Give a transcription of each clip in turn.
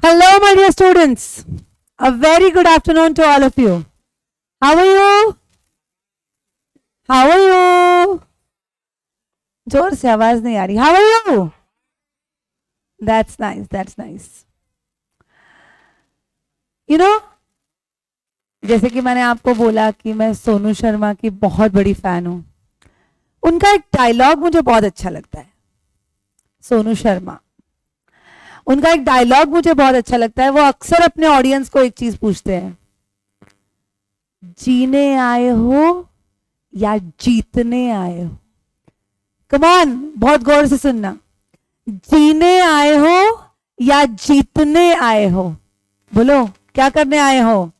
Hello, my dear students. A very good afternoon to all of you. How are you? How are you? जोर से आवाज नहीं आ रही. How are you? That's nice. That's nice. You know, जैसे कि मैंने आपको बोला कि मैं सोनू शर्मा की बहुत बड़ी फैन हूं. उनका एक डायलॉग मुझे बहुत अच्छा लगता है. सोनू शर्मा, उनका एक डायलॉग मुझे बहुत अच्छा लगता है. वो अक्सर अपने ऑडियंस को एक चीज पूछते हैं, जीने आए हो या जीतने आए हो. कम ऑन, बहुत गौर से सुनना. जीने आए हो या जीतने आए हो? बोलो, क्या करने आए हो?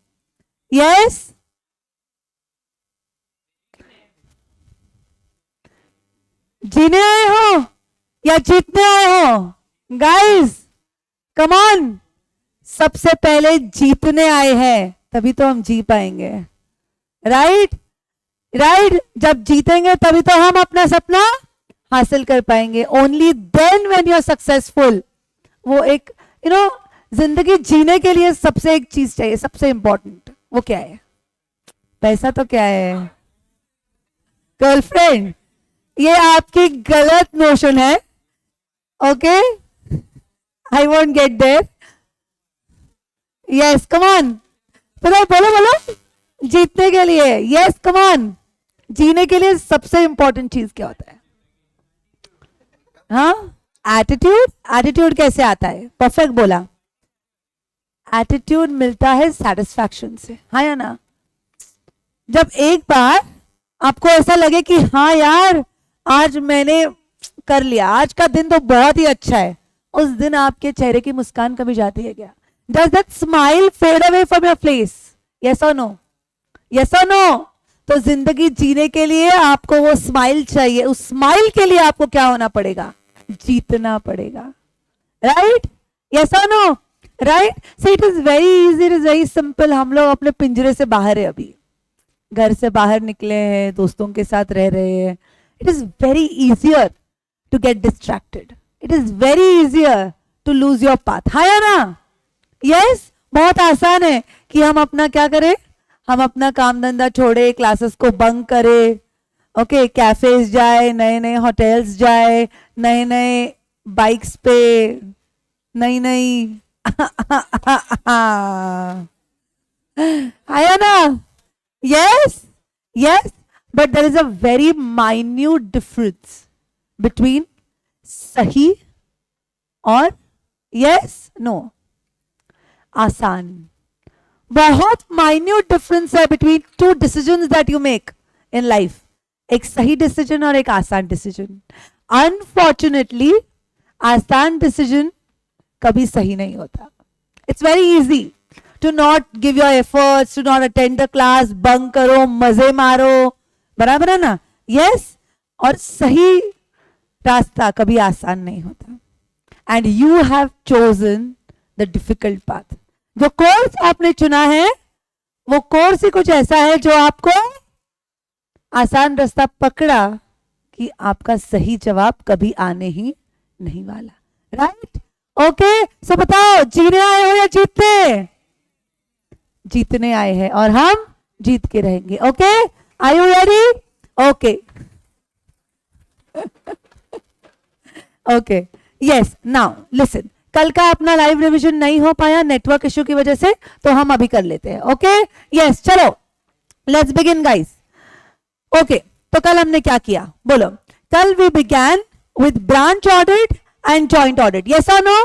यस, जीने आए हो या जीतने आए हो? गाइस कम ऑन, सबसे पहले जीतने आए हैं, तभी तो हम जी पाएंगे. Right right. जब जीतेंगे तभी तो हम अपना सपना हासिल कर पाएंगे. Only then when you are successful. वो एक जिंदगी जीने के लिए सबसे एक चीज चाहिए, सबसे इंपॉर्टेंट. वो क्या है? पैसा. तो क्या है? गर्लफ्रेंड. ये आपकी गलत नोशन है. Okay, I won't get there. Yes, come on. बोलो बोलो बोलो. जीतने के लिए. Yes, come on. जीने के लिए सबसे इंपॉर्टेंट चीज क्या होता है? हाँ, एटीट्यूड. एटीट्यूड कैसे आता है? परफेक्ट बोला. एटीट्यूड मिलता है सेटिस्फैक्शन से. हाँ या ना? जब एक बार आपको ऐसा लगे कि हाँ यार, आज मैंने कर लिया, आज का दिन तो बहुत ही अच्छा है, उस दिन आपके चेहरे की मुस्कान कभी जाती है क्या? Does that smile fade away from your face? Yes और नो? यस और नो? तो जिंदगी जीने के लिए आपको वो स्माइल चाहिए. उस स्माइल के लिए आपको क्या होना पड़ेगा? जीतना पड़ेगा. राइट? यस और no? Right. So it is very easy, it is very simple. हम लोग अपने पिंजरे से बाहर है, अभी घर से बाहर निकले हैं, दोस्तों के साथ रह रहे हैं. It is very easier to get distracted. It is very easier to lose your path. हाँ या ना? यस. बहुत आसान है कि हम अपना क्या करें, हम अपना काम धंधा छोड़े, क्लासेस को बंक करें, ओके, कैफेज जाए, नए नए होटल्स जाए, नए नए बाइक्स पे, नई नई आया ना? Yes yes. But there is a very minute difference between सही और यस नो. आसान. बहुत माइन्यूट डिफरेंस है between two decisions that you make in life. एक सही डिसीजन और एक आसान डिसीजन. अनफॉर्चुनेटली आसान डिसीजन कभी सही नहीं होता. It's very easy to not give your efforts, to not attend the class, bunk करो, मजे मारो. बराबर है ना? यस. और सही रास्ता कभी आसान नहीं होता. And you have chosen the difficult path. जो कोर्स आपने चुना है वो कोर्स ही कुछ ऐसा है जो आपको आसान रास्ता पकड़ा कि आपका सही जवाब कभी आने ही नहीं वाला. राइट? ओके. सो बताओ, जीने आए हो या जीतने? जीतने आए हैं और हम जीत के रहेंगे. Okay, are you ready? Okay okay. Yes. Now listen, कल का अपना लाइव रिवीजन नहीं हो पाया नेटवर्क इश्यू की वजह से, तो हम अभी कर लेते हैं. ओके. यस, चलो लेट्स बिगिन गाइस. ओके, तो कल हमने क्या किया? बोलो. कल we began with branch audit and joint audit. Yes और नो?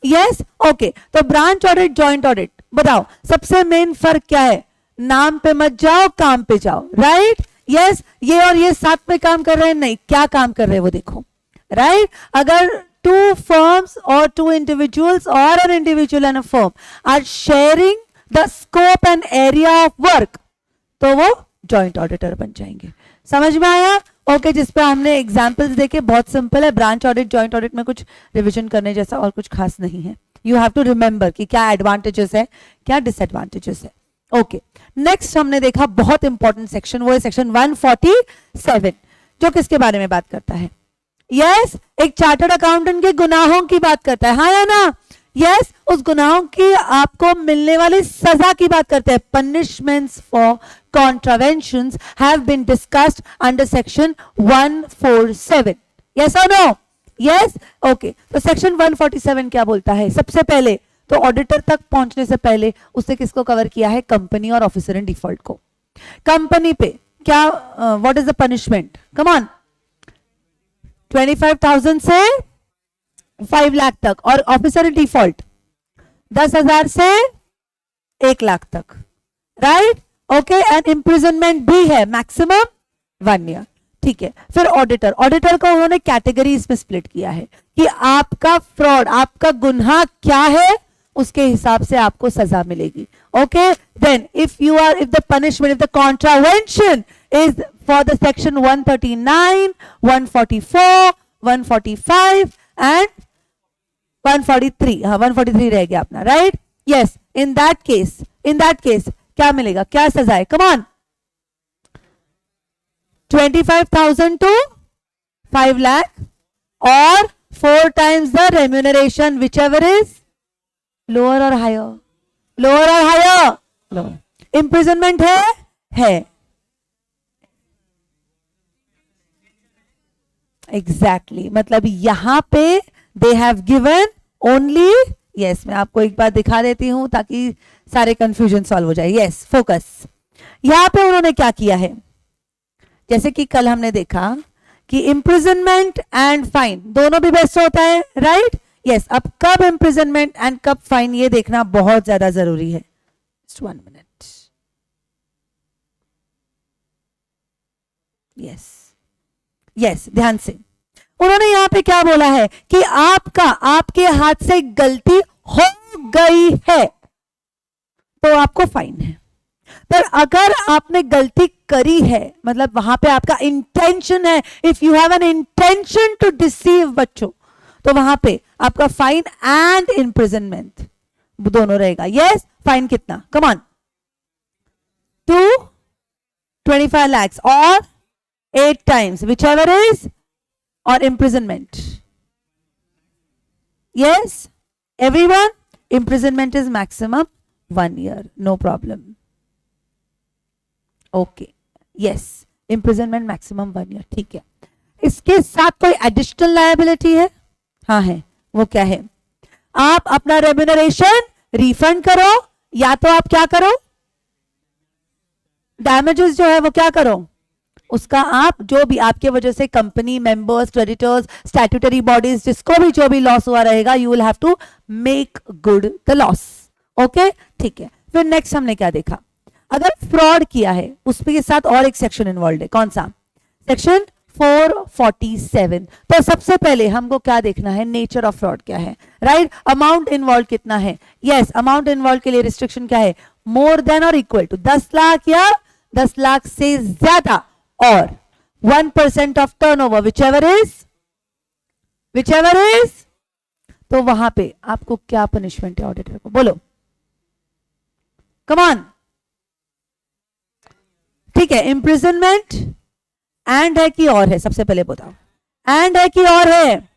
यस. ओके, तो ब्रांच ऑडिट, जॉइंट ऑडिट, बताओ सबसे मेन फर्क क्या है? नाम पे मत जाओ, काम पे जाओ. राइट? यस. ये और ये साथ में काम कर रहे हैं? नहीं. क्या काम कर रहे हैं वो देखो. राइट? अगर two firms or two individuals or an individual and a firm are sharing the scope and area of work, तो वो जॉइंट ऑडिटर बन जाएंगे. समझ में आया? ओके. जिस पे हमने एग्जांपल्स देखे, बहुत सिंपल है. ब्रांच ऑडिट, जॉइंट ऑडिट में कुछ रिवीजन करने जैसा और कुछ खास नहीं है. यू हैव टू रिमेंबर कि क्या एडवांटेजेस है, क्या डिसएडवांटेजेस है. ओके. नेक्स्ट हमने देखा बहुत इंपॉर्टेंट सेक्शन, वो है सेक्शन 147, जो किसके बारे में बात करता है? यस. एक चार्टर्ड अकाउंटेंट के गुनाहों की बात करता है. हाँ या ना? यस, उस गुनाहों की आपको मिलने वाली सजा की बात करते हैं. Punishments for contraventions have been discussed under section 147. Yes और नो? Yes, okay. तो सेक्शन 147 क्या बोलता है? सबसे पहले तो ऑडिटर तक पहुंचने से पहले उसने किसको कवर किया है? कंपनी और ऑफिसर इन डिफॉल्ट को. कंपनी पे क्या, what is the punishment? Come on. 25,000 से 5 लाख तक. और ऑफिसर इन डिफॉल्ट 10,000 से 1 लाख तक. Right, okay. एंड इम्प्रिजनमेंट भी है, मैक्सिमम 1 ईयर. ठीक है. फिर ऑडिटर, ऑडिटर को उन्होंने कैटेगरीज में स्प्लिट किया है कि आपका फ्रॉड, आपका गुनाह क्या है, उसके हिसाब से आपको सजा मिलेगी. Okay. Then if the punishment, if the contravention is for the section 139, 144, 145 and 143. हाँ, 143 रह गया अपना. Right, yes. In that case क्या मिलेगा? क्या सजा है? Come on. 25,000 to 5 lakh or 4 times the remuneration, whichever is lower or higher. Lower or higher? Lower. Imprisonment है. Exactly. मतलब यहां पे they have given only, yes, मैं आपको एक बार दिखा देती हूं ताकि सारे कंफ्यूजन सॉल्व हो जाए. Yes, focus. यहां पे उन्होंने क्या किया है? जैसे कि कल हमने देखा कि इम्प्रिजनमेंट एंड फाइन दोनों भी बेस्ट होता है. Right, yes. अब कब इम्प्रिजनमेंट एंड कब फाइन, ये देखना बहुत ज्यादा जरूरी है. Just 1 minute. यस, ध्यान से. उन्होंने यहां पे क्या बोला है कि आपके हाथ से गलती हो गई है तो आपको फाइन है. पर अगर आपने गलती करी है, मतलब वहां पे आपका इंटेंशन है, if you have an intention to deceive बच्चों, तो वहां पे आपका फाइन एंड इम्प्रिजनमेंट दोनों रहेगा. यस. फाइन कितना? Come on. 25 lakhs और 8 times, whichever is, और imprisonment. Yes, everyone. Imprisonment is maximum 1 year, no problem. Okay. Yes, imprisonment maximum 1 year. ठीक है. इसके साथ कोई एडिशनल लायबिलिटी है? हाँ है. वो क्या है? आप अपना रेम्यूनरेशन रिफंड करो, या तो आप क्या करो, डैमेजेस जो है वो क्या करो, उसका आप जो भी आपके वजह से company, members, creditors, statutory bodies, जिसको भी जो भी लॉस हुआ रहेगा, you will have to make good the loss. Okay, ठीक है. फिर नेक्स्ट हमने क्या देखा? अगर फ्रॉड किया है उसके साथ और एक सेक्शन इन्वॉल्व है. कौन सा? सेक्शन 447. तो सबसे पहले हमको क्या देखना है? नेचर ऑफ फ्रॉड क्या है. राइट. अमाउंट इन्वॉल्व कितना है? यस, अमाउंट इन्वॉल्व के लिए रिस्ट्रिक्शन क्या है? मोर देन और इक्वल टू 10 लाख या 10 लाख से ज्यादा, और 1% ऑफ टर्नओवर, विचएवर इज. तो वहां पे आपको क्या पनिशमेंट है ऑडिटर को? बोलो. Come on. ठीक है. इम्प्रिजनमेंट एंड है कि और है? सबसे पहले बताओ. एंड है कि और है?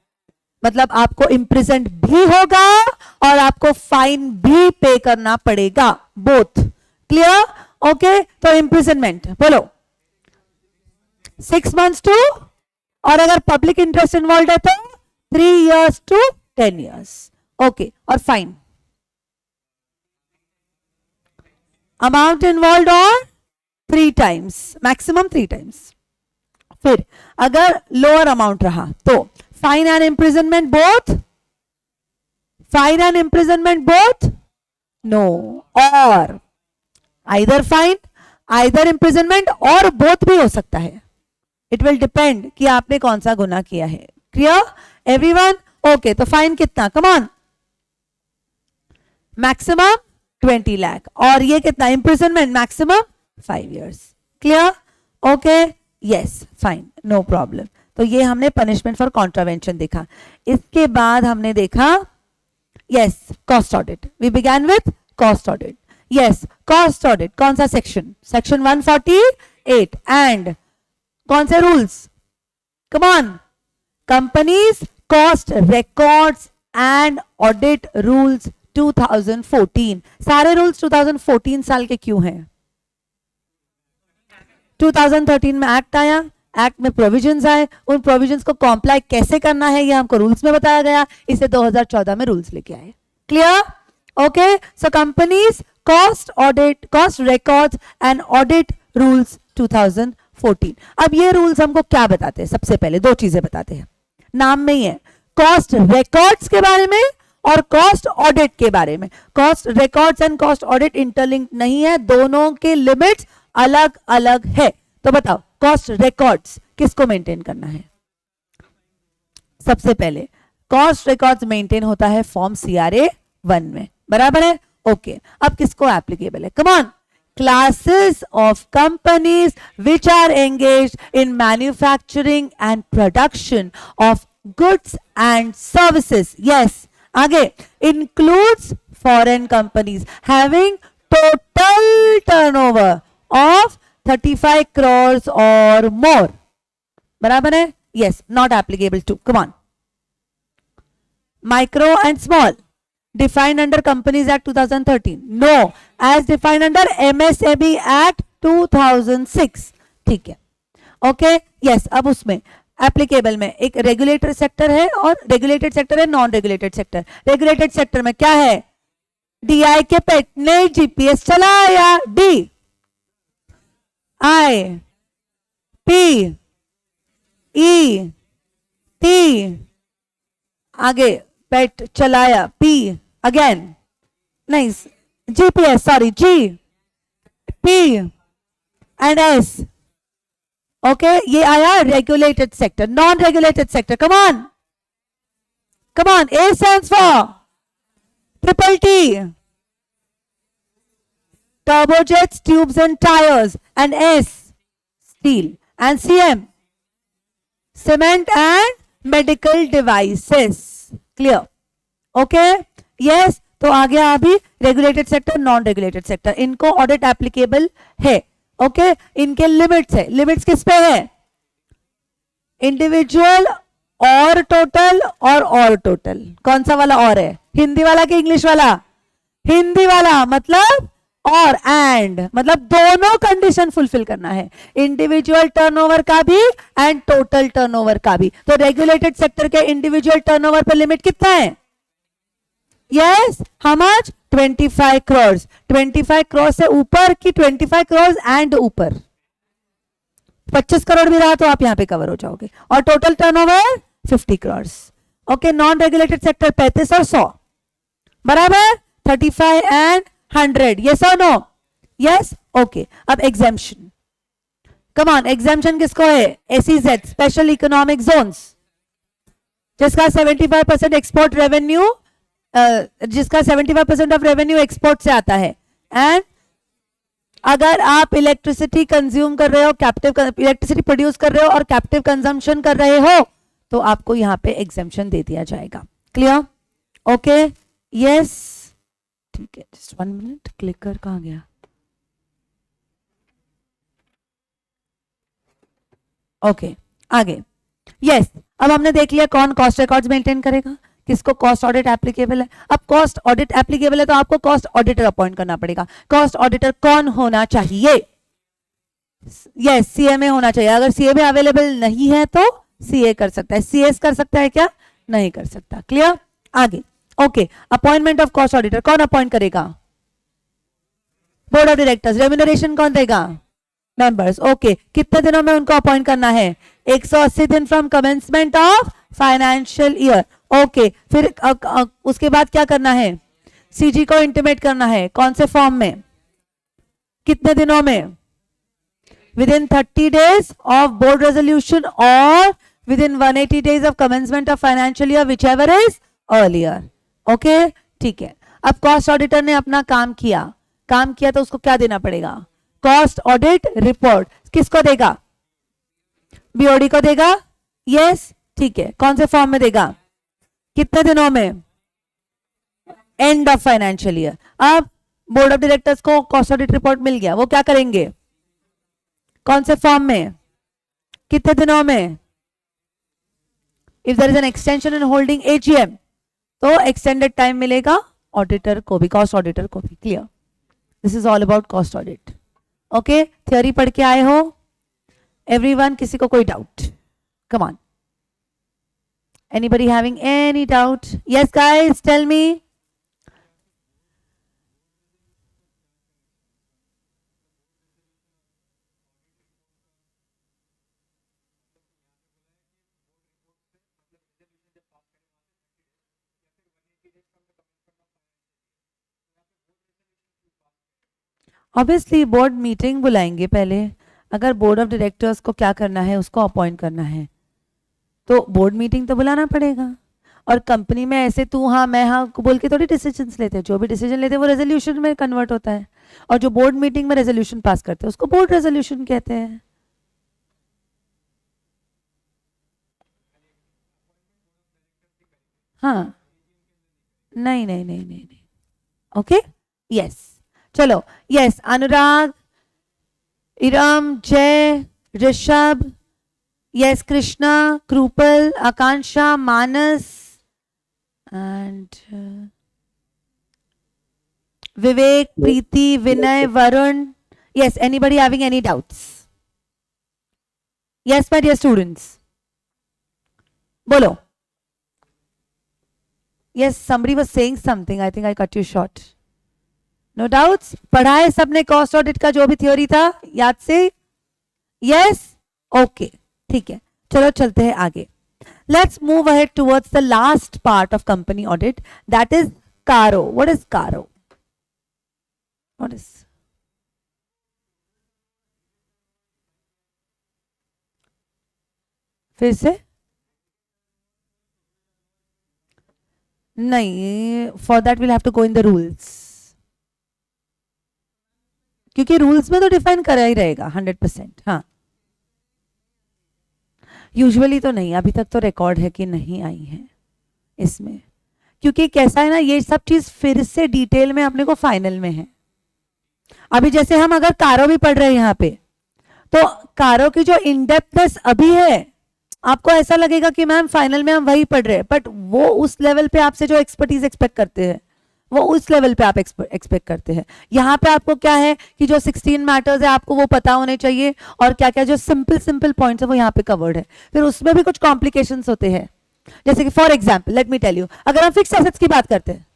मतलब आपको इम्प्रिजेंट भी होगा और आपको फाइन भी पे करना पड़ेगा. बोथ. क्लियर? ओके. तो इम्प्रिजनमेंट बोलो 6 months टू, और अगर पब्लिक इंटरेस्ट इन्वॉल्व है तो 3 years to 10 years. ओके. और फाइन अमाउंट इन्वॉल्व और 3 times, मैक्सिमम 3 times. फिर अगर लोअर अमाउंट रहा तो fine and imprisonment both. Fine and imprisonment both? No. और आइदर फाइन, आइदर इम्प्रिजनमेंट, और बोथ भी हो सकता है. इट विल डिपेंड कि आपने कौन सा गुनाह किया है. Clear everyone? ओके. तो फाइन कितना? Come on. मैक्सिमम 20 लाख, और ये कितना? Imprisonment maximum 5 years. Clear? Okay. Yes, fine, no problem. तो ये हमने पनिशमेंट फॉर कॉन्ट्रावेंशन देखा. इसके बाद हमने देखा yes cost audit. We began with cost audit. Yes, cost audit कौन सा सेक्शन? सेक्शन 148. एंड कौन से rules? Come on. Companies cost records and audit rules 2014। सारे रूल्स 2014 साल के क्यों हैं? 2013 में एक्ट आया, एक्ट में प्रोविजंस आए, उन प्रोविजंस को कॉम्प्लाई कैसे करना है ये हमको रूल्स में बताया गया, इसे 2014 में रूल्स लेके आए। Clear? Okay, so companies cost audit, cost records and audit rules 2014। अब ये रूल्स हमको क्या बताते हैं? सबसे पहले दो चीजें बताते हैं, नाम में ही है, कॉस्ट रिकॉर्ड्स के बारे में और कॉस्ट ऑडिट के बारे में। Cost records and cost audit interlink नहीं है, दोनों के लिमिट्स अलग अलग है। तो बताओ, कॉस्ट रिकॉर्ड्स किसको मेंटेन करना है? सबसे पहले कॉस्ट रिकॉर्ड्स मेंटेन होता है फॉर्म CRA 1 में, बराबर है? ओके, अब किसको एप्लीकेबल है? Come on, classes of companies which are engaged in manufacturing and production of goods and services. Yes, आगे, includes foreign companies having total turnover of 35 crores or more. बराबर है? Yes, not applicable to. Come on. Micro and small defined under Companies Act 2013. No, as defined under MSME Act 2006. ठीक है, okay, yes. अब उसमें applicable में एक regulator sector है और रेगुलेटेड सेक्टर है, non regulated sector. Regulated sector में क्या है? DI के पेट ने GPS चलाया, DIPP आगे पेट चलाया, P अगेन नहीं, GPS sorry, P and S। Okay, ये आया regulated sector. Non regulated sector, come on come on, A stands for triple T, turbojets, tubes and tires, and S steel, and CM cement and medical devices. Clear? Okay? Yes. तो आ गया अभी regulated sector, non regulated sector, इनको audit applicable है। Okay, इनके limits है। Limits किस पे है? इंडिविजुअल और टोटल और टोटल। कौन सा वाला और है? हिंदी वाला कि इंग्लिश वाला? हिंदी वाला, मतलब और एंड, मतलब दोनों कंडीशन फुलफिल करना है, इंडिविजुअल टर्नओवर का भी एंड टोटल टर्नओवर का भी। तो रेगुलेटेड सेक्टर के इंडिविजुअल टर्नओवर पर लिमिट कितना है? Yes, how much? 25 crore. 25 crore से ऊपर की 25 करोड़ एंड ऊपर 25 करोड़ भी रहा तो आप यहां पे कवर हो जाओगे। और total turnover 50 crore. Okay, non regulated sector 35 और 100, बराबर? 35 and 100, yes or no? Yes? Okay. अब exemption, come on, exemption किसको है? SEZ, स्पेशल इकोनॉमिक जोन्स, जिसका 75% एक्सपोर्ट रेवेन्यू, जिसका 75% ऑफ रेवेन्यू एक्सपोर्ट से आता है। एंड अगर आप इलेक्ट्रिसिटी कंज्यूम कर रहे हो, कैप्टिव इलेक्ट्रिसिटी प्रोड्यूस कर रहे हो और कैप्टिव कंजम्पशन कर रहे हो, तो आपको यहां पे एग्जेम्पशन दे दिया जाएगा। क्लियर? ओके, यस, ठीक है। जस्ट 1 मिनट, क्लिकर कहां गया? ओके, आगे। यस, अब हमने देख लिया कौन कॉस्ट रिकॉर्ड्स मेंटेन करेगा, किसको कॉस्ट ऑडिट एप्लीकेबल है। अब कॉस्ट ऑडिट एप्लीकेबल है तो आपको कॉस्ट ऑडिटर अपॉइंट करना पड़ेगा। कॉस्ट ऑडिटर कौन होना चाहिए? यस, CMA होना चाहिए। अगर CMA अवेलेबल नहीं है तो CA कर सकता है। CS कर सकता है क्या? नहीं कर सकता। क्लियर? आगे। Okay, appointment of cost auditor कौन अपॉइंट करेगा? Board of directors. रेम्यूनरेशन कौन देगा? मेंबर्स। ओके, कितने दिनों में उनको अपॉइंट करना है? 180 दिन from commencement of financial year. Okay, फिर उसके बाद क्या करना है? CG को इंटीमेट करना है। कौन से फॉर्म में? कितने दिनों में? within 30 days of board resolution or within 180 days of commencement of financial year, whichever is earlier. Okay, ठीक है। अब कॉस्ट ऑडिटर ने अपना काम किया तो उसको क्या देना पड़ेगा? Cost audit report. किसको देगा? BOD को देगा। यस, ठीक है। कौन से फॉर्म में देगा? कितने दिनों में? End of financial year. अब बोर्ड ऑफ डायरेक्टर्स को कॉस्ट ऑडिट रिपोर्ट मिल गया, वो क्या करेंगे? कौन से फॉर्म में? कितने दिनों में? If there is an extension in holding AGM, तो एक्सटेंडेड टाइम मिलेगा ऑडिटर को भी, कॉस्ट ऑडिटर को भी. Clear? This is all about cost audit. Okay, theory पढ़ के आए हो एवरीवन? किसी को कोई doubt? Come on, anybody having any doubt? Yes guys, tell me. Obviously board meeting बुलाएंगे पहले. अगर बोर्ड ऑफ डायरेक्टर्स को क्या करना है, उसको अपॉइंट करना है, तो बोर्ड मीटिंग तो बुलाना पड़ेगा. और कंपनी में ऐसे तू हाँ मैं हाँ बोल के थोड़ी डिसीजंस लेते हैं. जो भी डिसीजन लेते हैं वो रेजोल्यूशन में कन्वर्ट होता है. और जो बोर्ड मीटिंग में रेजोल्यूशन पास करते हैं उसको बोर्ड रेजोल्यूशन कहते हैं. हाँ, नहीं नहीं नहीं नहीं नहीं. Okay, yes. चलो, yes. Anurag, Iram, Jay, Rishabh, yes, Krishna, Kripal, Akanksha, Manas and Vivek, Preeti, Vinay, Varun. Yes, anybody having any doubts? Yes my dear students, बोलो. Yes, somebody was saying something. I think I cut you short. No doubts? पढ़ा है सबने कॉस्ट ऑडिट का जो भी थ्योरी था याद से? यस, ओके, ठीक है. चलो चलते हैं आगे. Let's move ahead towards the last part of company audit, that is CARO. What is CARO? What is? फिर से नहीं, for that will have to go in the rules, क्योंकि रूल्स में तो डिफाइन करा ही रहेगा 100%. हाँ, यूजुअली तो नहीं, अभी तक तो रिकॉर्ड है कि नहीं आई है इसमें, क्योंकि कैसा है ना, ये सब चीज फिर से डिटेल में अपने को फाइनल में है. अभी जैसे हम अगर कारो भी पढ़ रहे हैं यहाँ पे, तो कारो की जो इनडेप्थनेस अभी है, आपको ऐसा लगेगा कि मैम फाइनल में हम वही पढ़ रहे हैं, बट वो उस लेवल पे आपसे जो एक्सपर्टीज एक्सपेक्ट करते हैं वो उस लेवल पे आप एक्सपेक्ट करते हैं. यहाँ पे आपको क्या है कि जो 16 मैटर्स है आपको वो पता होने चाहिए, और क्या क्या जो सिंपल पॉइंट्स है वो यहाँ पे कवर्ड है. फिर उसमें भी कुछ कॉम्प्लिकेशंस होते हैं, जैसे कि for example let me tell you, अगर हम फिक्स एसेट्स की बात करते हैं,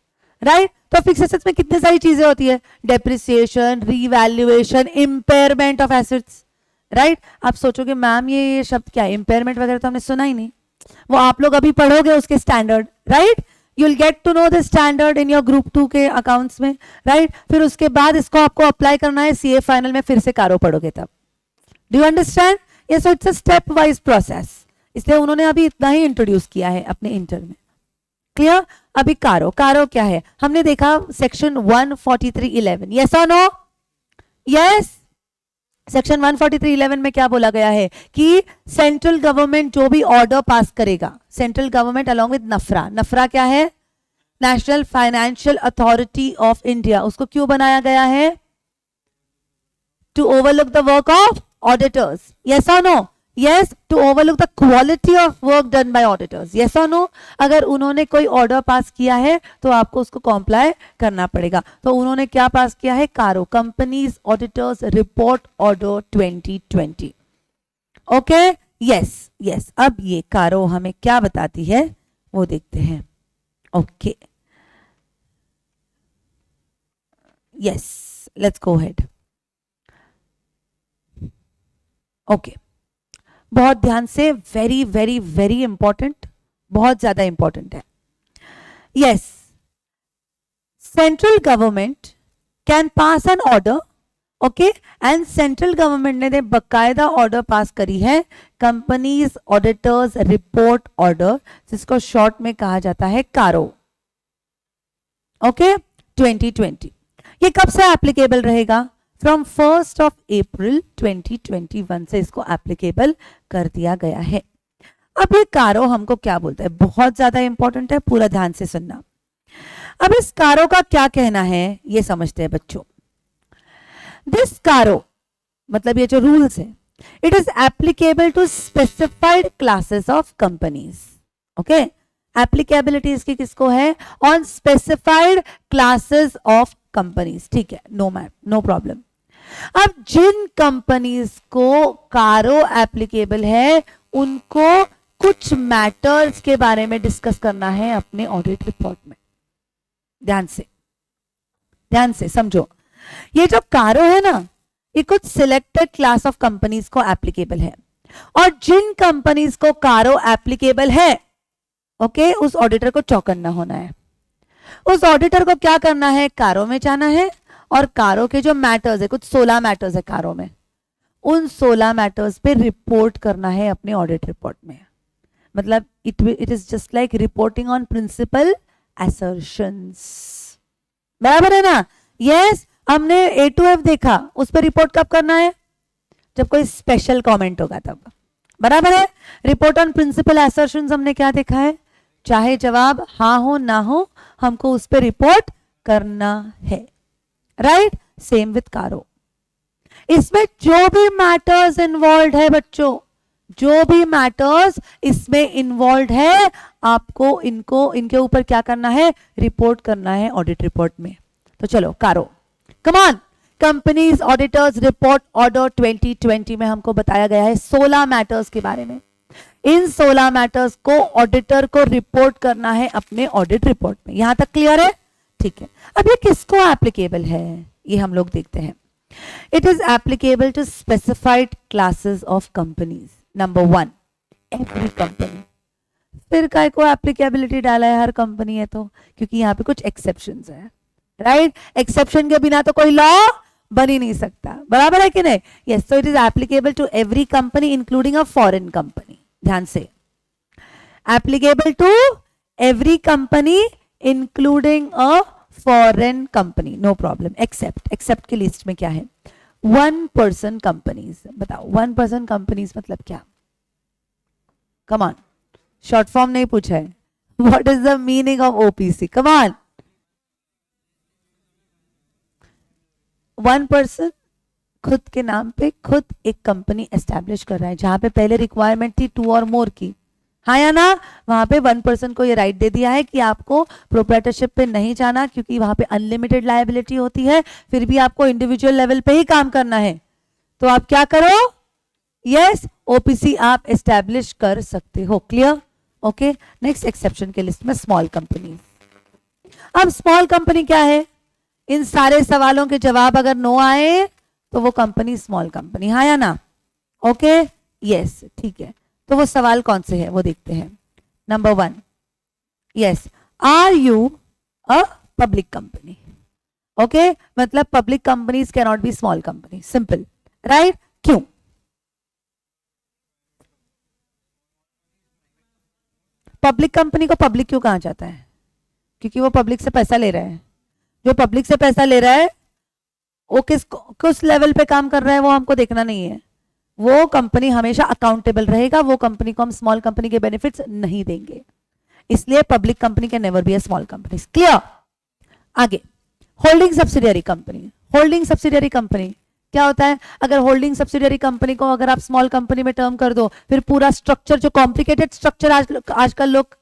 राइट, तो फिक्स एसेट्स में कितनी सारी चीजें होती है, depreciation, revaluation, impairment of assets, right. आप सोचोगे मैम ये शब्द क्या है, इम्पेयरमेंट वगैरह तो हमने सुना ही नहीं. वो आप लोग अभी पढ़ोगे उसके standard, right. You will get to know the standard in your group 2 के अकाउंट्स में, राइट. फिर उसके बाद इसको आपको अप्लाई करना है सीए फाइनल में, फिर से कारो पढ़ोगे तब. Do you understand? ये so it's a stepwise process, इसलिए उन्होंने अभी इतना ही इंट्रोड्यूस किया है अपने इंटर में. क्लियर? अभी कारो, कारो क्या है हमने देखा सेक्शन 143(11). यस और नो? यस. सेक्शन 143(11) में क्या बोला गया है कि सेंट्रल गवर्नमेंट जो भी ऑर्डर पास करेगा, सेंट्रल गवर्नमेंट अलॉन्ग विद नफरा, नफरा क्या है, National Financial Authority of India, उसको क्यों बनाया गया है, to overlook the work of auditors. Yes और no? Yes, to overlook the quality of work done by auditors. Yes और नो? अगर उन्होंने कोई ऑर्डर पास किया है तो आपको उसको कॉम्प्लाई करना पड़ेगा. तो उन्होंने क्या पास किया है, कारो, companies auditors report order 2020. Okay, yes yes. अब ये कारो हमें क्या बताती है वो देखते हैं. Okay, yes, let's go ahead. Okay, बहुत ध्यान से, वेरी वेरी वेरी इंपॉर्टेंट, बहुत ज्यादा इंपॉर्टेंट है. Yes, central government can pass an order, okay, and central government ने बकायदा ऑर्डर पास करी है कंपनीज ऑडिटर्स रिपोर्ट ऑर्डर, जिसको शॉर्ट में कहा जाता है कारो. ओके, 2020. ये कब से एप्लीकेबल रहेगा, फ्रॉम 1st of April 2021 से इसको एप्लीकेबल कर दिया गया है. अब ये कारो हमको क्या बोलता है, बहुत ज्यादा इंपॉर्टेंट है, पूरा ध्यान से सुनना. अब इस कारो का क्या कहना है ये समझते हैं बच्चों. दिस कारो मतलब ये जो रूल्स है, it is applicable to specified classes of companies. Okay, applicability इसकी किसको है? On specified classes of companies. ठीक है, नो मैम, नो प्रॉब्लम। अब जिन कंपनीज को कारो एप्लीकेबल है उनको कुछ मैटर्स के बारे में डिस्कस करना है अपने ऑडिट रिपोर्ट में। ध्यान से समझो, ये जो कारो है ना, ये कुछ सिलेक्टेड क्लास ऑफ कंपनीज को एप्लीकेबल है, और जिन कंपनीज को कारो एप्लीकेबल है, ओके, उस ऑडिटर को चौकन्ना होना है। उस ऑडिटर को क्या करना है? कारो में जाना है और कारो के जो मैटर्स है, कुछ 16 मैटर्स है कारो में, उन 16 मैटर्स पे रिपोर्ट करना है अपने ऑडिट रिपोर्ट में। मतलब it is just like reporting on principal assertions. बराबर है ना? यस, हमने A to F देखा, उस पर रिपोर्ट कब करना है? जब कोई स्पेशल कमेंट होगा तब। बराबर है? रिपोर्ट ऑन प्रिंसिपल असर्शंस हमने क्या देखा है? चाहे जवाब हाँ हो ना हो, हमको उस पर रिपोर्ट करना है। राइट? सेम विथ कारो। इसमें जो भी मैटर्स इन्वॉल्व है बच्चों, जो भी मैटर्स इसमें इन्वॉल्व है, आपको इनके ऊपर क्या करना है? रिपोर्ट करना है ऑडिट रिपोर्ट में। तो चलो कारो, कम on. Companies auditors report order 2020 में हमको बताया गया है 16 मैटर्स के बारे में। इन 16 मैटर्स को ऑडिटर को रिपोर्ट करना है अपने ऑडिट रिपोर्ट में। यहां तक क्लियर है? ठीक है। अब ये किसको एप्लीकेबल है, ये हम लोग देखते हैं। It is applicable to specified classes of companies. Number 1, every company. फिर काय को एप्लीकेबिलिटी डाला है? हर कंपनी है तो, क्योंकि यहाँ पे कुछ एक्सेप्शंस है। राइट? एक्सेप्शन के बिना तो कोई लॉ बन ही नहीं सकता। बराबर है कि नहीं? Yes, so it is applicable to every company including a foreign company. ध्यान से, applicable to every company including a foreign company, no problem. Except की लिस्ट में क्या है? 1 पर्सन कंपनीज। बताओ 1 पर्सन कंपनीज मतलब क्या? कम ऑन, शॉर्ट फॉर्म नहीं पूछा है। What is the meaning of OPC? Come on. 1 person खुद के नाम पे खुद एक कंपनी एस्टैब्लिश कर रहा है, जहां पे पहले रिक्वायरमेंट थी 2 और मोर की, हाँ या ना? वहां पे 1 पर्सन को ये राइट दे दिया है कि आपको प्रोप्राइटरशिप पे नहीं जाना, क्योंकि वहां पे अनलिमिटेड लायबिलिटी होती है, फिर भी आपको इंडिविजुअल लेवल पे ही काम करना है। तो आप क्या करो? यस, ओपीसी आप एस्टैब्लिश कर सकते हो। क्लियर? ओके। नेक्स्ट एक्सेप्शन के लिस्ट में स्मॉल कंपनी। अब स्मॉल कंपनी क्या है? इन सारे सवालों के जवाब अगर नो आए तो वो कंपनी स्मॉल कंपनी, हाँ या ना? ओके, यस, ठीक है। तो वो सवाल कौन से हैं वो देखते हैं। Number 1, yes, are you a public company? Okay, मतलब public companies can not be small company, simple. Right? क्यों? पब्लिक कंपनी को पब्लिक क्यों कहा जाता है? क्योंकि वो पब्लिक से पैसा ले रहा है। जो पब्लिक से पैसा ले रहा है वो किस लेवल पे काम कर रहा है वो हमको देखना नहीं है। वो कंपनी हमेशा अकाउंटेबल रहेगा, वो कंपनी को हम स्मॉल कंपनी के बेनिफिट्स नहीं देंगे। इसलिए public company can never be a small company. Clear? आगे, holding subsidiary company. Holding subsidiary company क्या होता है? अगर होल्डिंग सब्सिडियरी कंपनी को अगर आप स्मॉल कंपनी में टर्म कर दो, फिर पूरा स्ट्रक्चर, जो कॉम्प्लिकेटेड स्ट्रक्चर आजकल लोग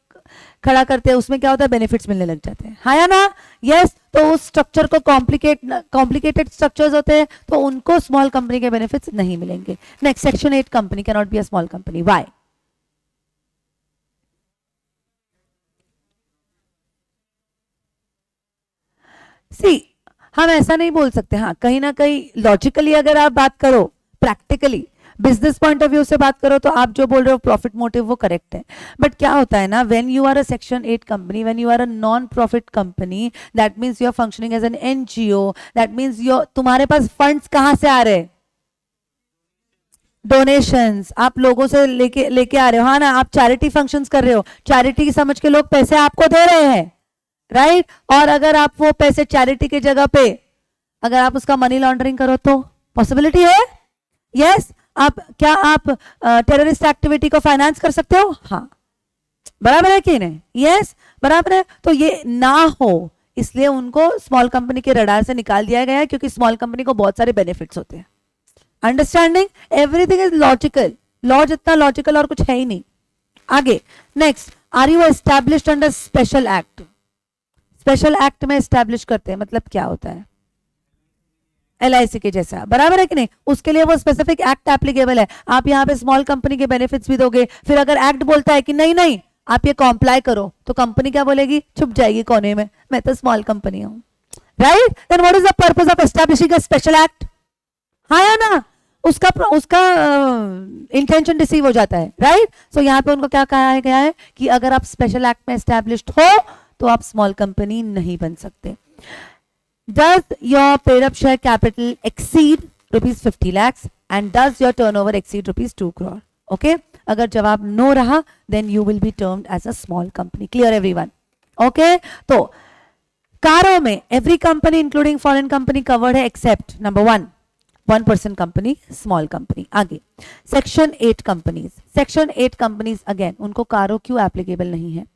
खड़ा करते हैं, उसमें क्या होता है? बेनिफिट्स मिलने लग जाते हैं, हाँ या ना? यस, तो उस स्ट्रक्चर को कॉम्प्लिकेटेड स्ट्रक्चर्स होते हैं, तो उनको स्मॉल कंपनी के बेनिफिट्स नहीं मिलेंगे। Next, section 8 company can not be a small company. Why? See, हम ऐसा नहीं बोल सकते। हाँ, कहीं ना कहीं लॉजिकली अगर आप बात करो, practically business point of view से बात करो, तो आप जो बोल रहे हो प्रॉफिट मोटिव वो करेक्ट है। बट क्या होता है ना, when you are a section 8 company, when you are a non profit company, that means you are functioning as an NGO, that means तुम्हारे पास फंड्स कहां से आ रहे हैं? डोनेशंस, आप लोगों से लेके आ रहे हो, हाँ ना? आप चैरिटी फंक्शंस कर रहे हो, चैरिटी समझ के लोग पैसे आपको दे रहे हैं। राइट? और अगर आप वो पैसे चैरिटी की जगह पे अगर आप उसका मनी लॉन्ड्रिंग करो तो पॉसिबिलिटी है। यस, आप टेररिस्ट एक्टिविटी को फाइनेंस कर सकते हो? हाँ, बराबर है कि नहीं? यस, बराबर है। तो ये ना हो, इसलिए उनको स्मॉल कंपनी के रडार से निकाल दिया गया है, क्योंकि स्मॉल कंपनी को बहुत सारे बेनिफिट्स होते हैं। Understanding? Everything is logical. Law जितना लॉजिकल और कुछ है ही नहीं। आगे, next, are you established under special act? Special act में एस्टैब्लिश करते हैं मतलब क्या होता है? LIC के जैसा, बराबर है कि नहीं? उसके लिए वो स्पेसिफिक एक्ट एप्लीकेबल है. आप यहाँ पे स्मॉल कंपनी के बेनिफिट्स भी दोगे, फिर अगर एक्ट बोलता है कि नहीं नहीं आप ये कॉम्प्लाई करो, तो कंपनी क्या बोलेगी? छुप जाएगी कोने में, मैं तो स्मॉल कंपनी हूं. Right? Then what is the purpose of establishing a special act? हाँ या ना? उसका इंटेंशन रिसीव हो जाता है. राइट? सो यहाँ पे उनको क्या कहा गया है कि अगर आप स्पेशल एक्ट में एस्टैब्लिश्ड हो तो आप स्मॉल कंपनी नहीं बन सकते. Does your paid up share capital exceed rupees 50 lakhs and does your turnover exceed rupees 2 crore? Okay? अगर जवाब नो रहा then you will be termed as a small company. Clear everyone? Okay? तो कारों में every company including foreign company covered है except number 1 person company, small company. आगे Section 8 companies. Section 8 companies again उनको कारों क्यों applicable नहीं है?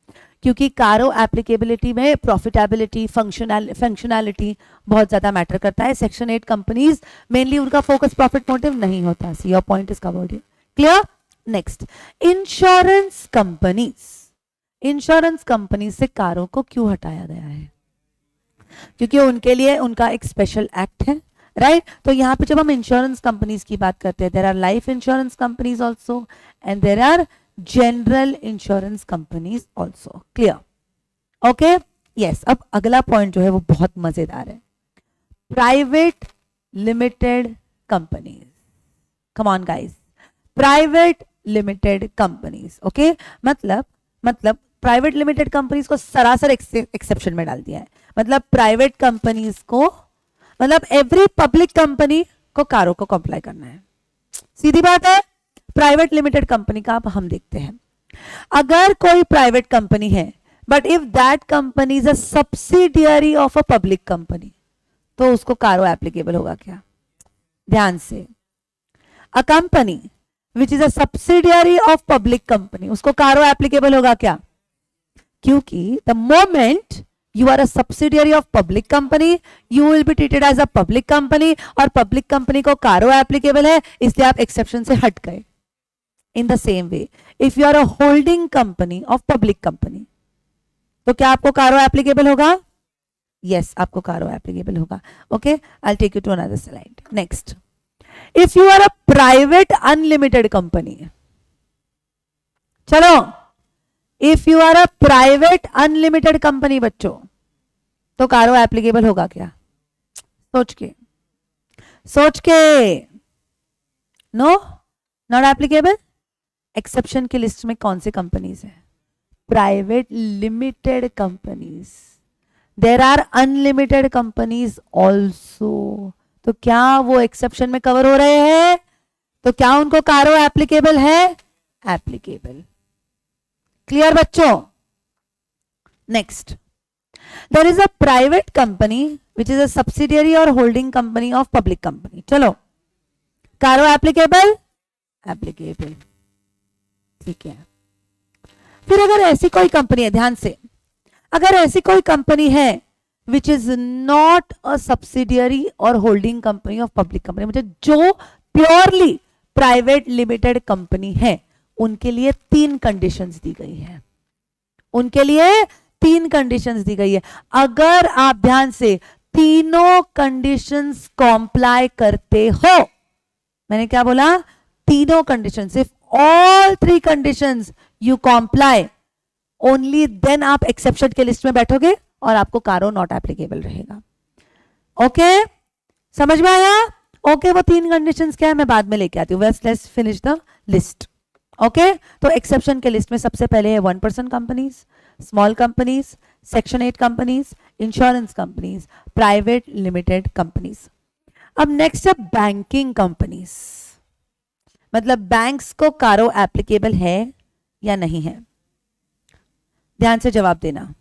क्योंकि कारो एप्लीकेबिलिटी में प्रॉफिटेबिलिटी, फंक्शनैलिटी बहुत ज्यादा मैटर करता है. सेक्शन 8 कंपनीज मेनली उनका फोकस प्रॉफिट मोटिव नहीं होता. See your point is covered here. Clear? Next, insurance companies. Insurance company से कारों को क्यों हटाया गया है? क्योंकि उनके लिए उनका एक स्पेशल एक्ट है. राइट? तो यहाँ पे जब हम इंश्योरेंस कंपनीज की बात करते हैं, there are life insurance companies also and there are general insurance companies also. Clear? Okay? Yes. अब अगला पॉइंट जो है वो बहुत मजेदार है. Private limited companies. Come on guys. Private limited companies. Okay? मतलब प्राइवेट लिमिटेड कंपनीज को सरासर एक्सेप्शन में डाल दिया है. मतलब प्राइवेट कंपनीज को, मतलब एवरी पब्लिक कंपनी को कारों को कंप्लाई करना है. सीधी बात है. प्राइवेट लिमिटेड कंपनी का अब हम देखते हैं. अगर कोई प्राइवेट कंपनी है but if that company is a subsidiary of a public company, तो उसको कारो एप्लीकेबल होगा क्या? ध्यान से. A company which is a subsidiary of public company, उसको कारो एप्लीकेबल होगा क्या? क्योंकि the moment you are a subsidiary of public company, you will be treated as a public company, और public company को कारो एप्लीकेबल है, इसलिए आप एक्सेप्शन से हट गए. In the same way, if you are a holding company of public company, तो क्या आपको कारो एप्लीकेबल होगा? Yes, आपको कारो एप्लीकेबल होगा. Okay, I'll take you to another slide. Next, if you are a private unlimited company, चलो, if you are a private unlimited company बच्चों, तो कारो एप्लीकेबल होगा क्या? सोच के. No, not applicable. एक्सेप्शन की लिस्ट में कौन सी कंपनीज है? Private limited companies. There are unlimited companies also. तो क्या वो एक्सेप्शन में कवर हो रहे हैं? तो क्या उनको कारो एप्लीकेबल है? एप्लीकेबल. क्लियर बच्चों? Next, there is a private company which is a subsidiary और holding company of public company. चलो, कारो एप्लीकेबल? एप्लीकेबल. ठीक है. फिर अगर ऐसी कोई कंपनी है, ध्यान से, अगर ऐसी कोई कंपनी है which is not a subsidiary और holding company of public company, मतलब जो प्योरली प्राइवेट लिमिटेड कंपनी है, उनके लिए 3 कंडीशंस दी गई है. उनके लिए 3 कंडीशंस दी गई है. अगर आप ध्यान से तीनों कंडीशंस कॉम्प्लाई करते हो, मैंने क्या बोला? तीनों conditions. If all 3 conditions you comply, only then आप एक्सेप्शन के लिस्ट में बैठोगे और आपको कारो नॉट एप्लीकेबल रहेगा. ओके? समझ में आया? ओके, वो 3 कंडीशंस क्या है मैं बाद में लेके आती हूँ. Let's finish the list. Okay? तो एक्सेप्शन के लिस्ट में सबसे पहले है 1 person companies, small companies, section 8 companies, insurance companies, private limited companies. अब नेक्स्ट है बैंकिंग कंपनीज. मतलब बैंक्स को कारो एप्लीकेबल है या नहीं है? ध्यान से जवाब देना.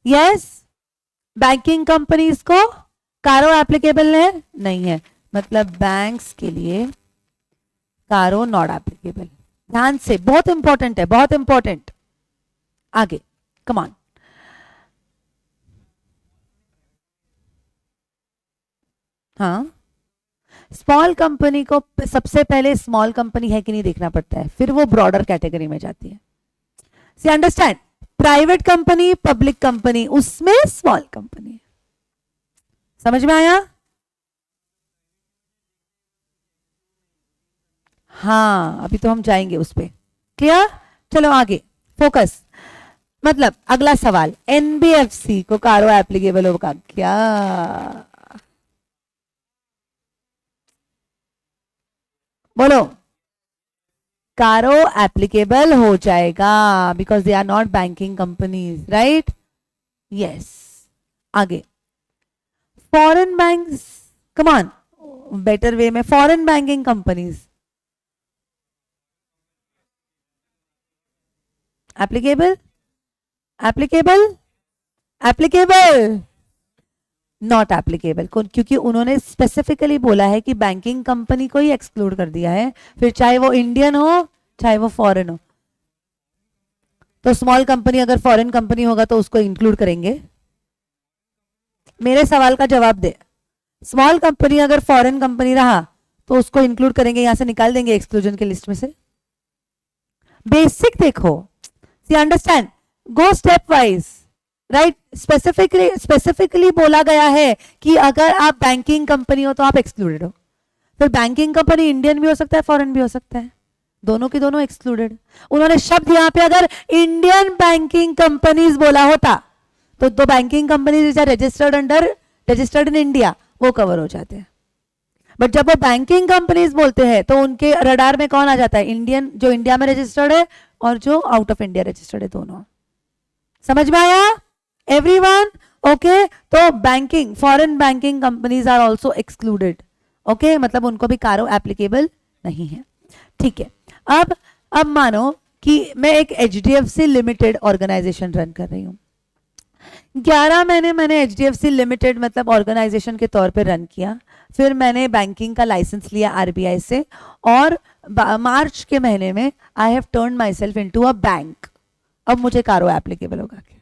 यस, बैंकिंग कंपनीज को कारो एप्लीकेबल है? नहीं है. मतलब बैंक्स के लिए कारो नॉट एप्लीकेबल. ध्यान से, बहुत इंपॉर्टेंट है, बहुत इंपॉर्टेंट. आगे कम ऑन. हाँ, स्मॉल कंपनी को सबसे पहले स्मॉल कंपनी है कि नहीं देखना पड़ता है, फिर वो ब्रॉडर कैटेगरी में जाती है. See understand, private company, public company, उसमें स्मॉल कंपनी। समझ में आया? हाँ, अभी तो हम जाएंगे उस पे। क्लियर? चलो आगे फोकस। मतलब अगला सवाल, एनबीएफसी को कारो एप्लीकेबल होगा क्या? बोलो। कारो एप्लीकेबल हो जाएगा because they are not banking companies, right? Yes. आगे, foreign banks, come on, better way में, foreign banking companies applicable, applicable, applicable, not applicable, क्योंकि उन्होंने स्पेसिफिकली बोला है कि बैंकिंग कंपनी को ही एक्सक्लूड कर दिया है, फिर चाहे वो इंडियन हो चाहे वो फॉरेन हो। तो स्मॉल कंपनी अगर फॉरेन कंपनी होगा तो उसको इंक्लूड करेंगे? मेरे सवाल का जवाब दे। स्मॉल कंपनी अगर फॉरेन कंपनी रहा तो उसको इंक्लूड करेंगे, यहां से निकाल देंगे एक्सक्लूजन के लिस्ट में से। बेसिक देखो, see understand, go stepwise, right? Specifically बोला गया है कि अगर आप बैंकिंग कंपनी हो तो आप एक्सक्लूडेड हो। फिर बैंकिंग कंपनी इंडियन भी हो सकता है, फॉरेन भी हो सकता है, दोनों की दोनों एक्सक्लूडेड। उन्होंने शब्द यहां पे अगर इंडियन बैंकिंग कंपनीज बोला होता तो दो banking companies registered in India, वो कवर हो जाते हैं। बट जब वो बैंकिंग कंपनीज बोलते हैं तो उनके रडार में कौन आ जाता है? इंडियन, जो इंडिया में रजिस्टर्ड है और जो आउट ऑफ इंडिया रजिस्टर्ड है, दोनों। समझ में आया एवरीवन? ओके, तो banking, foreign banking companies are also excluded. Okay, मतलब उनको भी कारो एप्लीकेबल नहीं है। ठीक है, अब मानो कि मैं एक एचडीएफसी लिमिटेड ऑर्गेनाइजेशन रन कर रही हूं। 11 महीने मैंने एचडीएफसी लिमिटेड मतलब ऑर्गेनाइजेशन के तौर पे रन किया, फिर मैंने बैंकिंग का लाइसेंस लिया आरबीआई से, और मार्च के महीने में I have turn my self into a bank. अब मुझे कारो एप्लीकेबल होगा क्या?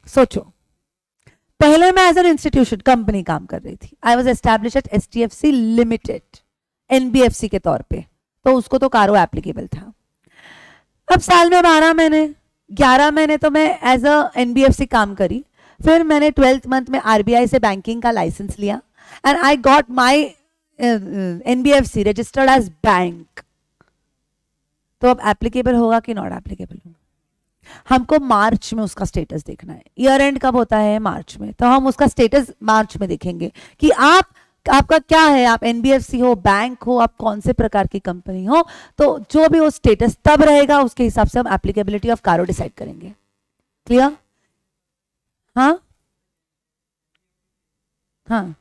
सोचो। पहले मैं एज एन इंस्टीट्यूशन कंपनी काम कर रही थी, I was establish at HDFC limited NBFC के तौर पे, तो उसको तो कारो एप्लीकेबल था। अब साल में 12 महीने, 11 महीने तो मैं एज अ एनबीएफसी काम करी, फिर मैंने 12th मंथ में आरबीआई से बैंकिंग का लाइसेंस लिया and I got my NBFC registered as bank. तो अब एप्लीकेबल होगा कि नॉट एप्लीकेबल होगा? हमको मार्च में उसका स्टेटस देखना है। ईयर एंड कब होता है? मार्च में। तो हम उसका स्टेटस मार्च में देखेंगे कि आपका क्या है, आप एनबीएफसी हो, बैंक हो, आप कौन से प्रकार की कंपनी हो, तो जो भी वो स्टेटस तब रहेगा उसके हिसाब से हम एप्लीकेबिलिटी ऑफ कारो डिसाइड करेंगे। क्लियर? हाँ हाँ,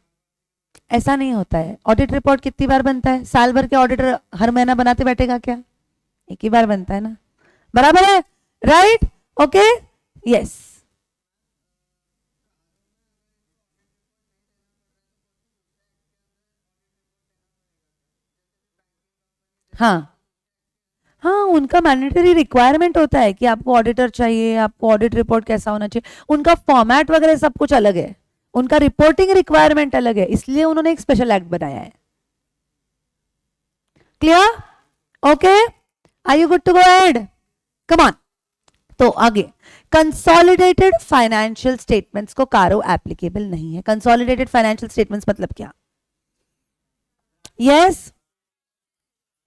ऐसा नहीं होता है। ऑडिट रिपोर्ट कितनी बार बनता है? साल भर के ऑडिटर हर महीना बनाते बैठेगा क्या? एक ही बार बनता है ना, बराबर है, राइट? Okay, yes. हाँ हाँ, उनका मैंडेटरी रिक्वायरमेंट होता है कि आपको ऑडिटर चाहिए, आपको ऑडिट रिपोर्ट कैसा होना चाहिए, उनका फॉर्मेट वगैरह सब कुछ अलग है, उनका रिपोर्टिंग रिक्वायरमेंट अलग है, इसलिए उन्होंने एक स्पेशल एक्ट बनाया है। Clear? Okay, are you good to go ahead? Come on. तो आगे, कंसोलिडेटेड फाइनेंशियल स्टेटमेंट्स को कारो एप्लीकेबल नहीं है। कंसोलिडेटेड फाइनेंशियल स्टेटमेंट्स मतलब क्या? यस,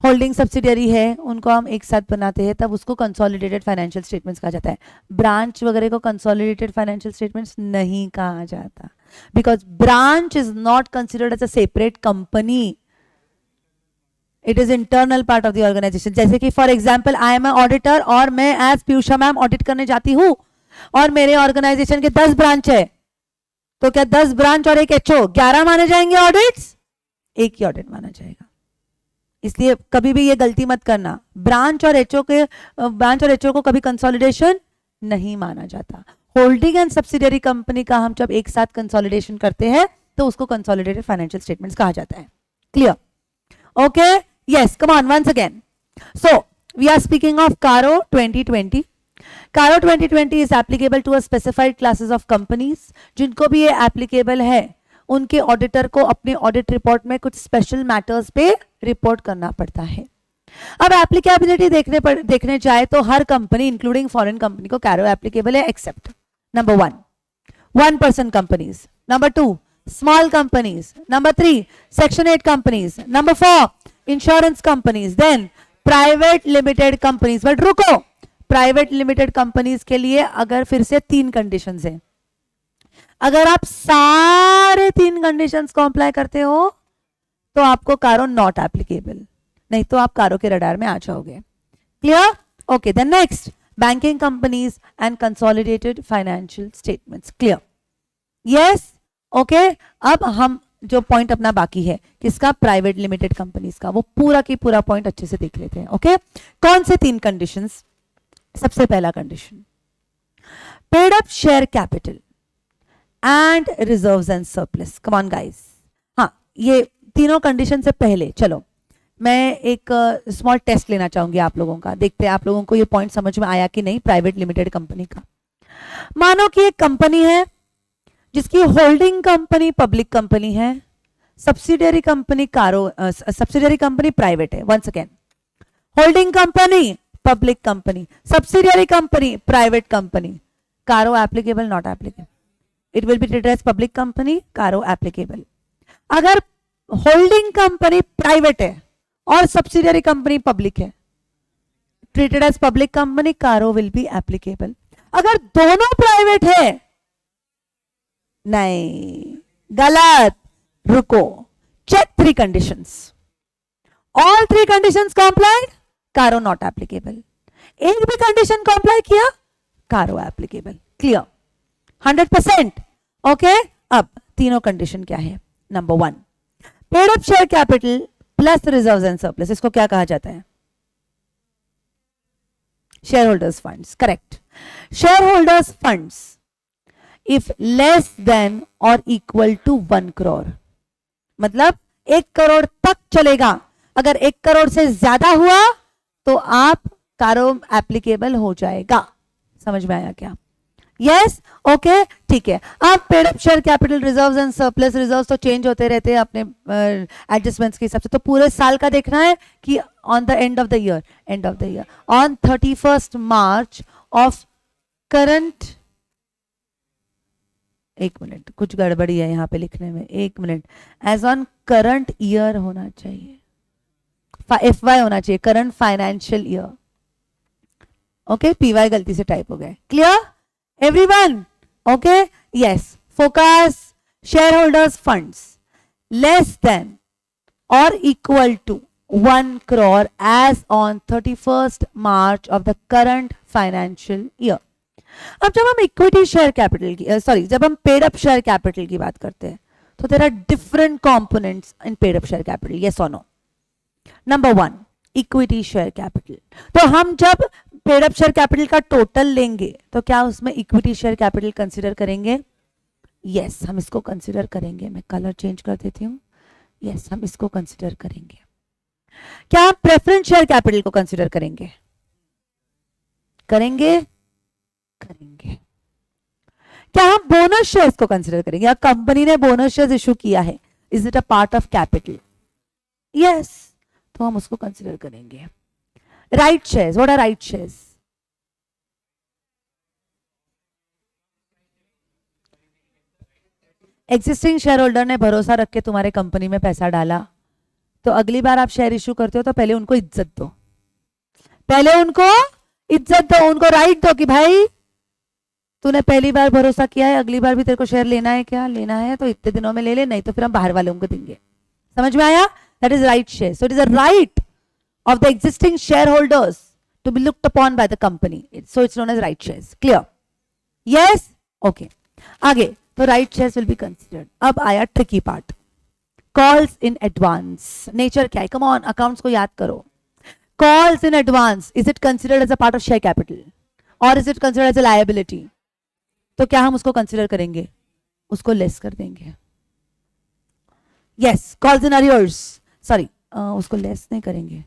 होल्डिंग सब्सिडियरी है, उनको हम एक साथ बनाते हैं, तब उसको कंसोलिडेटेड फाइनेंशियल स्टेटमेंट्स कहा जाता है। ब्रांच वगैरह को कंसोलिडेटेड फाइनेंशियल स्टेटमेंट्स नहीं कहा जाता, because branch is not considered as a separate company, it is internal part of the organisation. जैसे कि for example I am a auditor और मैं एज पीयूषा मैम ऑडिट करने जाती हूँ और मेरे ऑर्गेनाइजेशन के 10 ब्रांच है, तो क्या 10 ब्रांच और एक एचओ 11 माने जाएंगे ऑडिट्स? एक ही ऑडिट माना जाएगा। इसलिए कभी भी ये गलती मत करना, ब्रांच और एचओ को कभी कंसोलिडेशन नहीं माना जाता। होल्डिंग एंड सब्सिडियरी कंपनी का हम जब एक साथ कंसोलिडेशन करते हैं तो उसको कंसोलिडेटेड फाइनेंशियल स्टेटमेंट्स कहा जाता है। Clear? Okay, yes, come on once again. So we are speaking of CARO 2020। CARO 2020 is applicable to a specified classes of companies. जिनको भी ये एप्लीकेबल है उनके ऑडिटर को अपने ऑडिट रिपोर्ट में कुछ स्पेशल मैटर्स पे रिपोर्ट करना पड़ता है। अब एप्लीकेबिलिटी देखने जाए तो हर कंपनी इंक्लूडिंग फॉरेन कंपनी को कैरो एप्लीकेबल है except number 1% companies, number 2 small companies, number 3 section 8 companies, number 4 insurance companies, then private limited companies. But रुको, प्राइवेट लिमिटेड कंपनीज के लिए अगर फिर से 3 कंडीशंस हैं, अगर आप सारे 3 कंडीशंस को अप्लाई करते हो तो आपको कारो नॉट एप्लीकेबल, नहीं तो आप कारो के रडार में आ जाओगे। Clear? Okay, then next banking companies and consolidated financial statements. Clear? Yes, okay. अब हम जो पॉइंट अपना बाकी है किसका, प्राइवेट लिमिटेड कंपनीज का, वो पूरा की पूरा पॉइंट अच्छे से देख लेते हैं। ओके, कौन से 3 कंडीशंस? सबसे पहला condition, paid up share capital and reserves and surplus. Come on guys, हाँ, ये तीनों कंडीशन से पहले चलो मैं एक स्मॉल टेस्ट लेना चाहूंगी आप लोगों का, देखते हैं आप लोगों को ये पॉइंट समझ में आया कि नहीं। प्राइवेट लिमिटेड कंपनी का, मानो कि एक कंपनी है जिसकी होल्डिंग कंपनी पब्लिक कंपनी है, subsidiary company subsidiary company private है। Once again, holding company public company, subsidiary company private company, CARO applicable not applicable? It will be treated as public company, CARO applicable. अगर holding company private है और subsidiary company public है, treated as public company, CARO will be applicable. अगर दोनों private है, नहीं, गलत, रुको, चेक 3 कंडीशंस, ऑल 3 कंडीशंस कॉम्प्लाइड, कारो नॉट एप्लीकेबल। एक भी कंडीशन कॉम्प्लाई किया, कारो एप्लीकेबल। क्लियर? 100%। ओके, अब तीनों कंडीशन क्या है? Number 1, paid up share capital plus reserves and surplus, इसको क्या कहा जाता है? Share holders funds. Correct, share holders funds if less than और इक्वल टू 1 करोड़, मतलब 1 करोड़ तक चलेगा। अगर 1 करोड़ से ज्यादा हुआ तो आप कारो एप्लीकेबल हो जाएगा। समझ में आया क्या? यस, ओके, ठीक है। अब paid up share capital, reserves and surplus, reserves तो चेंज होते रहते हैं अपने एडजस्टमेंट्स के हिसाब से, तो पूरे साल का देखना है कि on the end of the year, on 31st March of current, एक मिनट, कुछ गड़बड़ी है यहाँ पे लिखने में, एक minute, as on current year होना चाहिए, FY होना चाहिए, current financial year. Okay, PY गलती से टाइप हो गया। Clear everyone? Okay, yes, focus, shareholders funds less than और equal to 1 crore as on 31st March of the current financial year. अब जब हम इक्विटी शेयर कैपिटल की जब हम पेड अप शेयर कैपिटल की बात करते हैं तो there are different components in paid up share capital, yes और no? Number 1, equity share capital. तो हम जब पेड अप शेयर कैपिटल का टोटल लेंगे तो क्या उसमें इक्विटी शेयर कैपिटल कंसीडर करेंगे? यस, हम इसको कंसीडर करेंगे। मैं कलर चेंज कर देती हूँ। यस, हम इसको कंसीडर करेंगे। क्या हम प्रेफरेंस शेयर कैपिटल को कंसीडर करेंगे? करेंगे। क्या हम बोनस शेयर्स को कंसीडर करेंगे? या कंपनी ने बोनस शेयर्स इशू किया है, is it a part of capital? Yes, तो हम उसको कंसीडर करेंगे। Right shares, what are right shares? Existing share holder ने भरोसा रख के तुम्हारे कंपनी में पैसा डाला, तो अगली बार आप शेयर इशू करते हो तो पहले उनको इज्जत दो, उनको राइट दो कि भाई तूने पहली बार भरोसा किया है, अगली बार भी तेरे को शेयर लेना है, क्या लेना है तो इतने दिनों में ले ले, नहीं तो फिर हम बाहर वालों को देंगे। समझ में आया? That is right share. So it is a right of the existing shareholders to be looked upon by the company, so it's known as right shares. Clear? Yes, okay. आगे तो right shares will be considered. अब आया tricky part, calls in advance. nature क्या है? come on, accounts को याद करो। calls in advance, is it considered as a part of share capital or is it considered as a liability? तो क्या हम उसको consider करेंगे? उसको less कर देंगे। yes, calls in arrears, sorry, उसको less नहीं करेंगे,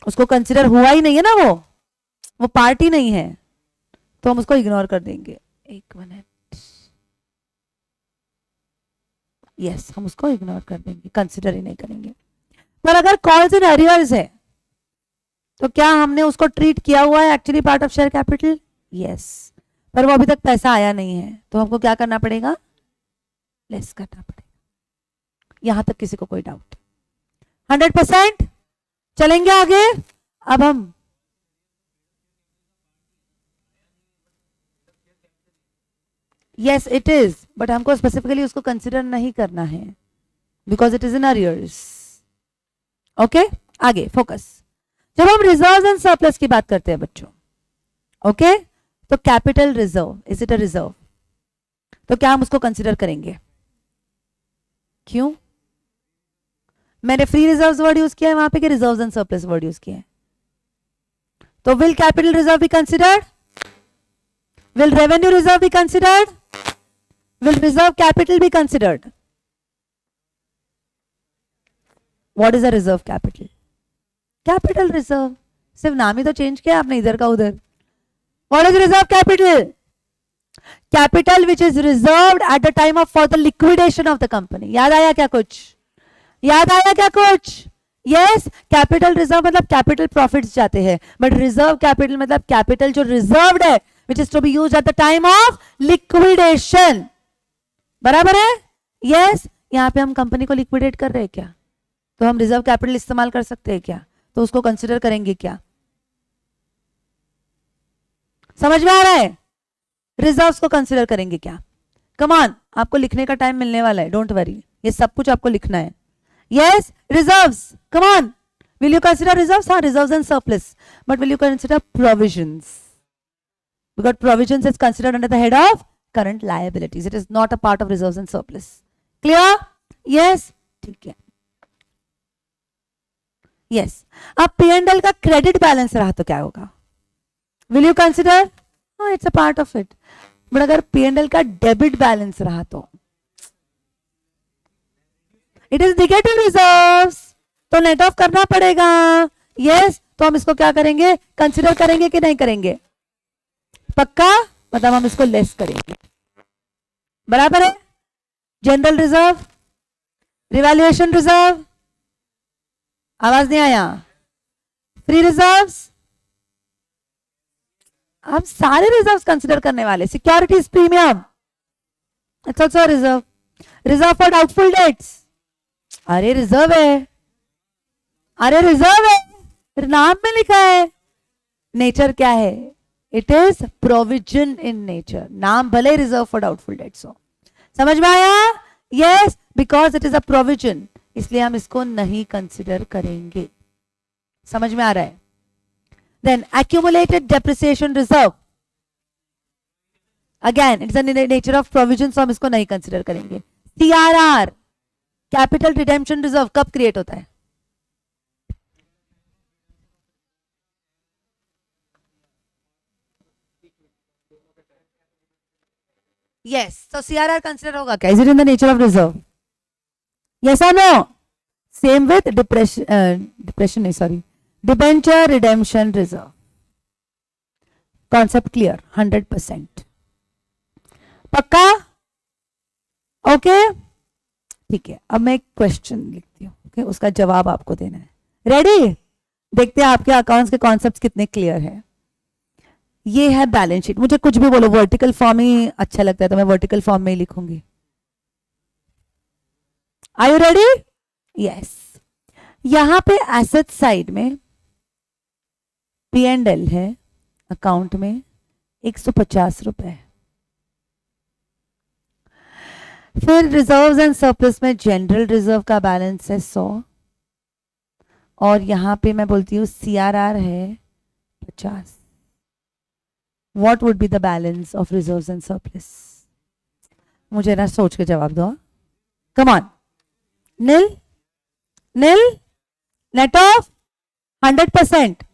उसको कंसिडर हुआ ही नहीं है ना, वो पार्टी नहीं है, तो हम उसको इग्नोर कर देंगे। एक मिनट, यस, हम उसको इग्नोर कर देंगे, कंसिडर ही नहीं करेंगे। पर अगर कॉल्स इन अरियर्स है तो क्या हमने उसको ट्रीट किया हुआ है actually part of share capital? Yes, पर वो अभी तक पैसा आया नहीं है, तो हमको क्या करना पड़ेगा? लेस करना पड़ेगा। यहां तक किसी को कोई डाउट? 100%? चलेंगे आगे। अब हम यस इट इज, बट हमको स्पेसिफिकली उसको कंसिडर नहीं करना है because it is in arrears. Okay, आगे फोकस। जब हम रिजर्व एंड सरप्लस की बात करते हैं बच्चों, ओके, तो capital reserve, is it a reserve? तो क्या हम उसको कंसिडर करेंगे? क्यों? मैंने फ्री रिजर्व्स वर्ड यूज किया है वहां पे कि reserves and surplus word use किया है? तो will capital reserve be considered? Will revenue reserve be considered? Will reserve capital be considered? What is a reserve capital? Capital reserve, सिर्फ नाम ही तो चेंज किया आपने इधर का उधर। What is reserve capital? Capital which is reserved at the time of for the liquidation of the company. याद आया क्या कुछ? याद आया क्या कुछ? यस, कैपिटल रिजर्व मतलब कैपिटल प्रॉफिट्स जाते हैं, बट रिजर्व कैपिटल मतलब कैपिटल जो रिजर्व्ड है which is to be used at the time of liquidation. बराबर है? यस, यहां पे हम कंपनी को लिक्विडेट कर रहे हैं क्या, तो हम रिजर्व कैपिटल इस्तेमाल कर सकते हैं क्या? तो उसको कंसिडर करेंगे क्या? समझ में आ रहा है? रिजर्व्स को कंसिडर करेंगे क्या? कम ऑन, आपको लिखने का टाइम मिलने वाला है, डोंट वरी, ये सब कुछ आपको लिखना है। Yes, reserves, come on, will you consider reserves? हाँ, reserves and surplus, but will you consider provisions? Because provisions is considered under the head of current liabilities, it is not a part of reserves and surplus. Clear? Yes, ठीक है। Yes, अब P&L का credit balance रहा तो क्या होगा? Will you consider? हाँ, it's a part of it, but अगर P&L का डेबिट बैलेंस रहा तो इट इज नेगेटिव रिजर्व्स, तो नेट ऑफ करना पड़ेगा। यस, तो हम इसको क्या करेंगे? कंसिडर करेंगे कि नहीं करेंगे? पक्का? मतलब हम इसको लेस करेंगे। बराबर है? जनरल रिजर्व, रिवैल्यूएशन रिजर्व, आवाज नहीं आया, फ्री रिजर्व्स, हम सारे रिजर्व्स कंसिडर करने वाले। Securities premium, it's also reserve. Reserve for doubtful debts, अरे रिजर्व है, अरे रिजर्व है, नाम में लिखा है। नेचर क्या है? It is provision in nature, नाम भले रिजर्व फॉर डाउटफुल डेट्स हो। समझ में आया? Yes, because it is a provision, इसलिए हम इसको नहीं कंसिडर करेंगे। समझ में आ रहा है? Then accumulated depreciation reserve, again it's a nature of provision, so हम इसको नहीं कंसिडर करेंगे। CRR, कैपिटल रिडेम्पशन रिजर्व, कब क्रिएट होता है? यस, तो CRR कंसिडर होगा क्या? Is it in the nature of reserve? Yes और नो? सेम विथ डिप्रेशन नहीं, sorry, debenture redemption reserve. Concept clear? 100%? पक्का? ओके, ठीक है। अब मैं एक क्वेश्चन लिखती हूँ, ओके, उसका जवाब आपको देना है। रेडी? देखते हैं आपके अकाउंट्स के कॉन्सेप्ट्स कितने क्लियर है। ये है बैलेंस शीट, मुझे कुछ भी बोलो, वर्टिकल फॉर्म ही अच्छा लगता है तो मैं वर्टिकल फॉर्म में ही लिखूंगी। Are you ready? यस, यहां पे एसेट साइड में P&L है, अकाउंट में 150 रुपए। फिर रिजर्व्स एंड सरप्लस में जनरल रिजर्व का बैलेंस है 100, और यहां पे मैं बोलती हूँ CRR है 50। What would be the balance of reserves and surplus? मुझे ना सोच के जवाब दो। Come on, nil, nil, net of 100%?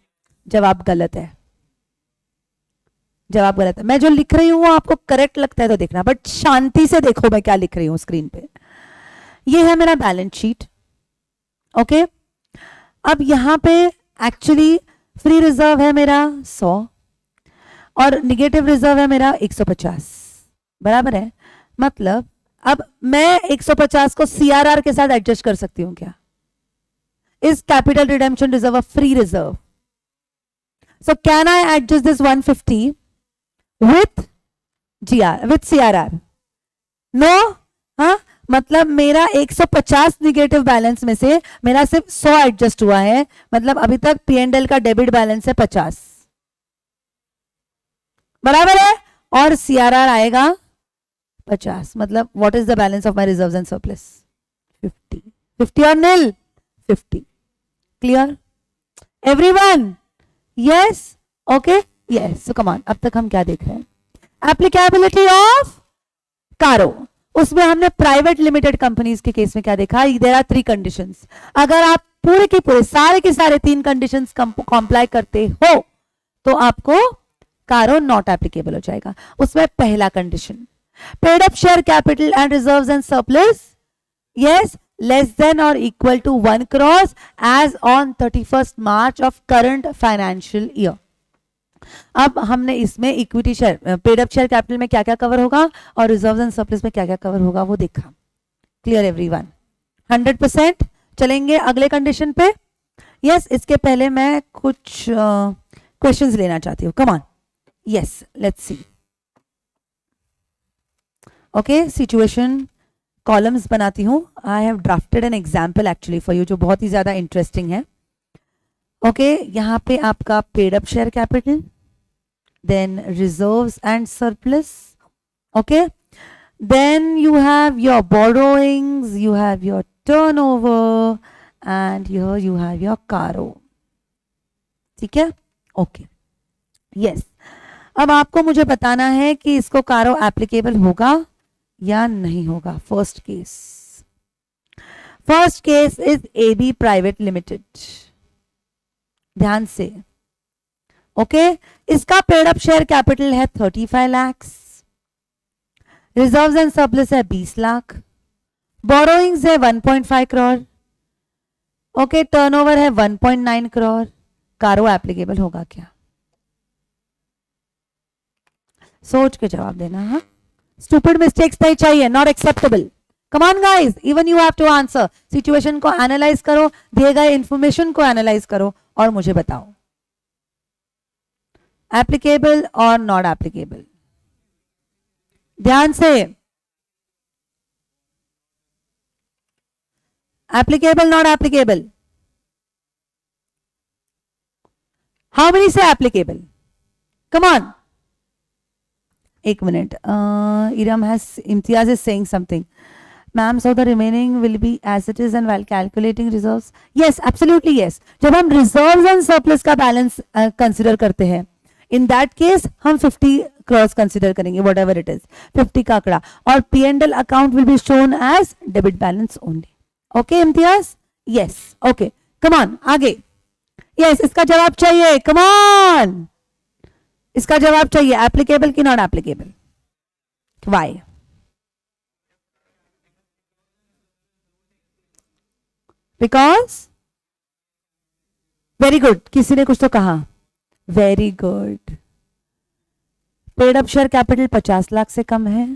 जवाब गलत है, जवाब गलत है। मैं जो लिख रही हूं आपको करेक्ट लगता है तो देखना, बट शांति से देखो मैं क्या लिख रही हूं स्क्रीन पे। ये है मेरा बैलेंस शीट, ओके। अब यहां पे एक्चुअली फ्री रिजर्व है मेरा 100 और निगेटिव रिजर्व है मेरा 150, बराबर है। मतलब अब मैं 150 को CRR के साथ एडजस्ट कर सकती हूं क्या? Is capital redemption reserve a free reserve? So can I adjust this 150 with CRR? No? हाँ, मतलब मेरा 150 निगेटिव बैलेंस में से मेरा सिर्फ 100 एडजस्ट हुआ है, मतलब अभी तक P&L का डेबिट बैलेंस है 50, बराबर है, और CRR आएगा 50, मतलब what is the balance of my reserves and surplus? 50. 50 और नील? 50. Clear everyone? Yes, okay, yes. So come on, अब तक हम क्या देख रहे हैं? Applicability of CARO. उसमें हमने प्राइवेट लिमिटेड कंपनीज के केस में क्या देखा? There are 3 conditions. अगर आप पूरे के पूरे सारे के सारे 3 कंडीशंस कंप्लाई करते हो तो आपको कारो नॉट एप्लीकेबल हो जाएगा. उसमें पहला condition, paid up share capital and reserves and surplus, yes, less than और इक्वल टू 1 crore एज ऑन 31st March ऑफ करंट फाइनेंशियल ईयर. अब हमने इसमें equity share, paid up share capital में क्या क्या कवर होगा और रिजर्व्स एंड सरप्लस में क्या क्या कवर होगा वो देखा. Clear everyone? 100%. चलेंगे अगले कंडीशन पे. यस, इसके पहले मैं कुछ क्वेश्चंस लेना चाहती हूँ. Come on, yes, let's see. Okay, situation columns बनाती हूँ. I have drafted an example actually for you, जो बहुत ही ज्यादा इंटरेस्टिंग है. ओके, यहाँ पे आपका paid up share capital, then reserves and surplus. Okay, then you have your borrowings, you have your turnover and here you have your CARO. ठीक है? Okay, yes. अब आपको मुझे बताना है कि इसको कारो एप्लीकेबल होगा या नहीं होगा. First case is AB private limited. ध्यान से. ओके, इसका पेड अप शेयर कैपिटल है 35 lakhs, रिजर्व्स एंड सरप्लस है 20 लाख, बोरोइंग्स है 1.5 crore. ओके, टर्नओवर है 1.9 crore. कारो एप्लीकेबल होगा क्या? सोच के जवाब देना. हाँ, स्टूपिड मिस्टेक्स नहीं चाहिए, not acceptable. Come on guys, even you have to answer. Situation को एनालाइज करो, दिए गए इंफॉर्मेशन को एनालाइज करो और मुझे बताओ एप्लीकेबल और नॉट एप्लीकेबल. ध्यान से. Applicable, not applicable? How many से एप्लीकेबल? Come on. एक minute. Imtiaz is saying something. Ma'am, so the remaining will be as it is and while calculating reserves. Yes, absolutely yes. जब हम reserves and surplus का balance consider करते हैं, in that case हम 50 crores consider करेंगे, whatever it is, 50 का आंकड़ा, और P&L account will be shown as debit balance only. Okay, Imtiaz? Yes. Okay. Come on, आगे. Yes, इसका जवाब चाहिए. Come on. इसका जवाब चाहिए. एप्लीकेबल की not applicable? Why? Because, very good, किसी ने कुछ तो कहा. Very good. Paid up share capital 50 lakh से कम है,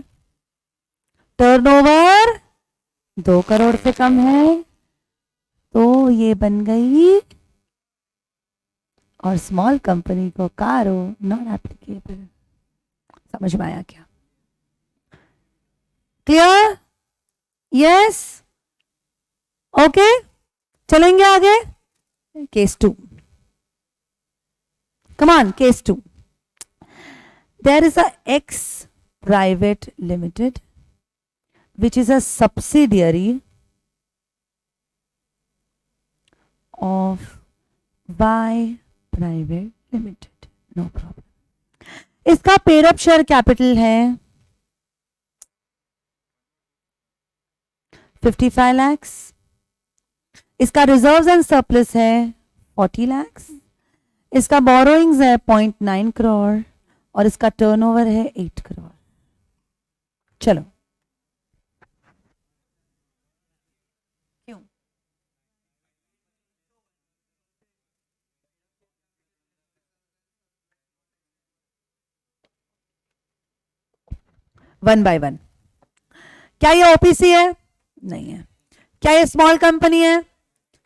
टर्नओवर 2 करोड़ से कम है, तो ये बन गई, और स्मॉल कंपनी को कारो नॉट एप्लीकेबल. समझ में आया क्या? क्लियर? Yes, okay. चलेंगे आगे. Case 2. Come on, case 2. There is a X private limited which is a subsidiary of Y private limited. No problem. इसका पेड अप शेयर कैपिटल है 55 lakhs. इसका रिजर्व्स एंड सरप्लस है 40 lakhs. इसका borrowings है 0.9 crore और इसका turnover है 8 crore. चलो, क्यों? One by one. क्या ये ओपीसी है? नहीं है. क्या ये स्मॉल कंपनी है?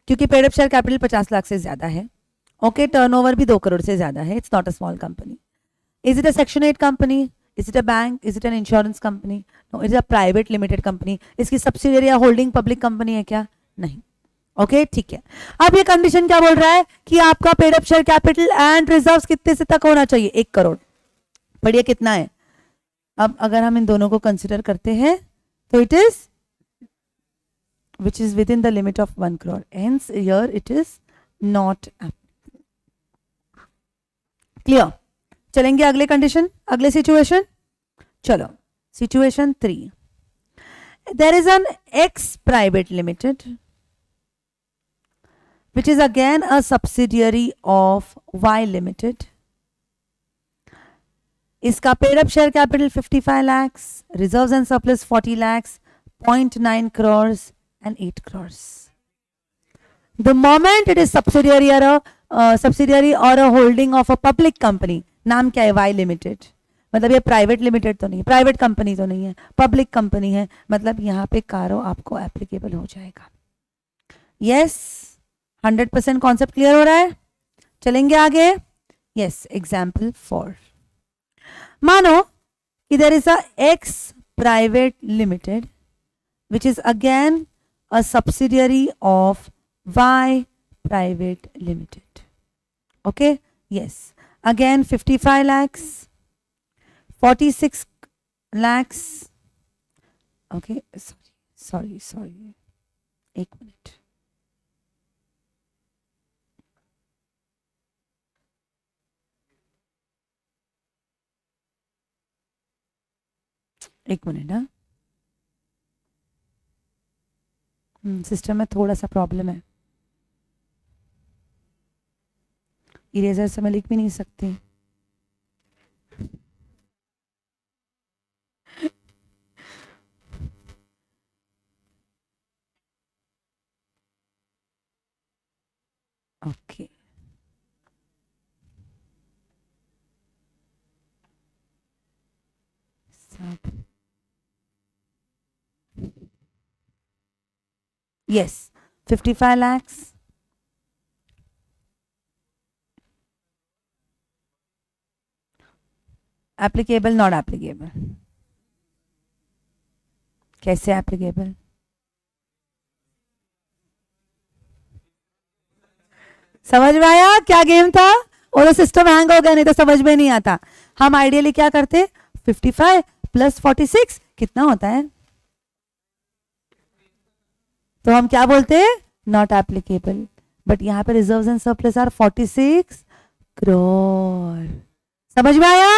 क्योंकि paid up share capital 50 lakh से ज्यादा है ओके, टर्नओवर भी 2 करोड़ से ज्यादा है, it's not a small company. Is it a section 8 company? Is it a bank? Is it an insurance company? No, it is a private limited company. इसकी subsidiary या holding public company है क्या? नहीं. Okay, ठीक है. अब ये condition क्या बोल रहा है कि आपका paid up share capital and reserves कितने से तक होना चाहिए? 1 करोड़. बढ़िया, कितना है? अब अगर हम इन दोनों को कंसिडर करते हैं तो it is which is within the limit of 1 crore. Hence, here it is not clear. चलेंगे अगले कंडीशन, अगले सिचुएशन. चलो, situation 3. There is an X private limited which is again a subsidiary of Y limited. इसका paid up share capital 55 lakhs, reserves and surplus 40 lakhs, 0.9 crores and 8 crores. The moment it is subsidiary or a holding of a public company, नाम क्या है? Y limited. मतलब ये private limited तो नहीं है, private company तो नहीं है, पब्लिक कंपनी है, मतलब यहाँ पे कारो आपको एप्लीकेबल हो जाएगा. यस, 100% कॉन्सेप्ट क्लियर हो रहा है. चलेंगे आगे. Yes, example 4. मानो कि there is a X private limited which is again a subsidiary of Y private limited. Okay, yes, again 55 lakhs, 46 lakhs. Okay, sorry, एक मिनट. एक मिनट. हाँ, सिस्टम में थोड़ा सा प्रॉब्लम है. इरेजर से मैं लिख भी नहीं सकती. Okay, yes, 55 lakhs, applicable, not applicable. कैसे एप्लीकेबल? समझ में आया क्या गेम था? और सिस्टम हैंग हो गया, नहीं तो समझ में नहीं आता. हम आइडियली क्या करते? 55 प्लस 46 कितना होता है? तो हम क्या बोलते हैं? Not applicable. बट यहाँ पे reserves and surplus are 46 crore. समझ में आया?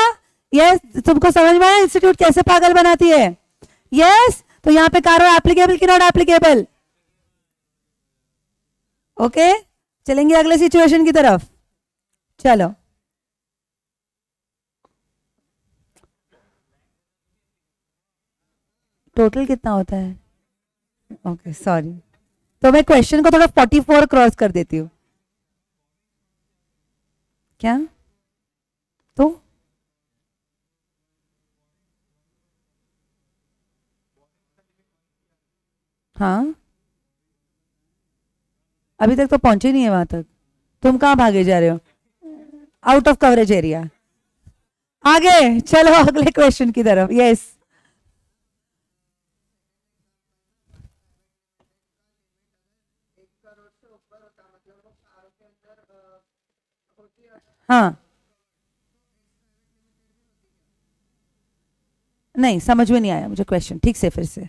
यस, तुमको समझ में आया इंस्टीट्यूट कैसे पागल बनाती है? यस, तो यहाँ पे कारो एप्लीकेबल की नॉट एप्लीकेबल? ओके, चलेंगे अगले सिचुएशन की तरफ. चलो, टोटल कितना होता है? ओके, सॉरी, तो मैं क्वेश्चन को थोड़ा 44 क्रॉस कर देती हूँ. क्या? तो हाँ, अभी तक तो पहुंचे नहीं है वहां तक. तुम कहाँ भागे जा रहे हो? Out of coverage area. आगे चलो अगले क्वेश्चन की तरफ. यस, हाँ, नहीं समझ में नहीं आया मुझे क्वेश्चन, ठीक से फिर से.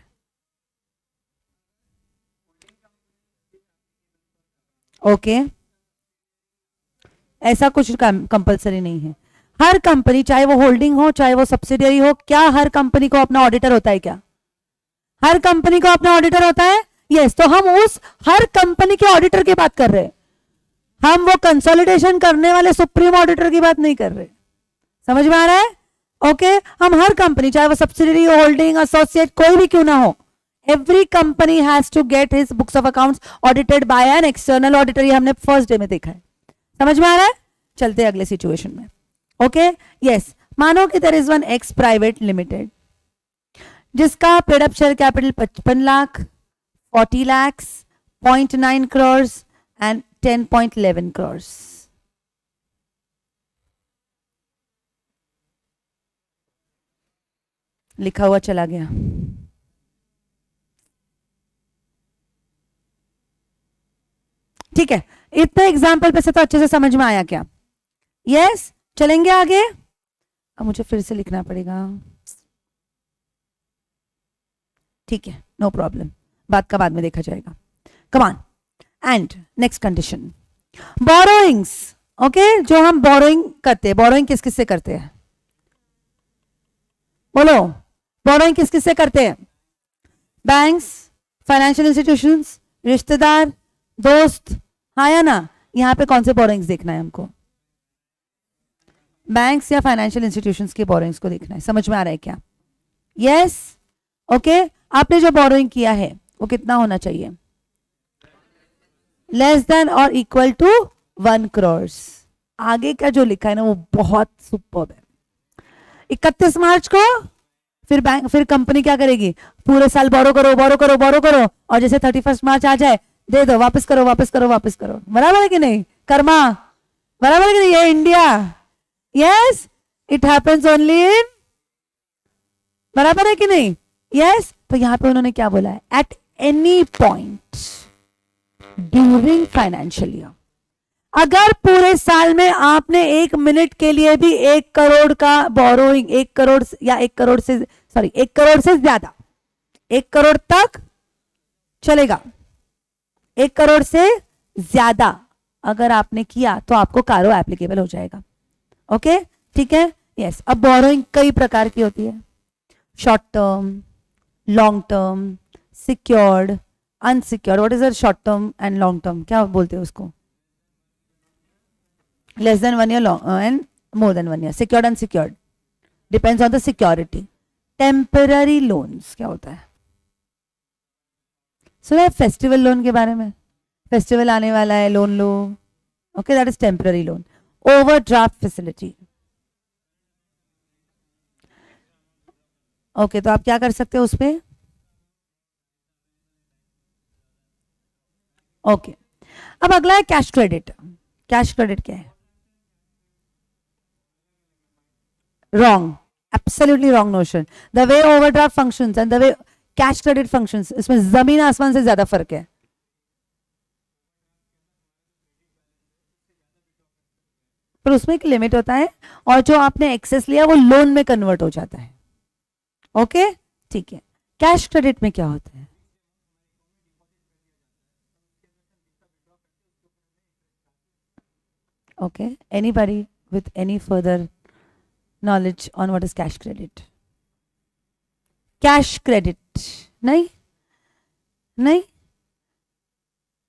ओके, ऐसा कुछ कंपलसरी नहीं है. हर कंपनी, चाहे वो होल्डिंग हो चाहे वो सब्सिडियरी हो, क्या हर कंपनी को अपना ऑडिटर होता है? क्या हर कंपनी को अपना ऑडिटर होता है? यस, तो हम उस हर कंपनी के ऑडिटर की बात कर रहे हैं. हम वो कंसोलिडेशन करने वाले सुप्रीम ऑडिटर की बात नहीं कर रहे. समझ में आ रहा है? ओके, हम हर कंपनी, चाहे वो सब्सिडियरी होल्डिंग एसोसिएट कोई भी क्यों ना हो, every company has to get his books of accounts audited by an external auditor. ये हमने फर्स्ट डे में देखा है. समझ में आ रहा है? चलते अगले सिचुएशन में. ओके, यस, मानो कि there is one X private limited जिसका paid up share capital 55 lakh, 40 lakhs, 0.9 crores and 10.11 crores. लिखा हुआ चला गया। ठीक है, इतने एग्जाम्पल पे से तो अच्छे से समझ में आया क्या? यस, चलेंगे आगे। अब मुझे फिर से लिखना पड़ेगा। ठीक है, नो प्रॉब्लम, बात का बाद में देखा जाएगा। Come on. And next condition, borrowings. Okay, जो हम बोरोइंग करते हैं, बोरोइंग किस किस से करते हैं? बोलो, बोरोइंग किस किस से करते हैं? बैंक्स, फाइनेंशियल इंस्टीट्यूशंस, रिश्तेदार, दोस्त, हाँ या ना? यहां पे कौन से बोरोइंग्स देखना है हमको? बैंक्स या फाइनेंशियल इंस्टीट्यूशंस के बोरोइंग्स को देखना है। समझ में आ रहा है क्या? Yes, okay. आपने जो बोरोइंग किया है वो कितना होना चाहिए? लेस देन और इक्वल टू 1 करोड़। आगे का जो लिखा है ना वो बहुत सुपर्ब है। 31 मार्च को फिर कंपनी क्या करेगी? पूरे साल बोरो करो बोरो करो बोरो करो, और जैसे 31 मार्च आ जाए दे दो, वापस करो वापस करो वापस करो। बराबर है कि नहीं? कर्मा, बराबर है कि नहीं? ये India. Yes, it happens only in, बराबर है कि नहीं? यस। तो यहां पे उन्होंने क्या बोला है? At any point during financial year, अगर पूरे साल में आपने 1 मिनट के लिए भी 1 करोड़ का बोरोइंग, 1 करोड़ या 1 करोड़ से, सॉरी 1 करोड़ से ज्यादा, 1 करोड़ तक चलेगा, 1 करोड़ से ज्यादा अगर आपने किया तो आपको कारो एप्लीकेबल हो जाएगा। ओके, ठीक है। यस, अब बोरोइंग कई प्रकार की होती है, short term, long term, secured, unsecured. What is a short term and long term? क्या बोलते हैं उसको? Less than 1 year and more than 1 year, secured unsecured, depends on the security. Temporary loans क्या होता है? सुना है फेस्टिवल लोन के बारे में? फेस्टिवल आने वाला है, loan low. Okay, that is temporary loan. Overdraft facility. Okay, तो आप क्या कर सकते हो उस पे? ओके, अब अगला है कैश क्रेडिट। कैश क्रेडिट क्या है? Wrong, absolutely wrong notion. The way overdraft functions and the way cash credit functions, इसमें जमीन आसमान से ज्यादा फर्क है। पर उसमें एक लिमिट होता है, और जो आपने एक्सेस लिया वो लोन में कन्वर्ट हो जाता है। ओके, ठीक है। कैश क्रेडिट में क्या होता है? Okay, anybody with any further knowledge on what is cash credit? Cash credit नहीं, नहीं,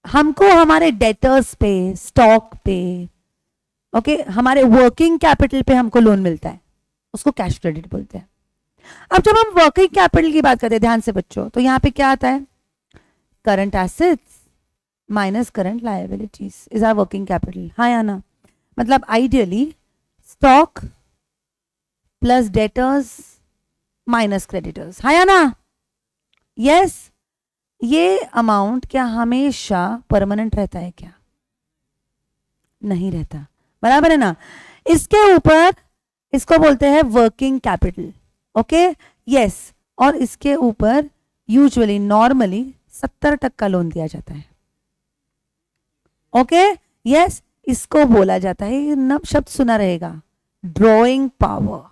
हमको हमारे डेटर्स पे, स्टॉक पे, ओके, हमारे वर्किंग कैपिटल पे हमको लोन मिलता है, उसको कैश क्रेडिट बोलते हैं। अब जब हम वर्किंग कैपिटल की बात करते हैं, ध्यान से बच्चों, तो यहां पे क्या आता है? Current assets minus current liabilities is our working capital, हाँ या ना? मतलब ideally stock plus debtors minus creditors, हाँ या ना? यस। ये अमाउंट क्या हमेशा परमानेंट रहता है क्या? नहीं रहता, बराबर है ना? इसके ऊपर इसको बोलते हैं वर्किंग कैपिटल। Okay, yes. और इसके ऊपर यूजुअली नॉर्मली 70% लोन दिया जाता है। Okay, yes. इसको बोला जाता है, ये नब शब्द सुना रहेगा, ड्रॉइंग पावर।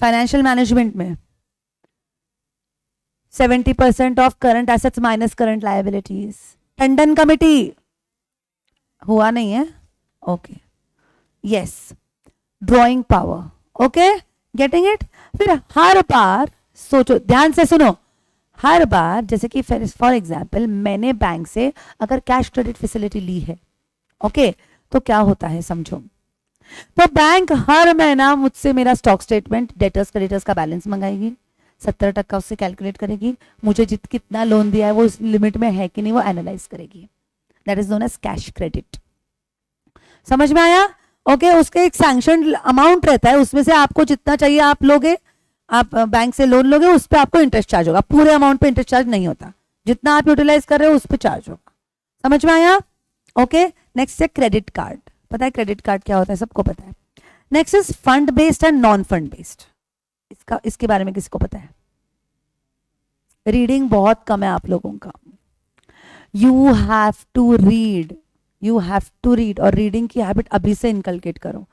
फाइनेंशियल मैनेजमेंट में 70% of current assets minus current liabilities. Tandon committee हुआ नहीं है? Okay, yes, drawing power. Okay, getting it? फिर हर बार सोचो, ध्यान से सुनो, हर बार जैसे कि फॉर एग्जाम्पल मैंने बैंक से अगर कैश क्रेडिट फैसिलिटी ली है, ओके, तो क्या होता है समझो। तो बैंक हर महीना मुझसे मेरा स्टॉक स्टेटमेंट, डेटर्स क्रेडिटर्स का बैलेंस मंगाएगी, 70% उससे कैलकुलेट करेगी, मुझे कितना लोन दिया है वो उस लिमिट में है कि नहीं वो एनालाइज करेगी। That is known as cash credit. समझ में आया? ओके, उसके एक सैंक्शन अमाउंट रहता है, उसमें से आपको जितना चाहिए आप लोगे, आप बैंक से लोन लोगे, उस पर आपको इंटरेस्ट चार्ज होगा, पूरे अमाउंट पे इंटरेस्ट चार्ज नहीं होता, जितना आप यूटिलाइज कर रहे हो उस पर चार्ज होगा। समझ में आया? ओके, नेक्स्ट है क्रेडिट कार्ड। पता है क्रेडिट कार्ड क्या होता है? सबको पता है। Next is fund based and non fund based. इसके बारे में किसी को पता है? रीडिंग बहुत कम है आप लोगों का. You have to read, you have to read, और रीडिंग की हैबिट अभी से इनकलकेट करो.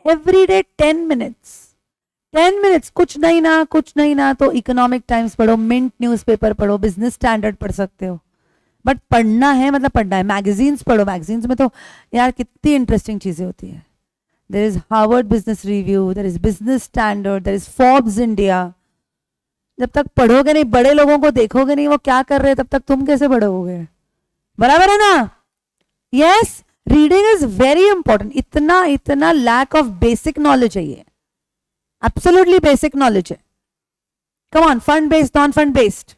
Every day 10 minutes, 10 minutes. कुछ नहीं ना तो इकोनॉमिक टाइम्स पढ़ो, मिंट न्यूज़पेपर पढ़ो, बिजनेस स्टैंडर्ड पढ़ सकते हो, बट पढ़ना है मतलब पढ़ना है. मैगजीन्स पढ़ो, मैगजीन्स में तो यार कितनी इंटरेस्टिंग चीजें होती है. There is Harvard Business Review, there is Business Standard, there is Forbes India. जब तक पढ़ोगे नहीं, बड़े लोगों को देखोगे नहीं वो क्या कर रहे हैं, तब तक तुम कैसे पढ़ोगे? बराबर है ना? Yes, reading is very important. इतना लैक ऑफ बेसिक नॉलेज है ये, एब्सोल्युटली बेसिक नॉलेज है. Come on, fund based, non fund based.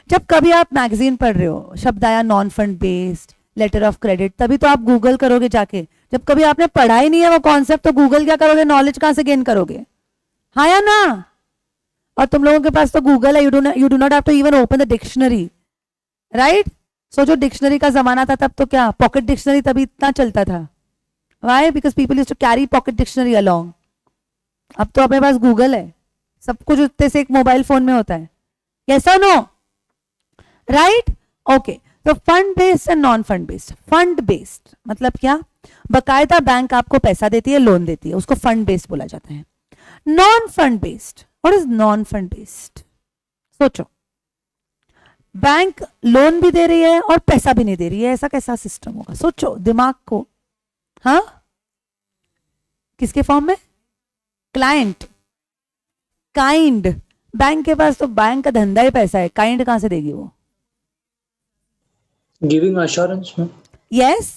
जब कभी आप मैगजीन पढ़ रहे हो, शब्द आया non fund based, letter of credit, तभी तो आप गूगल करोगे जाके. जब कभी आपने पढ़ा ही नहीं है वो कॉन्सेप्ट, तो गूगल क्या करोगे? नॉलेज कहां से गेन करोगे? हाँ या ना? और तुम लोगों के पास तो गूगल है, you do not have to even open the dictionary, right? So जो डिक्शनरी का जमाना था तब तो क्या पॉकेट डिक्शनरी तभी इतना चलता था. Why? Because people used to carry pocket dictionary along. अब तो अपने पास गूगल है, सब कुछ उत्ते से एक मोबाइल फोन में होता है. यस और नो? राइट? ओके. तो fund based and non fund based. Fund based मतलब क्या? बकायदा बैंक आपको पैसा देती है, लोन देती है, उसको फंड बेस्ड बोला जाता है. Non fund based, what is non fund based? सोचो, बैंक लोन भी दे रही है और पैसा भी नहीं दे रही है, ऐसा कैसा सिस्टम होगा? सोचो दिमाग को. हाँ, किसके फॉर्म में? Client, kind. बैंक के पास तो बैंक का धंधा ही पैसा है, काइंड कहां से देगी वो? Giving assurance, no? Yes.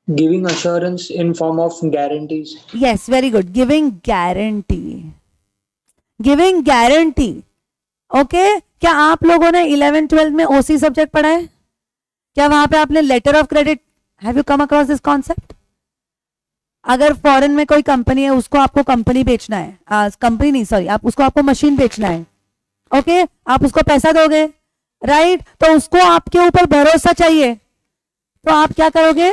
Giving assurance in form of guarantees. Yes, very good. Giving guarantee. Giving guarantee. Okay? क्या आप लोगों ने 11-12 में ओसी सब्जेक्ट पढ़ा है? क्या वहां पे आपने letter of credit, have you come across this concept? अगर फॉरेन में कोई कंपनी है, उसको आपको कंपनी बेचना है, कंपनी नहीं सॉरी, आप उसको आपको मशीन बेचना है, ओके? आप उसको पैसा दोगे, राइट? तो उसको आपके ऊपर भरोसा चाहिए, तो आप क्या करोगे?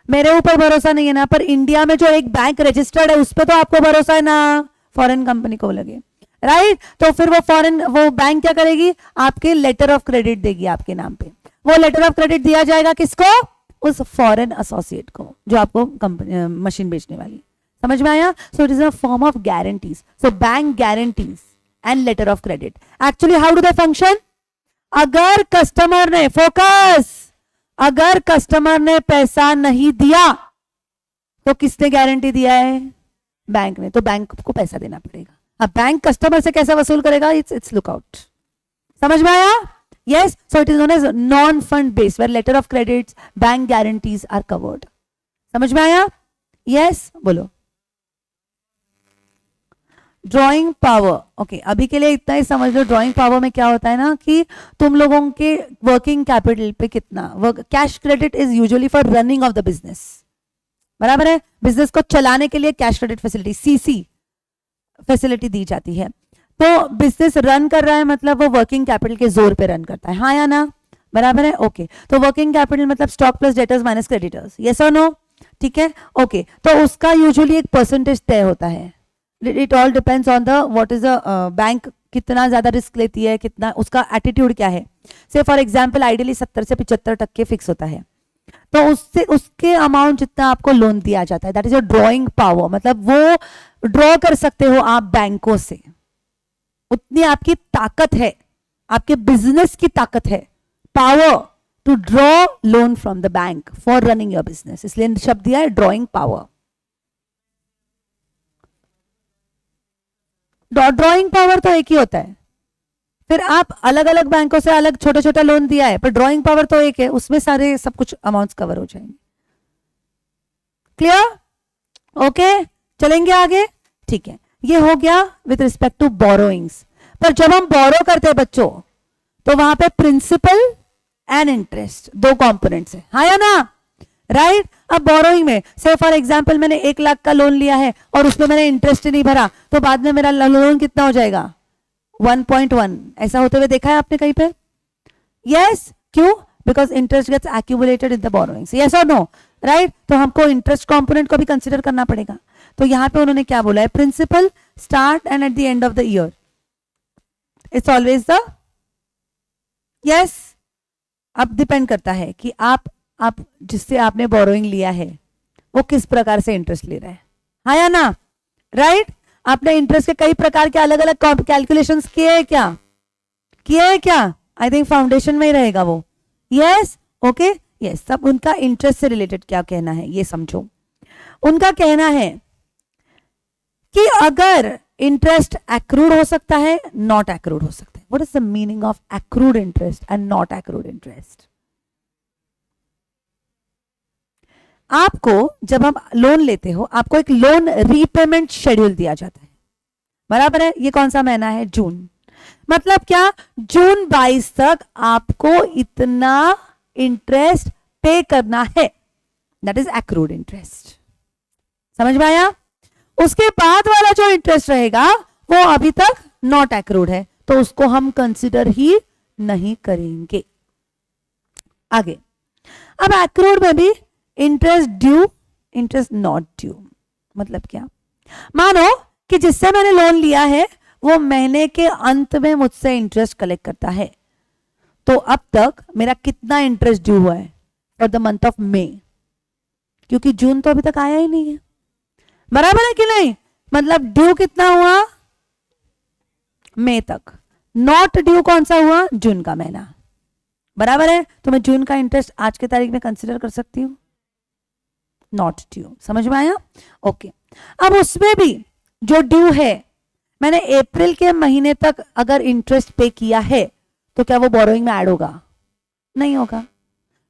मेरे ऊपर भरोसा नहीं है ना, पर इंडिया में जो एक बैंक रजिस्टर्ड है उस पर तो आपको भरोसा है ना, फॉरेन कंपनी को लगे, राइट? तो फिर वो बैंक क्या करेगी? आपके लेटर ऑफ क्रेडिट देगी आपके नाम पे. वो लेटर ऑफ क्रेडिट दिया जाएगा किसको? उस फॉरेन एसोसिएट को जो आपको कंपनी मशीन बेचने वाली. समझ में आया? सो it is a form of guarantees. So bank guarantees and later of credit. Actually how do they function? अगर कस्टमर ने, फोकस, अगर कस्टमर ने पैसा नहीं दिया तो किसने गारंटी दिया है? बैंक ने. तो बैंक को पैसा देना पड़ेगा. अब बैंक कस्टमर से कैसे वसूल करेगा? It's lookout. समझ में आया? Yes, so it is known as non-fund based, where letter of credits, bank guarantees are covered. समझ में आया? Yes, बोलो. Drawing power. ओके, अभी के लिए इतना ही समझ लो. ड्रॉइंग पावर में क्या होता है ना कि तुम लोगों के वर्किंग कैपिटल पे कितना cash credit is usually for running of the business. बराबर है? बिजनेस को चलाने के लिए cash credit facility, CC facility दी जाती है. तो बिजनेस रन कर रहा है मतलब वो वर्किंग कैपिटल के जोर पे रन करता है. हाँ या ना? बराबर है? ओके. तो वर्किंग कैपिटल मतलब stock plus debtors minus creditors. Yes और नो? ठीक है, ओके. तो उसका यूजुअली एक परसेंटेज तय होता है. It all depends on the what is the bank कितना ज्यादा रिस्क लेती है, कितना उसका एटीट्यूड क्या है. से फॉर एग्जाम्पल आइडियली 70 से 75% फिक्स होता है. तो उससे उसके अमाउंट जितना आपको लोन दिया जाता है, that is your drawing power. मतलब वो ड्रॉ कर सकते हो आप बैंकों से, उतनी आपकी ताकत है, आपके बिजनेस की ताकत है, power to draw loan from the bank for running your business. इसलिए शब्द दिया है ड्रॉइंग पावर. ड्रॉइंग पावर तो एक ही होता है. फिर आप अलग अलग बैंकों से अलग छोटा छोटा लोन दिया है, पर ड्रॉइंग पावर तो एक है, उसमें सारे सब कुछ अमाउंट्स कवर हो जाएंगे. क्लियर? ओके, चलेंगे आगे. ठीक है, ये हो गया विथ रिस्पेक्ट टू बोरोइंग्स. पर जब हम बोरो करते हैं बच्चों, तो वहां पे प्रिंसिपल एंड इंटरेस्ट दो कंपोनेंट्स है. हाँ या ना? राइट? अब बोरोइंग में से फॉर एग्जांपल मैंने 1 लाख का लोन लिया है और उसमें मैंने इंटरेस्ट नहीं भरा, तो बाद में मेरा लोन कितना हो जाएगा? 1.1. ऐसा होते हुए देखा है आपने कहीं पे? यस. क्यों? Because interest gets accumulated in the borrowings. Yes और नो? राइट तो हमको इंटरेस्ट कंपोनेंट को भी कंसिडर करना पड़ेगा। तो यहां पे उन्होंने क्या बोला है, principal start and at the end of the year it's always the yes. अब डिपेंड करता है कि आप जिससे आपने बोरोइंग लिया है वो किस प्रकार से इंटरेस्ट ले रहा है, हाँ या ना, राइट आपने इंटरेस्ट के कई प्रकार के अलग अलग कैलकुलेशंस किए हैं क्या, आई थिंक फाउंडेशन में ही रहेगा वो, यस ओके यस। सब उनका इंटरेस्ट से रिलेटेड क्या कहना है ये समझो। उनका कहना है कि अगर इंटरेस्ट एक्रूड हो सकता है, नॉट एक्रूड हो सकता है। What is the meaning of accrued interest and not accrued interest? आपको जब हम लोन लेते हो आपको एक लोन रीपेमेंट शेड्यूल दिया जाता है, बराबर है। ये कौन सा महीना है, जून। मतलब क्या, जून 22 तक आपको इतना इंटरेस्ट पे करना है, दैट इज एक्रूड इंटरेस्ट। समझ में आया? उसके बाद वाला जो इंटरेस्ट रहेगा वो अभी तक नॉट एक्रूड है, तो उसको हम कंसिडर ही नहीं करेंगे। आगे, अब एक्रूड में भी interest due, interest not due मतलब क्या, मानो कि जिससे मैंने लोन लिया है वो महीने के अंत में मुझसे इंटरेस्ट कलेक्ट करता है, तो अब तक मेरा कितना इंटरेस्ट ड्यू हुआ है for the month of May, क्योंकि जून तो अभी तक आया ही नहीं है, बराबर है कि नहीं। मतलब ड्यू कितना हुआ, मई तक। नॉट ड्यू कौन सा हुआ, जून का महीना, बराबर है। तो मैं जून का इंटरेस्ट आज के तारीख में कंसिडर कर सकती हूँ, नॉट ड्यू। समझ में आया? ओके। अब उसमें भी जो ड्यू है, मैंने अप्रैल के महीने तक अगर इंटरेस्ट पे किया है तो क्या वो बोरोइंग में ऐड होगा? नहीं होगा।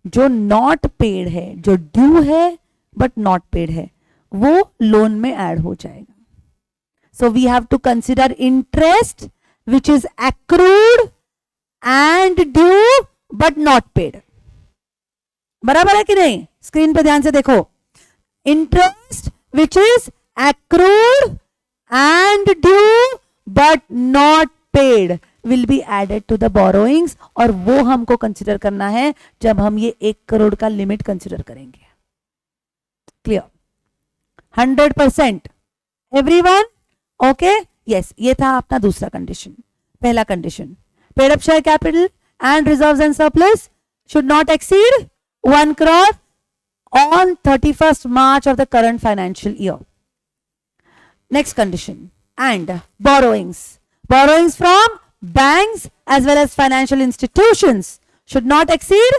जो नॉट पेड है, जो ड्यू है बट नॉट पेड है, वो लोन में ऐड हो जाएगा। So we have to consider interest which is accrued and due but not paid, बराबर है कि नहीं? स्क्रीन पे ध्यान से देखो, interest which is accrued and due but not paid will be added to the borrowings, और वो हमको कंसिडर करना है जब हम ये 1 करोड़ का लिमिट कंसिडर करेंगे। क्लियर? 100% एवरीवन? Okay yes. ये था अपना दूसरा कंडीशन। पहला condition, paid up share capital and reserves and surplus should not exceed 1 crore on 31st March of the current financial year. Next condition, and borrowings from banks as well as financial institutions should not exceed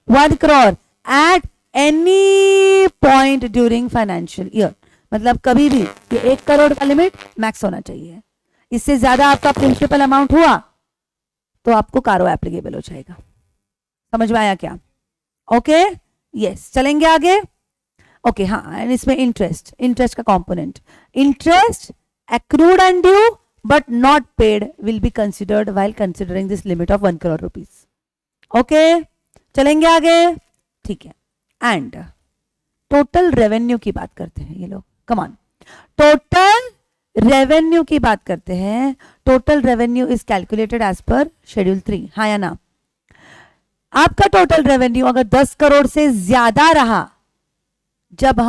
1 crore at any point during financial year. मतलब कभी भी ये 1 करोड़ का limit max होना चाहिए, इससे ज्यादा आपका प्रिंसिपल अमाउंट हुआ तो आपको कारो एप्लीकेबल हो जाएगा। समझ में आया क्या? ओके यस, चलेंगे आगे। ओके हाँ, एंड इसमें इंटरेस्ट का component, interest accrued and due but not paid will be considered while considering this limit of 1 crore rupees. Okay चलेंगे आगे, ठीक है। एंड टोटल रेवेन्यू की बात करते हैं ये लोग, कम ऑन, टोटल रेवेन्यू की बात करते हैं। Total revenue is calculated as per schedule 3, हाँ या ना? आपका टोटल रेवेन्यू अगर 10 करोड़ से ज्यादा रहा, जब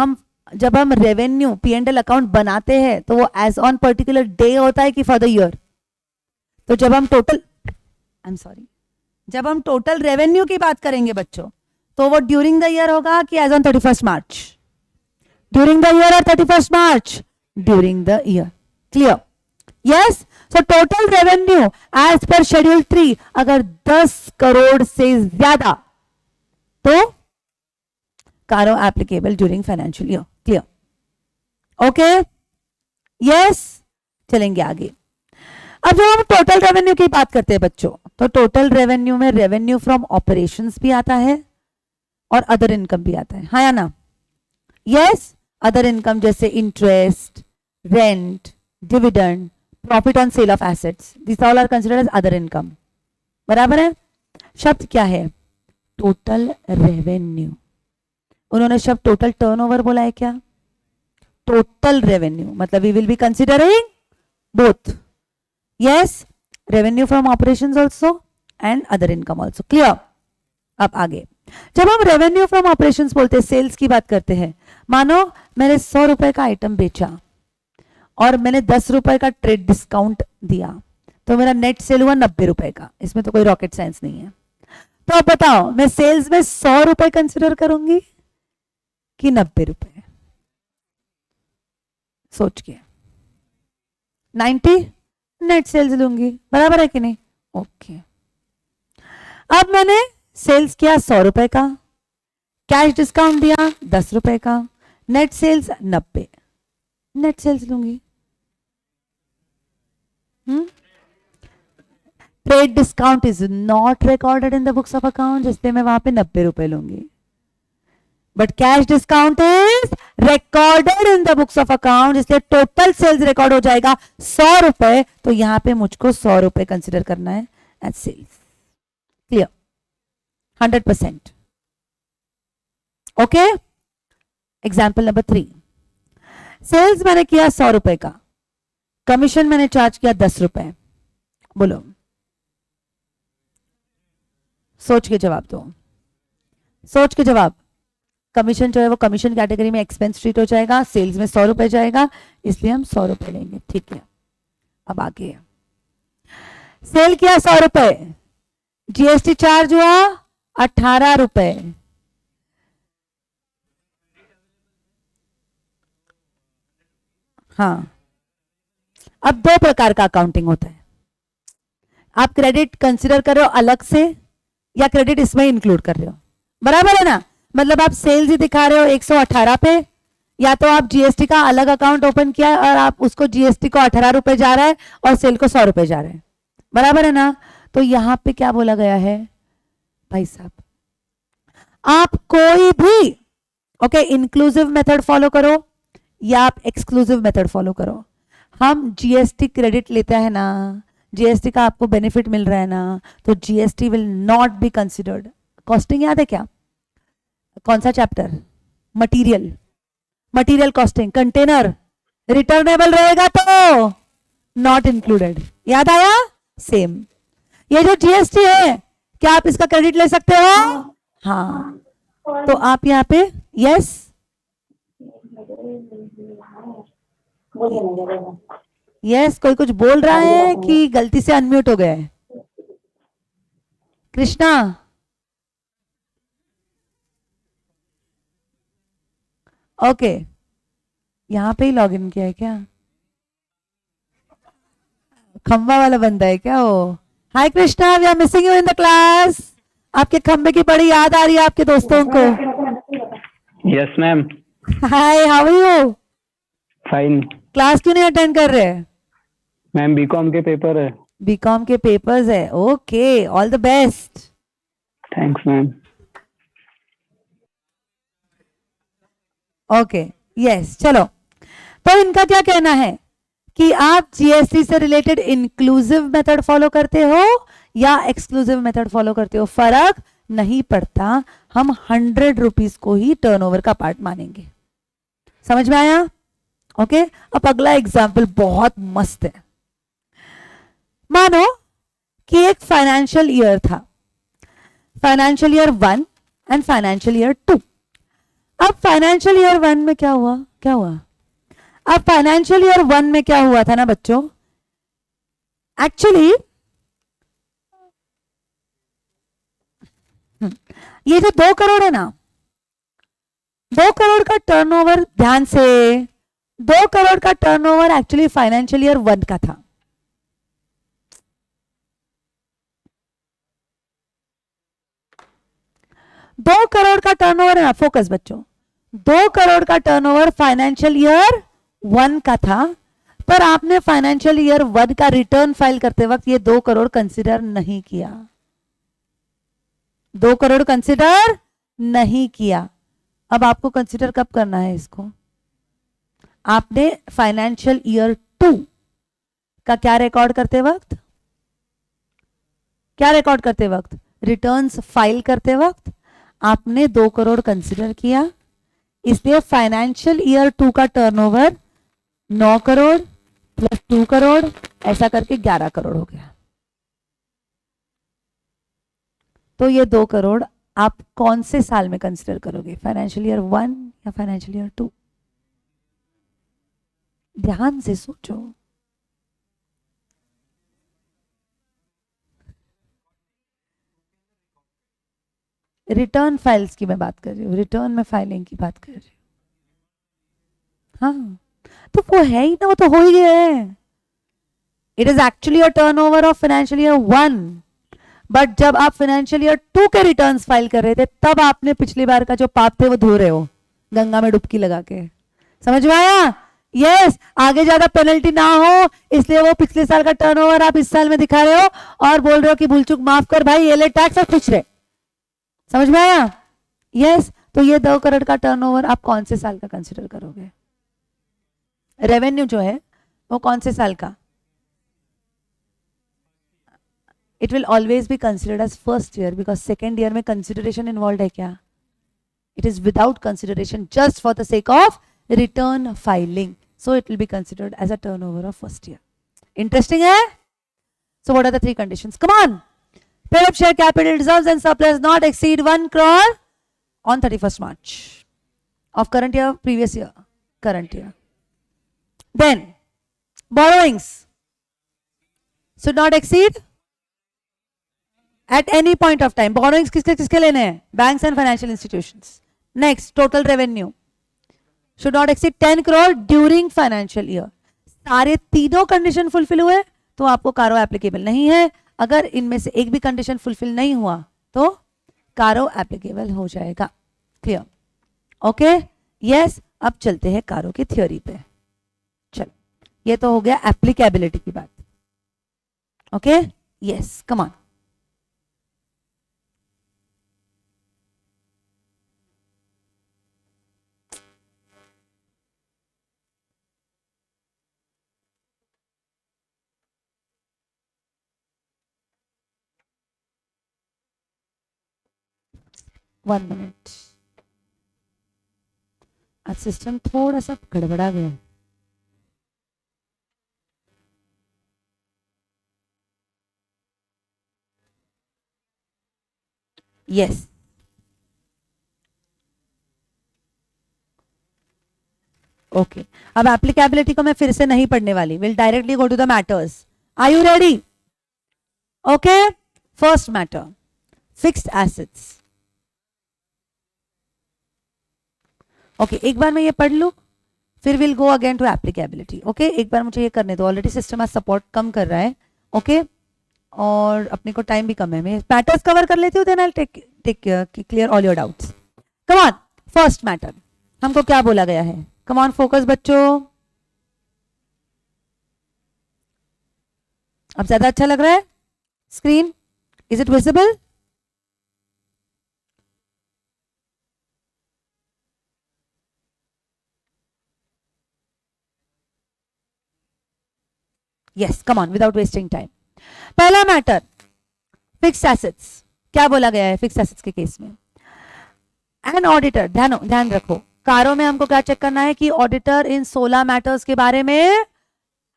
हम रेवेन्यू P&L अकाउंट बनाते हैं तो वो एज ऑन पर्टिकुलर डे होता है कि फॉर द ईयर? तो जब हम टोटल रेवेन्यू की बात करेंगे बच्चों, तो वो ड्यूरिंग द ईयर होगा कि as on 31st March? During the year और 31st March? During the year. Clear? Yes. So total revenue as per schedule 3 अगर 10 करोड़ से ज्यादा तो CARO applicable during financial year. Clear? Okay yes, चलेंगे आगे। अब जब हम टोटल रेवेन्यू की बात करते हैं बच्चों, तो टोटल रेवेन्यू में रेवेन्यू फ्रॉम ऑपरेशंस भी आता है और अदर इनकम भी आता है, हाँ या ना? यस, अदर इनकम जैसे interest, rent, dividend, profit on sale of assets, this all are considered as other income, बराबर है। शब्द क्या है? Total revenue. उन्होंने शब्द टोटल टर्नओवर बोला है क्या? टोटल रेवेन्यू मतलब we will be considering both, yes, revenue from operations also and other income also. Clear? अब आगे, जब हम रेवेन्यू फ्रॉम ऑपरेशंस बोलते हैं, सेल्स की बात करते हैं, मानो मैंने 100 रुपए का आइटम बेचा और मैंने 10 रुपए का ट्रेड डिस्काउंट दिया, तो मेरा नेट सेल हुआ 90 रुपए का। इसमें तो कोई रॉकेट साइंस नहीं है। तो अब बताओ, मैं सेल्स में 100 रुपए कंसिडर करूंगी कि 90 रुपए? सोच के 90 नेट सेल्स लूंगी, बराबर है कि नहीं? ओके। अब मैंने सेल्स किया 100 रुपए का, कैश डिस्काउंट दिया 10 रुपए का, नेट सेल्स 90, नेट सेल्स लूंगी। Trade discount is not recorded in the books of account, इसलिए मैं वहां पे 90 रुपए लूंगी। But cash discount is recorded in the books of account, इसलिए टोटल सेल्स रिकॉर्ड हो जाएगा 100 रुपए, तो यहां पे मुझको 100 रुपए कंसिडर करना है as sales. Clear? 100%। Okay. Example number 3, sales मैंने किया 100 रुपए का, कमीशन मैंने चार्ज किया 10 रुपए। बोलो, सोच के जवाब दो, सोच के जवाब। कमीशन जो है वो कमीशन कैटेगरी में एक्सपेंस ट्रीट हो जाएगा, सेल्स में 100 रुपए जाएगा, इसलिए हम 100 रुपए लेंगे। ठीक है, अब आगे सेल किया 100 रुपए, जीएसटी चार्ज हुआ 18 रुपए। हाँ, अब दो प्रकार का अकाउंटिंग होता है। आप क्रेडिट कंसिडर कर रहे हो अलग से या क्रेडिट इसमें इंक्लूड कर रहे हो, बराबर है ना? मतलब आप सेल्स ही दिखा रहे हो 118 पे, या तो आप जीएसटी का अलग अकाउंट ओपन किया और आप उसको जीएसटी को 18 रुपए जा रहा है और सेल को 100 रुपए जा रहे हैं, बराबर है ना? तो यहां पे क्या बोला गया है भाई साहब, आप कोई भी ओके इंक्लूसिव मेथड फॉलो करो या आप एक्सक्लूसिव मेथड फॉलो करो, हम जीएसटी क्रेडिट लेते हैं ना, जीएसटी का आपको बेनिफिट मिल रहा है ना, तो GST will not be considered. Costing याद है क्या? कौन सा chapter? Material, material costing. Container returnable रहेगा तो नॉट इंक्लूडेड, याद आया? सेम ये जो जीएसटी है, क्या आप इसका क्रेडिट ले सकते हो? हाँ, तो आप यहाँ पे यस यस कोई कुछ बोल रहा है कि गलती से अनम्यूट हो गया है? कृष्णा, ओके, यहाँ पे ही लॉग इन किया है क्या? खंबा वाला बंदा है क्या वो? Hi Krishna, we are missing you in the class. आपके खंबे की बड़ी याद आ रही है आपके दोस्तों को। Yes ma'am. Hi, how are you? Fine. Class क्यों नहीं अटेंड कर रहे? मैम बीकॉम के पेपर है। बीकॉम के पेपर्स है, okay, all the best. Thanks ma'am. Okay, yes, चलो। तो इनका क्या कहना है कि आप जीएसटी से रिलेटेड इंक्लूसिव मेथड फॉलो करते हो या एक्सक्लूसिव मेथड फॉलो करते हो, फर्क नहीं पड़ता, हम 100 रुपीज को ही टर्नओवर का पार्ट मानेंगे। समझ में आया? ओके। अब अगला एग्जाम्पल बहुत मस्त है। मानो कि एक फाइनेंशियल ईयर था, financial year 1 and financial year 2। अब फाइनेंशियल ईयर 1 में क्या हुआ? क्या हुआ? अब फाइनेंशियल ईयर 1 में क्या हुआ था ना बच्चों, एक्चुअली ये जो 2 करोड़ है ना, 2 करोड़ का टर्नओवर, ध्यान से, 2 करोड़ का टर्नओवर एक्चुअली फाइनेंशियल ईयर 1 का था। दो करोड़ का टर्नओवर है ना, फोकस बच्चों, 2 करोड़ का टर्नओवर फाइनेंशियल ईयर 1 का था, पर आपने फाइनेंशियल ईयर 1 का रिटर्न फाइल करते वक्त ये 2 करोड़ कंसिडर नहीं किया, 2 करोड़ कंसिडर नहीं किया। अब आपको कंसिडर कब करना है इसको? आपने फाइनेंशियल ईयर 2 का क्या रिकॉर्ड करते वक्त, क्या रिकॉर्ड करते वक्त, रिटर्न्स फाइल करते वक्त आपने 2 करोड़ कंसिडर किया, इसलिए फाइनेंशियल ईयर 2 का टर्नओवर 9 करोड़ प्लस 2 करोड़ ऐसा करके 11 करोड़ हो गया। तो ये 2 करोड़ आप कौन से साल में कंसिडर करोगे, फाइनेंशियल ईयर 1 या फाइनेंशियल ईयर 2? ध्यान से सोचो। रिटर्न फाइल्स की मैं बात कर रही हूँ, रिटर्न में फाइलिंग की बात कर रही हूँ। हाँ, तो वो है ही ना, वो तो हो ही गया है। It is actually a turnover of financial year 1, but जब आप फाइनेंशियल ईयर 2 के रिटर्न्स फाइल कर रहे थे तब आपने पिछली बार का जो पाप थे वो धो रहे हो गंगा में डुबकी लगा के। समझ में आया? यस, आगे ज्यादा पेनल्टी ना हो इसलिए वो पिछले साल का टर्नओवर आप इस साल में दिखा रहे हो और बोल रहे हो कि भूल चूक माफ कर भाई, ये ले टैक्स और खुश रहे। समझ में आया? यस, तो ये 2 करोड़ का टर्नओवर आप कौन से साल का कंसिडर करोगे? रेवेन्यू जो है वो कौन से साल का? It will always be considered as first year, because second year में कंसिडरेशन इन्वॉल्व है क्या? It is without consideration, just for the sake of return filing, so it will be considered as a turnover of first year. Interesting है? So what are the 3 conditions? Come on. Paid up share capital reserves and surplus not exceed 1 crore on 31st March of current year, previous year, current year. Then borrowings should not exceed at any point of time. Borrowings किसके किसके लेने हैं? Banks and financial institutions. Next, total revenue should not exceed 10 crore during financial year. सारे तीनों condition fulfil हुए तो आपको कारो एप्लीकेबल नहीं है। अगर इनमें से एक भी कंडीशन फुलफिल नहीं हुआ तो कारो एप्लीकेबल हो जाएगा। क्लियर? Okay, yes. अब चलते हैं कारो की थ्योरी पे। चलो, ये तो हो गया एप्लीकेबिलिटी की बात। Okay, yes, come on. One minute, आज सिस्टम थोड़ा सा गड़बड़ा गया है। Yes, okay. अब एप्लीकेबिलिटी को मैं फिर से नहीं पढ़ने वाली, will directly go to the matters. Are you ready? Okay, first matter, fixed assets. Okay, एक बार मैं ये पढ़ लूं फिर will go again to applicability. Okay, एक बार मुझे ये करने दो, ऑलरेडी सिस्टम आज सपोर्ट कम कर रहा है। ओके, और अपने को टाइम भी कम है, मैं मैटर्स कवर कर लेती हूँ, then I take clear all your doubts. Come on, first matter हमको क्या बोला गया है? कम ऑन, फोकस बच्चों। अब ज्यादा अच्छा लग रहा है screen? Is it visible? Yes, come on, without wasting time. पहला मैटर, फिक्स्ड एसेट्स। क्या बोला गया है फिक्स्ड एसेट्स के केस में? एन ऑडिटर, ध्यान रखो, कारो में हमको क्या चेक करना है कि ऑडिटर इन 16 मैटर्स के बारे में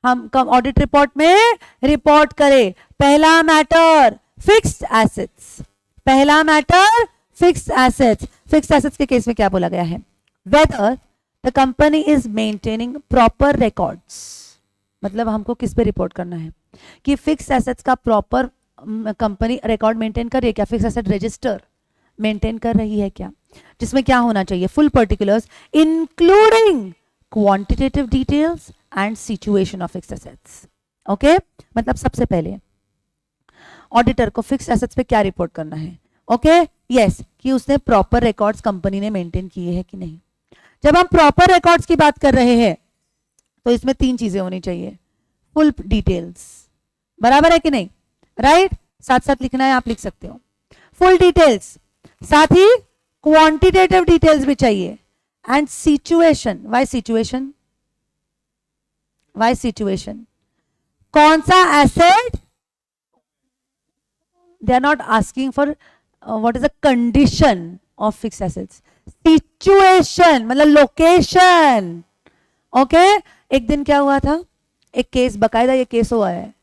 हम ऑडिट रिपोर्ट में रिपोर्ट करे। पहला मैटर फिक्स्ड एसेट्स, पहला matter fixed assets. Fixed assets के केस में क्या बोला गया है? Whether the company is maintaining proper records, मतलब हमको किस पे रिपोर्ट करना है कि फिक्स्ड एसेट्स का प्रॉपर कंपनी रिकॉर्ड मेंटेन कर रही है क्या, फिक्स्ड एसेट रजिस्टर मेंटेन कर रही है क्या, जिसमें क्या होना चाहिए? Full particulars including quantitative details and situation of fixed assets. Okay, मतलब सबसे पहले ऑडिटर को फिक्स्ड एसेट्स पे क्या रिपोर्ट करना है? ओके, यस, कि उसने प्रॉपर रिकॉर्ड्स कंपनी ने मेंटेन किए हैं कि नहीं। जब हम प्रॉपर रिकॉर्ड्स की बात कर रहे हैं तो इसमें 3 चीजें होनी चाहिए। फुल डिटेल्स, बराबर है कि नहीं? राइट, साथ साथ लिखना है, आप लिख सकते हो। फुल डिटेल्स, साथ ही क्वांटिटेटिव डिटेल्स भी चाहिए, and situation. Why situation? Why situation? कौन सा asset? They are not asking for what is the condition of fixed assets, situation मतलब लोकेशन। ओके, एक दिन क्या हुआ था, एक केस, बकायदा ये केस हुआ है,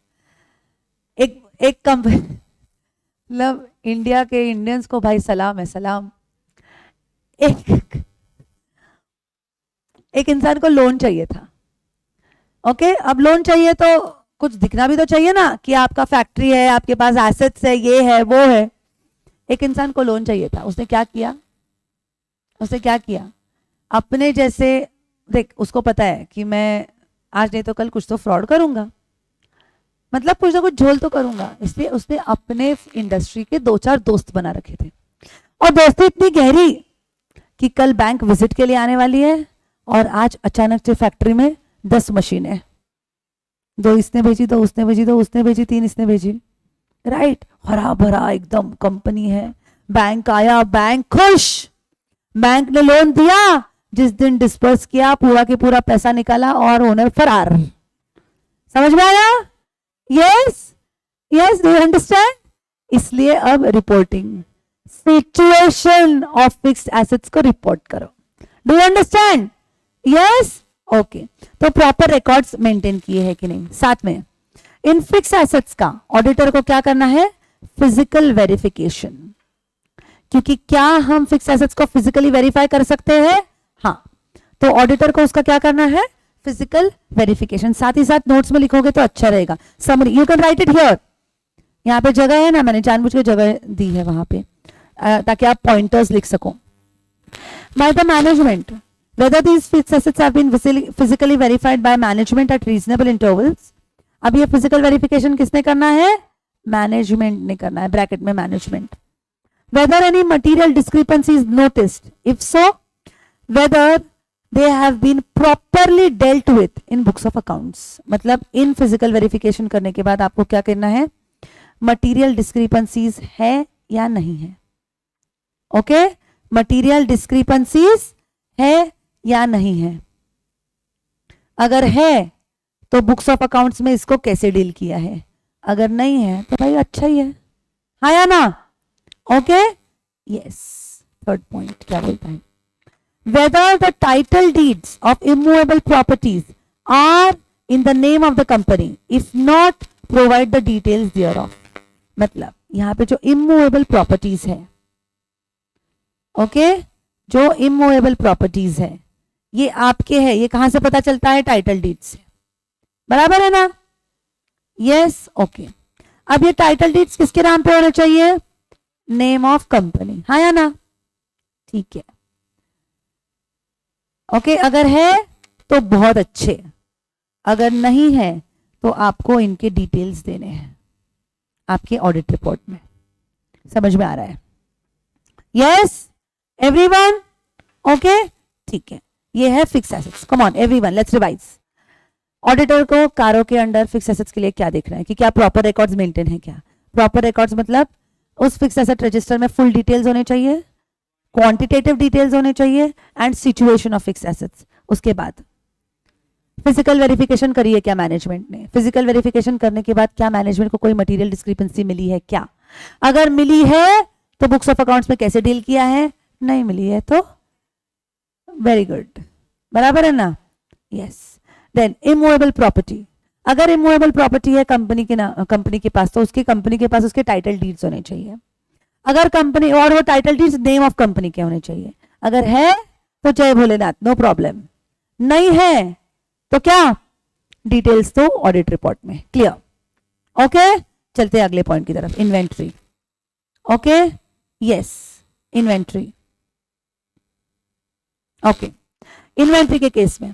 एक कंपनी, मतलब इंडिया के इंडियंस को भाई सलाम है, सलाम। एक एक इंसान को लोन चाहिए था, ओके। अब लोन चाहिए तो कुछ दिखना भी तो चाहिए ना कि आपका फैक्ट्री है, आपके पास एसेट्स है, ये है वो है। एक इंसान को लोन चाहिए था, उसने क्या किया, उसने क्या किया, अपने जैसे, देख उसको पता है कि मैं आज नहीं तो कल कुछ तो फ्रॉड करूंगा, मतलब कुछ ना कुछ झोल तो करूंगा, इसलिए उसने अपने इंडस्ट्री के 2-4 दोस्त बना रखे थे। और दोस्ती इतनी गहरी कि कल बैंक विजिट के लिए आने वाली है और आज अचानक से फैक्ट्री में 10 मशीनें, 2 इसने भेजी, 2 उसने भेजी, 2 उसने भेजी, 3 इसने भेजी, राइट। हरा भरा एकदम कंपनी है। बैंक आया, बैंक खुश, बैंक ने लोन दिया, जिस दिन डिस्पर्स किया पूरा के पूरा पैसा निकाला और ओनर फरार। समझ में आया? Yes yes, do you understand? इसलिए अब reporting, situation of fixed assets को रिपोर्ट करो। Do you understand? Yes, okay. तो प्रॉपर रिकॉर्ड्स मेंटेन किए हैं कि नहीं। साथ में इन फिक्स एसेट्स का ऑडिटर को क्या करना है, फिजिकल वेरिफिकेशन, क्योंकि क्या हम फिक्स एसेट्स को फिजिकली वेरीफाई कर सकते हैं? हाँ, तो ऑडिटर को उसका क्या करना है, फिजिकल वेरिफिकेशन। साथ ही साथ नोट्स में लिखोगे तो अच्छा रहेगा। Summary you can write it here, यहाँ पे जगह है ना, मैंने जानबूझ के जगह दी है वहां पे ताकि आप पॉइंटर्स लिख सको। By the management whether these fixed assets have been physically verified by management at reasonable intervals। अब ये फिजिकल वेरिफिकेशन किसने करना है, मैनेजमेंट ने करना है, ब्रैकेट में management. whether any material discrepancy is noticed, if so whether they have been properly dealt with in books of accounts। मतलब इन फिजिकल वेरिफिकेशन करने के बाद आपको क्या करना है, मटीरियल डिस्क्रिपेंसीज है या नहीं है, ओके। मटीरियल डिस्क्रिपेंसीज है या नहीं है, अगर है तो बुक्स ऑफ अकाउंट्स में इसको कैसे डील किया है, अगर नहीं है तो भाई अच्छा ही है, हाँ या ना, ओके। यस, थर्ड पॉइंट क्या बोलता है, whether the title deeds of immovable properties are in the name of the company, if not provide the details thereof. मतलब यहां पे जो इमूवेबल प्रॉपर्टीज है, ओके, जो इमूवेबल प्रॉपर्टीज है ये आपके है, ये कहां से पता चलता है, टाइटल डीड से, बराबर है ना। Yes, okay. अब ये टाइटल डीड्स किसके नाम पे होने चाहिए, नेम ऑफ कंपनी, हाँ या ना, ठीक है, ओके। अगर है तो बहुत अच्छे, अगर नहीं है तो आपको इनके डिटेल्स देने हैं आपके ऑडिट रिपोर्ट में। समझ में आ रहा है? यस एवरीवन, ओके, ठीक है। ये है fix assets. Come on everyone, let's revise. Auditor को कारों के अंडर फिक्स एसेट्स के लिए क्या देख रहा है कि क्या प्रॉपर रिकॉर्ड्स मेंटेन है, क्या प्रॉपर रिकॉर्ड्स, मतलब उस फिक्स एसेट रजिस्टर में फुल डिटेल्स होने चाहिए, क्वांटिटेटिव डिटेल्स होने चाहिए and situation of fix assets. उसके बाद फिजिकल वेरिफिकेशन करिए क्या मैनेजमेंट ने, फिजिकल वेरिफिकेशन करने के बाद क्या मैनेजमेंट को कोई मटेरियल डिस्क्रिपेंसी मिली है क्या, अगर मिली है तो बुक्स ऑफ अकाउंट्स में कैसे डील किया है, नहीं मिली है तो वेरी गुड, बराबर है ना। यस, देन इमूवेबल प्रॉपर्टी, अगर इमूवेबल प्रॉपर्टी है कंपनी के पास तो उसकी कंपनी के पास उसके टाइटल डीड्स होने चाहिए, अगर कंपनी, और वो title deeds name of company के होने चाहिए, अगर है तो जय भोलेनाथ, नो प्रॉब्लम, नहीं है तो क्या, डिटेल्स तो ऑडिट रिपोर्ट में, क्लियर, ओके। चलते हैं अगले पॉइंट की तरफ, inventory, okay, yes, inventory, okay. Inventory के केस में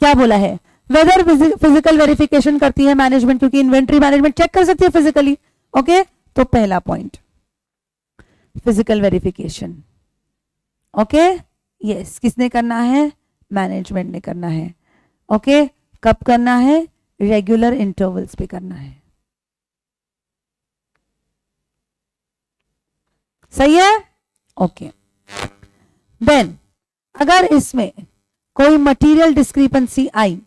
क्या बोला है, वेदर फिजिकल वेरिफिकेशन करती है मैनेजमेंट, क्योंकि इन्वेंट्री मैनेजमेंट चेक कर सकती है फिजिकली, ओके। तो पहला point physical verification, okay, yes, किसने करना है, मैनेजमेंट ने करना है, ओके। कब करना है, रेगुलर इंटरवल्स पे करना है, सही है, ओके। देन अगर इसमें कोई मटेरियल डिस्क्रिपेंसी आई,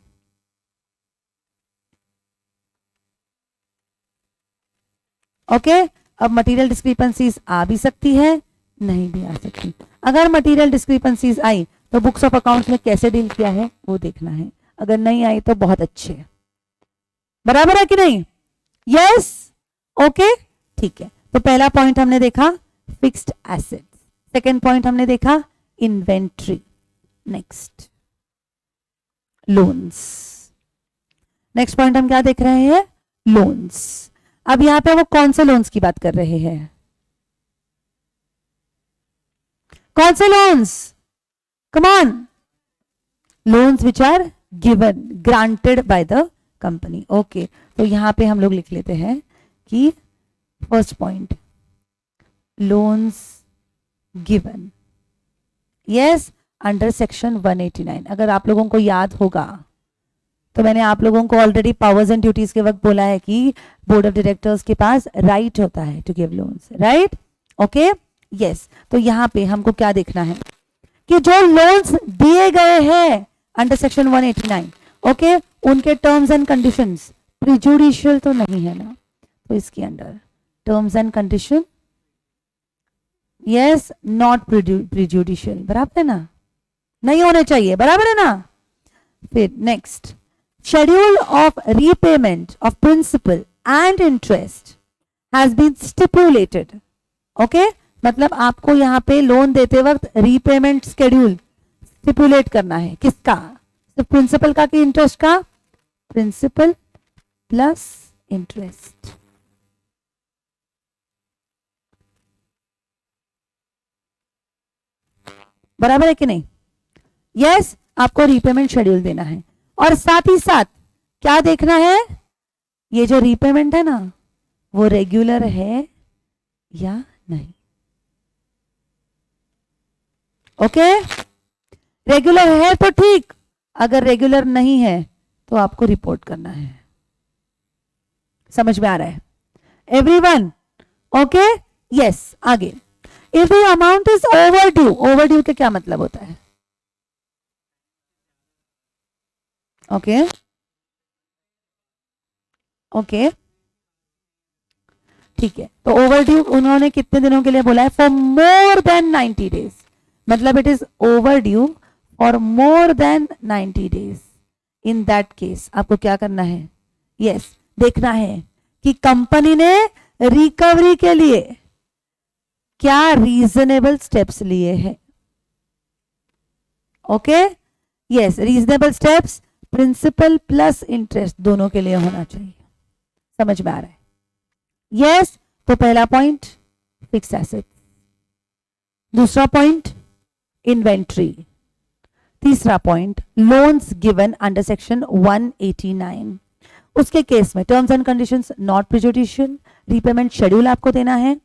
ओके, अब मटेरियल डिस्क्रिपेंसीज आ भी सकती है, नहीं भी आ सकती। अगर मटेरियल डिस्क्रिपेंसीज आई तो बुक्स ऑफ अकाउंट्स में कैसे डील किया है वो देखना है, अगर नहीं आई तो बहुत अच्छे, बराबर है कि नहीं, यस, ओके, ठीक है। तो पहला पॉइंट हमने देखा फिक्स्ड एसेट्स, सेकेंड पॉइंट हमने देखा inventory, next loans. Next point हम क्या देख रहे हैं? लोन्स। अब यहां पे वो कौन से लोन्स की बात कर रहे हैं? कौन से loans? Come on, loans which are given, granted by the company. Okay, तो यहां पे हम लोग लिख लेते हैं कि first point loans given, yes, under section 189। अगर आप लोगों को याद होगा तो मैंने आप लोगों को ऑलरेडी पावर्स एंड ड्यूटीज के वक्त बोला है कि बोर्ड ऑफ डायरेक्टर्स के पास राइट होता है to give loans, right? Okay, yes. तो यहां पे हमको क्या देखना है कि जो लोन्स दिए गए हैं अंडर सेक्शन 189, ओके, उनके टर्म्स एंड कंडीशंस प्रिजुडिशियल तो नहीं है ना, तो इसके under terms and condition, yes, not prejudicial, बराबर है ना, नहीं होने चाहिए, बराबर है ना। फिर next, schedule of repayment of principal and interest has been stipulated. Okay, मतलब आपको यहां पे लोन देते वक्त रीपेमेंट शेड्यूल स्टिपुलेट करना है, किसका? तो प्रिंसिपल का कि इंटरेस्ट का? Principal plus interest. बराबर है कि नहीं? यस, आपको रीपेमेंट शेड्यूल देना है और साथ ही साथ क्या देखना है? ये जो रीपेमेंट है ना वो रेगुलर है या नहीं। ओके, रेगुलर है तो ठीक, अगर रेगुलर नहीं है तो आपको रिपोर्ट करना है। समझ में आ रहा है एवरीवन? Okay, yes. आगे, if the amount is overdue, overdue का क्या मतलब होता है? ओके, ओके, ठीक है। तो ओवरड्यू उन्होंने कितने दिनों के लिए बोला है? फॉर मोर देन 90 डेज, मतलब it is overdue for more than 90 days. In that case आपको क्या करना है? यस, देखना है कि कंपनी ने रिकवरी के लिए क्या रीजनेबल स्टेप्स लिए हैं। Okay, yes, reasonable steps principal plus interest दोनों के लिए होना चाहिए। समझ में आ रहा है? यस। तो पहला पॉइंट फिक्स एसेट, दूसरा पॉइंट इन्वेंट्री, तीसरा point loans given under section 189। उसके केस में terms and conditions not prejudicial, repayment schedule आपको देना है,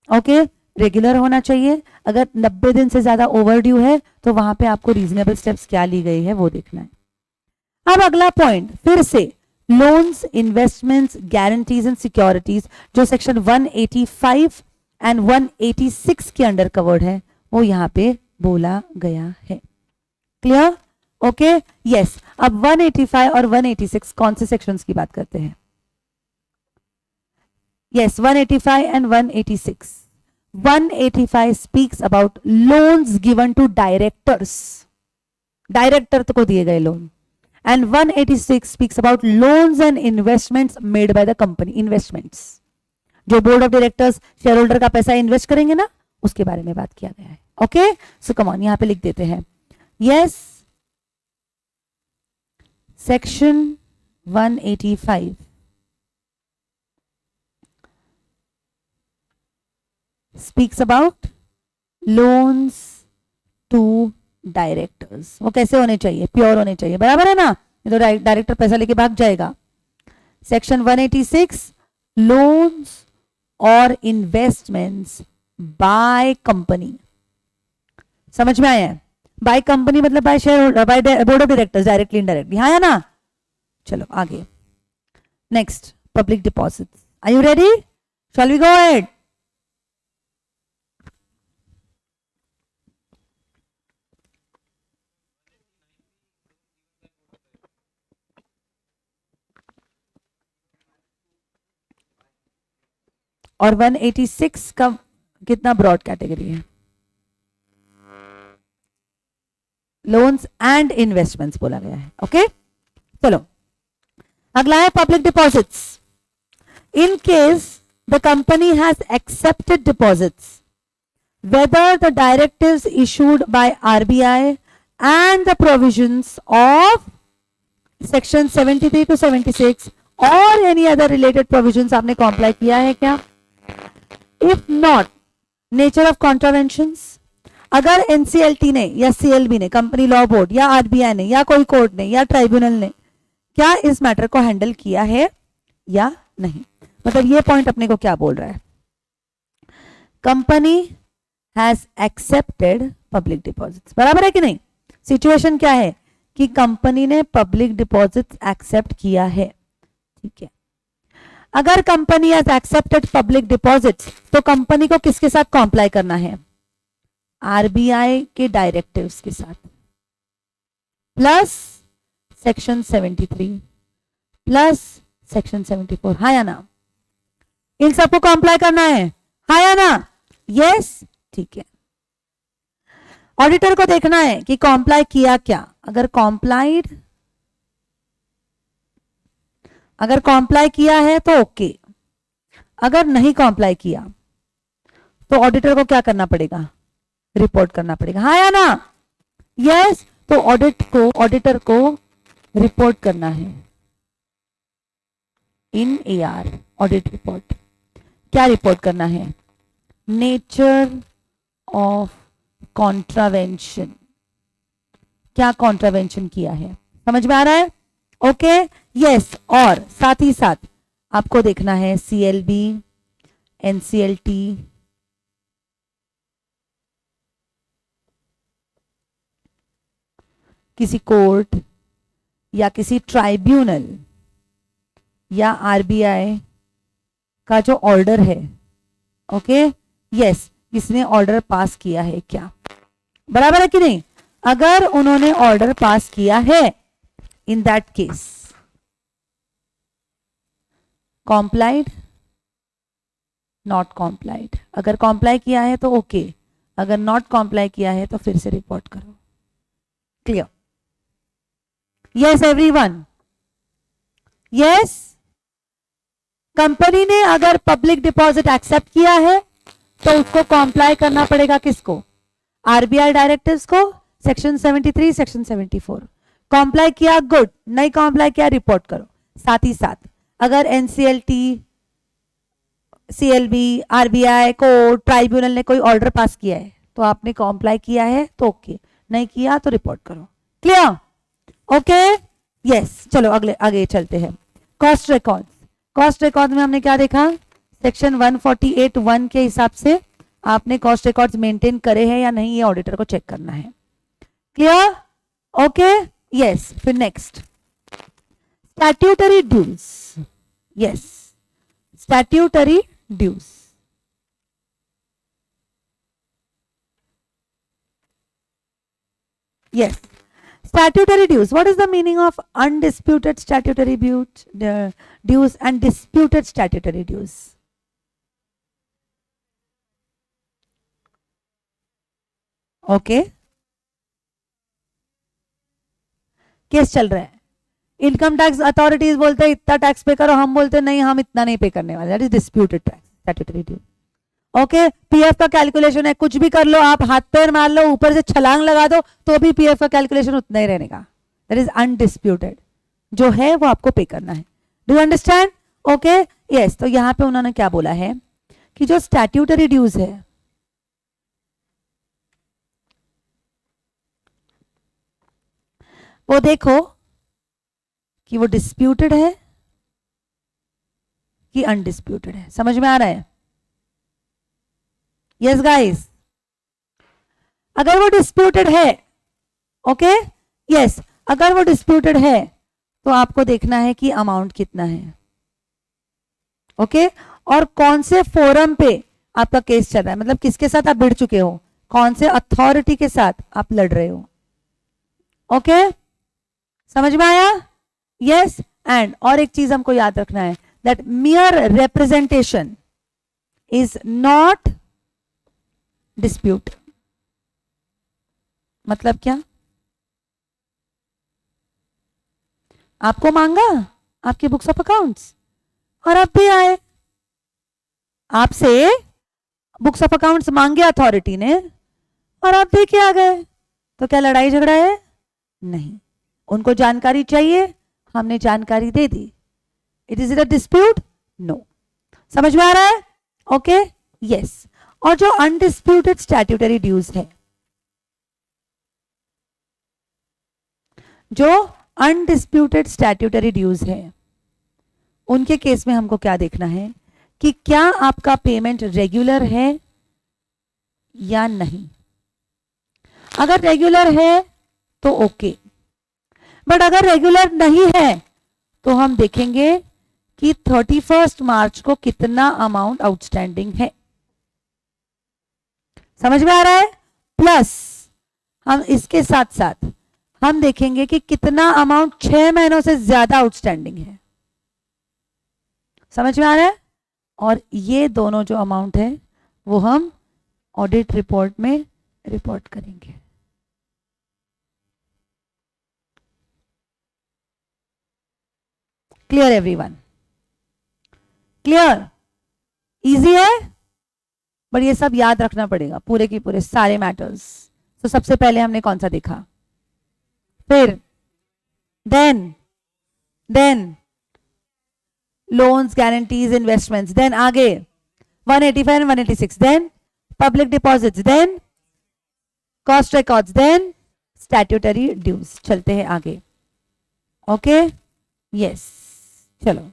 ओके, रेगुलर होना चाहिए। अगर 90 दिन से ज्यादा ओवरड्यू है तो वहां पे आपको रीजनेबल स्टेप्स क्या ली गई है वो देखना है। अब अगला पॉइंट फिर से loans, investments, guarantees and securities जो सेक्शन 185 एंड 186 के अंडर कवर्ड है वो यहां पे बोला गया है। क्लियर? Okay, yes. अब 185 और 186 कौन से सेक्शंस की बात करते हैं? Yes, 185 and 186। 185 speaks about loans given to directors, director को दिए गए loan, and 186 speaks about loans and investments made by the company. Investments जो board of directors share holder का पैसा इन्वेस्ट करेंगे ना, उसके बारे में बात किया गया है। ओके, सो कम ऑन, यहां पे लिख देते हैं yes, section 185 speaks about loans to directors. वो कैसे होने चाहिए? प्योर होने चाहिए, बराबर है ना, ये तो डायरेक्टर पैसा लेके भाग जाएगा। सेक्शन 186 लोन्स और इन्वेस्टमेंट्स बाय कंपनी। समझ में आया है? बाय कंपनी मतलब by shareholder, by board of directors, directly indirectly, हाँ है ना। चलो आगे, next public deposits. Are you ready? Shall we go ahead? और 186 का कितना ब्रॉड कैटेगरी है? लोन्स एंड इन्वेस्टमेंट्स बोला गया है। ओके, चलो अगला है public deposits. In case the company has accepted deposits, whether the directives issued by RBI and the provisions of section 73 to 76 or any other related provisions आपने comply किया है क्या? If not, nature of contraventions, अगर NCLT ने या CLB ने, company law board या RBI ने या कोई कोर्ट ने या ट्राइब्यूनल ने क्या इस मैटर को हैंडल किया है या नहीं, मतलब ये पॉइंट अपने को क्या बोल रहा है? Company has accepted public deposits, बराबर है कि नहीं? सिचुएशन क्या है कि कंपनी ने पब्लिक डिपॉजिट्स एक्सेप्ट किया है, ठीक है। अगर company has accepted public deposits तो कंपनी को किसके साथ कॉम्प्लाई करना है? आरबीआई के डायरेक्टिव्स के साथ, प्लस सेक्शन 73 प्लस सेक्शन 74, हाँ या ना? इन सबको कॉम्प्लाई करना है, हाँ या ना? यस, ठीक है। ऑडिटर को देखना है कि कॉम्प्लाई किया क्या। अगर कॉम्प्लाई किया है तो ओके, अगर नहीं कॉम्प्लाई किया तो ऑडिटर को क्या करना पड़ेगा? रिपोर्ट करना पड़ेगा, हाँ या ना? यस, तो ऑडिटर को रिपोर्ट करना है इन AR, ऑडिट रिपोर्ट। क्या रिपोर्ट करना है? नेचर ऑफ कॉन्ट्रावेंशन, क्या कॉन्ट्रावेंशन किया है, समझ में आ रहा है? Okay, yes. और साथ ही साथ आपको देखना है CLB, NCLT, किसी कोर्ट या किसी ट्राइब्यूनल या RBI का जो ऑर्डर है, ओके, यस, किसने ऑर्डर पास किया है क्या, बराबर है कि नहीं? अगर उन्होंने ऑर्डर पास किया है, इन दैट केस कॉम्प्लाइड, नॉट कॉम्प्लाइड। अगर कॉम्प्लाई किया है तो ओके, अगर नॉट कॉम्प्लाई किया है तो फिर से रिपोर्ट करो। Clear? Yes everyone? Yes, company ने अगर पब्लिक डिपॉजिट एक्सेप्ट किया है तो उसको कॉम्प्लाई करना पड़ेगा किसको? आरबीआई डायरेक्टिव्स को, सेक्शन 73, सेक्शन 74। कॉम्प्लाई किया, गुड, नहीं कॉम्प्लाई किया, रिपोर्ट करो। साथ ही साथ अगर NCLT, CLB, RBI, court, tribunal ने कोई ऑर्डर पास किया है तो आपने कॉम्प्लाई किया है तो ओके, नहीं किया तो रिपोर्ट करो। क्लियर? Okay, yes. चलो अगले आगे चलते हैं। Cost record. कॉस्ट रिकॉर्ड में हमने क्या देखा? सेक्शन 148(1) के हिसाब से आपने कॉस्ट रिकॉर्ड्स मेंटेन करे हैं या नहीं, ये ऑडिटर को चेक करना है। क्लियर? Okay, yes. फिर next statutory dues. Yes, statutory dues. Yes, statutory dues. What is the meaning of undisputed statutory dues and disputed statutory dues? Okay. Case चल रहा है, इनकम टैक्स अथॉरिटीज बोलते हैं इतना टैक्स पे करो, हम बोलते हैं नहीं हम इतना नहीं पे करने वाले। That is disputed tax, statutory due. Okay, PF का कैलकुलेशन है, कुछ भी कर लो आप, हाथ पैर मार लो, ऊपर से छलांग लगा दो तो भी पीएफ का कैलकुलेशन उतना ही रहने का। दैट इज अनडिस्प्यूटेड, जो है वो आपको पे करना है। Do you understand? Okay, yes. तो यहां पे उन्होंने क्या बोला है कि जो स्टैट्यूटरी ड्यूज है वो देखो कि वो डिस्प्यूटेड है कि अनडिस्प्यूटेड है। समझ में आ रहा है? यस गाइस, अगर वो डिस्प्यूटेड है, ओके, यस, अगर वो डिस्प्यूटेड है तो आपको देखना है कि अमाउंट कितना है, ओके, और कौन से फोरम पे आपका केस चल रहा है, मतलब किसके साथ आप भिड़ चुके हो, कौन से अथॉरिटी के साथ आप लड़ रहे हो। ओके, समझ में आया? यस। एंड और एक चीज हमको याद रखना है, that मियर representation is not dispute. मतलब क्या? आपको मांगा आपके बुक्स ऑफ अकाउंट्स और अब भी आए, आपसे बुक्स ऑफ अकाउंट्स मांगे अथॉरिटी ने और आप दे के आ गए, तो क्या लड़ाई झगड़ा है? नहीं, उनको जानकारी चाहिए, हमने जानकारी दे दी। It is it a dispute? No. समझ में आ रहा है? Okay, yes. और जो अनडिस्प्यूटेड स्टैट्यूटरी ड्यूज है, जो अनडिस्प्यूटेड स्टैट्यूटरी ड्यूज है, उनके केस में हमको क्या देखना है कि क्या आपका पेमेंट रेगुलर है या नहीं। अगर रेगुलर है तो ओके, बट अगर रेगुलर नहीं है तो हम देखेंगे कि 31 मार्च को कितना अमाउंट आउटस्टैंडिंग है। समझ में आ रहा है? प्लस हम इसके साथ साथ हम देखेंगे कि कितना अमाउंट 6 महीनों से ज्यादा आउटस्टैंडिंग है। समझ में आ रहा है? और ये दोनों जो अमाउंट है वो हम ऑडिट रिपोर्ट में रिपोर्ट करेंगे। Clear everyone? क्लियर? इजी है, बट ये सब याद रखना पड़ेगा, पूरे की पूरे सारे मैटर्स। तो सबसे पहले हमने कौन सा देखा, फिर then loans, guarantees, investments, then आगे 185 and 186, then public deposits, then cost records, then statutory dues. चलते हैं आगे। ओके, यस, चलो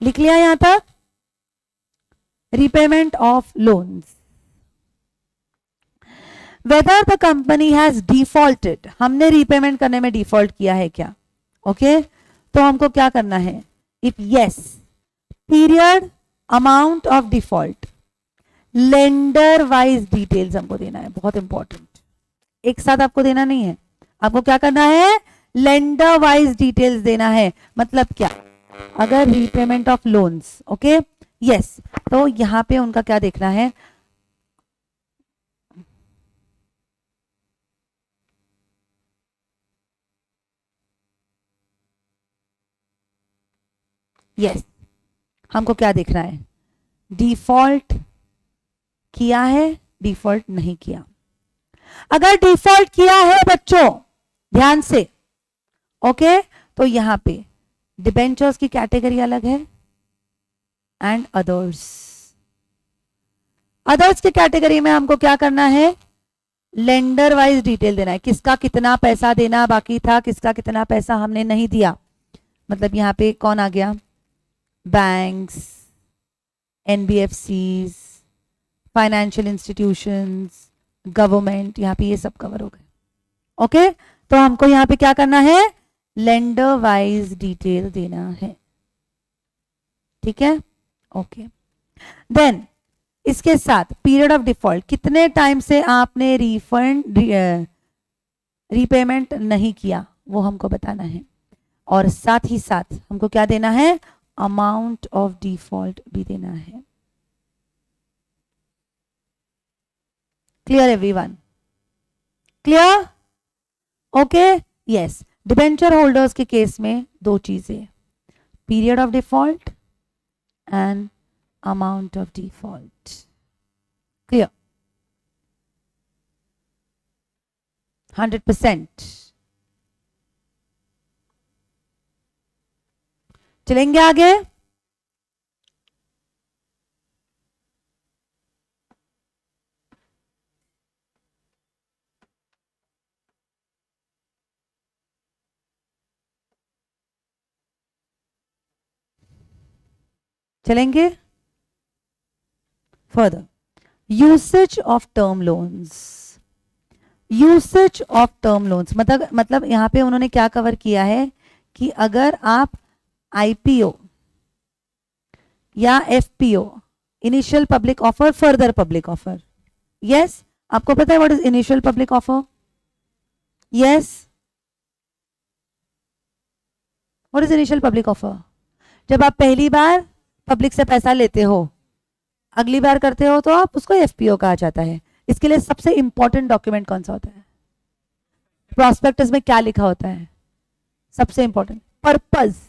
लिख लिया यहां तक? Repayment of loans, whether the company has defaulted, हमने रीपेमेंट करने में डिफॉल्ट किया है क्या? ओके, तो हमको क्या करना है? If yes, period, amount of default, lender wise details हमको देना है, बहुत इंपॉर्टेंट। एक साथ आपको देना नहीं है, आपको क्या करना है? लेंडर वाइज डिटेल्स देना है। मतलब क्या? अगर repayment of loans, okay, yes, तो यहां पे उनका क्या देखना है? यस, हमको क्या देखना है? डिफॉल्ट किया है, डिफॉल्ट नहीं किया। अगर डिफॉल्ट किया है बच्चों, ध्यान से, ओके, तो यहां पे डिबेंचर्स की कैटेगरी अलग है एंड अदर्स। अदर्स की कैटेगरी में हमको क्या करना है? लेंडर वाइज डिटेल देना है, किसका कितना पैसा देना बाकी था, किसका कितना पैसा हमने नहीं दिया। मतलब यहां पे कौन आ गया? Banks, NBFCs, financial institutions, government, यहाँ पे ये सब कवर हो गए। ओके, तो हमको यहाँ पे क्या करना है? लेंडर वाइज डिटेल देना है। ठीक है, ओके। देन इसके साथ पीरियड ऑफ डिफॉल्ट, कितने टाइम से आपने रिफंड रीपेमेंट नहीं किया वो हमको बताना है। और साथ ही साथ हमको क्या देना है? अमाउंट ऑफ डिफॉल्ट भी देना है। Clear everyone? Clear? Okay, yes. Debenture holders के केस में दो चीजें, period of default and amount of default. Clear? 100%। चलेंगे आगे। चलेंगे further. Usage of term loans, usage of term loans मतलब यहां पे उन्होंने क्या कवर किया है कि अगर आप आईपीओ या FPO, initial public offer, further public offer, yes, आपको पता है what is initial public offer? Yes, what is initial public offer? जब आप पहली बार पब्लिक से पैसा लेते हो, अगली बार करते हो तो आप उसको एफपीओ कहा जाता है। इसके लिए सबसे इंपॉर्टेंट डॉक्यूमेंट कौन सा होता है? प्रॉस्पेक्टस में क्या लिखा होता है? सबसे important purpose,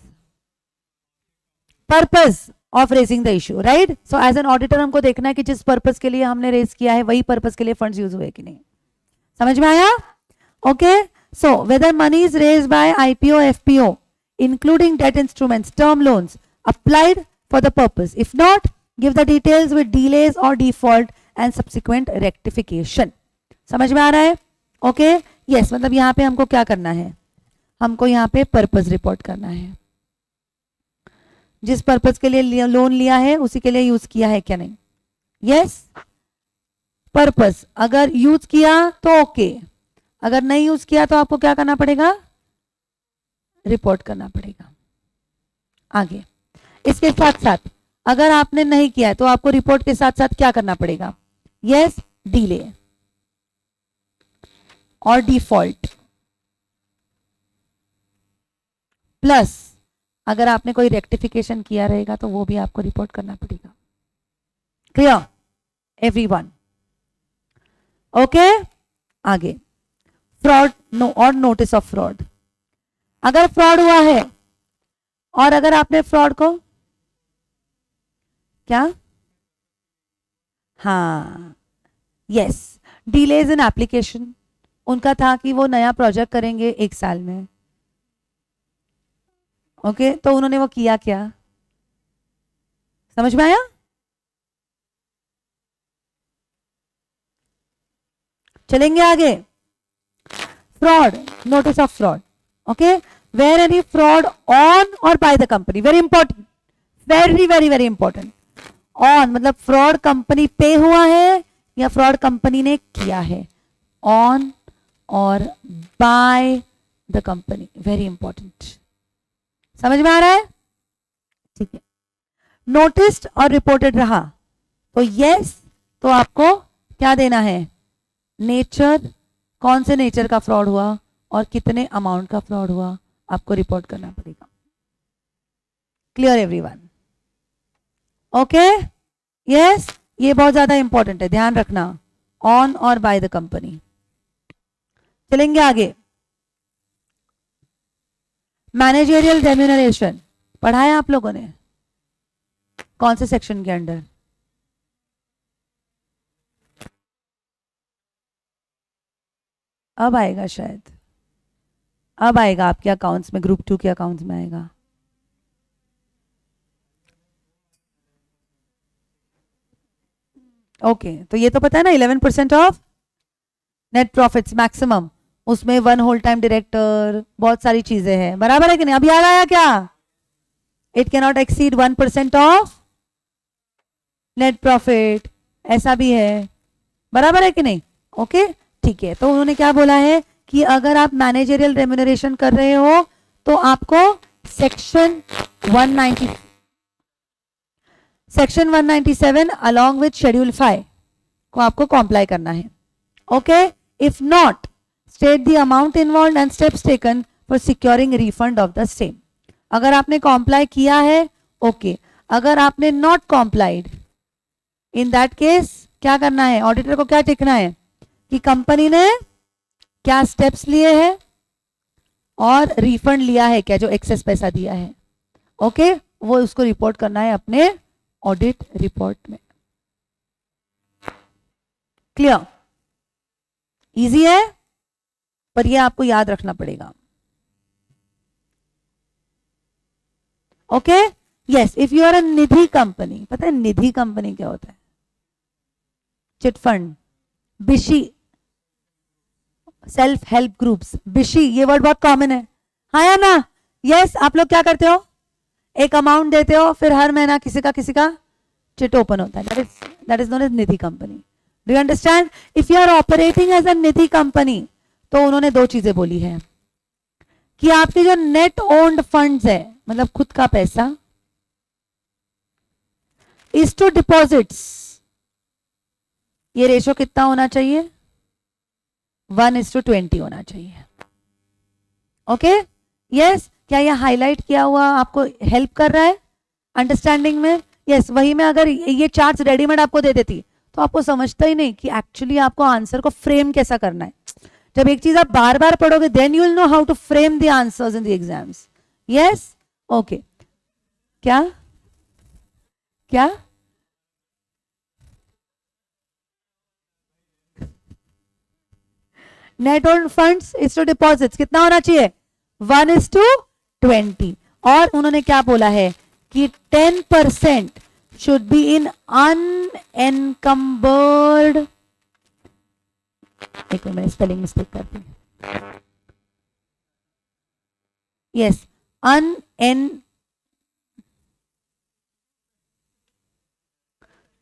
purpose of raising the issue, right? So as an auditor हमको देखना है कि जिस पर्पस के लिए हमने रेज किया है वही पर्पस के लिए फंड्स यूज हुए कि नहीं. समझ में आया? Okay. So whether money is raise by IPO, FPO including debt instruments, term loans applied for the purpose. If not, give the details with delays or default and subsequent rectification. समझ में आ रहा है? ओके. यस, मतलब यहाँ पे हमको क्या करना है, हमको यहाँ पे पर्पस रिपोर्ट करना है. जिस पर्पस के लिए लोन लिया है उसी के लिए यूज किया है क्या नहीं. यस, पर्पस अगर यूज किया तो ओके, अगर नहीं यूज किया तो आपको क्या करना पड़ेगा, रिपोर्ट करना पड़ेगा. आगे इसके साथ साथ अगर आपने नहीं किया तो आपको रिपोर्ट के साथ साथ क्या करना पड़ेगा, यस, डिले और डिफॉल्ट, प्लस अगर आपने कोई रेक्टिफिकेशन किया रहेगा तो वो भी आपको रिपोर्ट करना पड़ेगा. Clear everyone? ओके. आगे फ्रॉड और नोटिस ऑफ फ्रॉड. अगर फ्रॉड हुआ है और अगर आपने फ्रॉड को क्या, हाँ, यस, डिलेज इन एप्लीकेशन, उनका था कि वो नया प्रोजेक्ट करेंगे 1 साल में. ओके, तो उन्होंने वो किया क्या, समझ में आया? चलेंगे आगे. Fraud, notice of fraud. Okay, where any fraud on or by the company, very important, very important. On मतलब फ्रॉड कंपनी पे हुआ है या फ्रॉड कंपनी ने किया है. ऑन और bye the company, very important. समझ में आ रहा है? ठीक है. नोटिस्ड और रिपोर्टेड रहा तो यस, तो आपको क्या देना है, नेचर, कौन से नेचर का फ्रॉड हुआ और कितने अमाउंट का फ्रॉड हुआ आपको रिपोर्ट करना पड़ेगा. Clear everyone? ओके. यस, ये बहुत ज्यादा इंपॉर्टेंट है, ध्यान रखना. ऑन और बाय द कंपनी. चलेंगे आगे. मैनेजरियल रेम्यूनरेशन पढ़ा है आप लोगों ने, कौन से सेक्शन के अंडर? अब आएगा शायद, अब आएगा आपके अकाउंट्स में, ग्रुप 2 के अकाउंट्स में आएगा. ओके, तो ये तो पता है ना, 11% ऑफ नेट प्रॉफिट्स मैक्सिमम, उसमें 1 होल टाइम डायरेक्टर, बहुत सारी चीजें हैं. बराबर है कि नहीं? अब याद आया क्या? It can not exceed 1% of net profit, ऐसा भी है. बराबर है कि नहीं? ओके, ठीक है. तो उन्होंने क्या बोला है कि अगर आप मैनेजरियल रेम्यूनरेशन कर रहे हो तो आपको सेक्शन 197 अलॉन्ग विथ शेड्यूल 5 को आपको कॉम्प्लाई करना है. Okay. If not, state the amount involve and steps taken for securing refund of the same. अगर आपने कॉम्प्लाई किया है, ओके. अगर आपने नॉट कॉम्प्लाइड, इन दैट केस क्या करना है, ऑडिटर को क्या देखना है कि कंपनी ने क्या स्टेप्स लिए हैं और रिफंड लिया है क्या, जो एक्सेस पैसा दिया है. ओके, वो उसको रिपोर्ट करना है अपने ऑडिट रिपोर्ट में. क्लियर? इजी है, पर ये आपको याद रखना पड़ेगा. Okay. Yes, if you are a Nidhi company, पता है निधि कंपनी क्या होता है? Chit fund, bishi, self help groups. Bishi, ये वर्ड बहुत कॉमन है, हाँ या ना? यस. आप लोग क्या करते हो, एक अमाउंट देते हो, फिर हर महीना किसी का चिट ओपन होता है. That is known as Nidhi company. Do you understand? If you are operating as a Nidhi company, तो उन्होंने 2 चीजें बोली है कि आपके जो नेट ओन्ड फंड्स है, मतलब खुद का पैसा, इज टू डिपॉजिट्स, ये रेशो कितना होना चाहिए, 1:20 होना चाहिए. ओके. यस, क्या ये हाईलाइट किया हुआ आपको हेल्प कर रहा है अंडरस्टैंडिंग में? यस. वही में अगर ये चार्ट्स रेडीमेड आपको दे देती तो आपको समझता ही नहीं कि एक्चुअली आपको आंसर को फ्रेम कैसा करना है. जब एक चीज आप बार बार पढ़ोगे, then you will know how to frame the answers in the exams. Yes. Okay. क्या क्या? Net owned funds is to deposits कितना होना चाहिए? 1:20. और उन्होंने क्या बोला है कि 10% शुड बी इन अनएनकम्बर्ड. एक मिनट, मैंने स्पेलिंग मिस्टेक कर दी. Yes,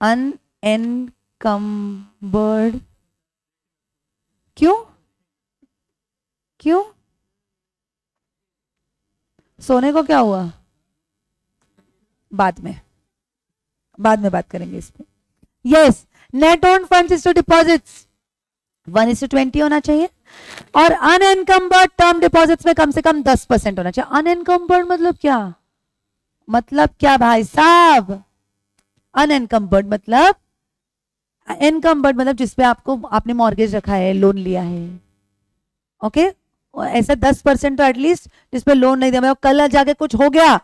unencumbered. क्यों? क्यों? सोने को क्या हुआ? बाद में बात करेंगे इस पे. Yes, net owned funds is to deposits 1:20 होना चाहिए. और अनएनकम्बर्ड टर्म डिपॉजिट्स में कम से कम 10% होना चाहिए. अनएनकम्बर्ड मतलब क्या? मतलब क्या भाई साहब? अनएनकम्बर्ड मतलब, एनकम्बर्ड मतलब जिसपे आपने मॉर्गेज रखा है, लोन लिया है. ओके, ऐसा 10% तो एटलीस्ट जिसपे लोन नहीं दिया, मतलब कल जाके कुछ हो गया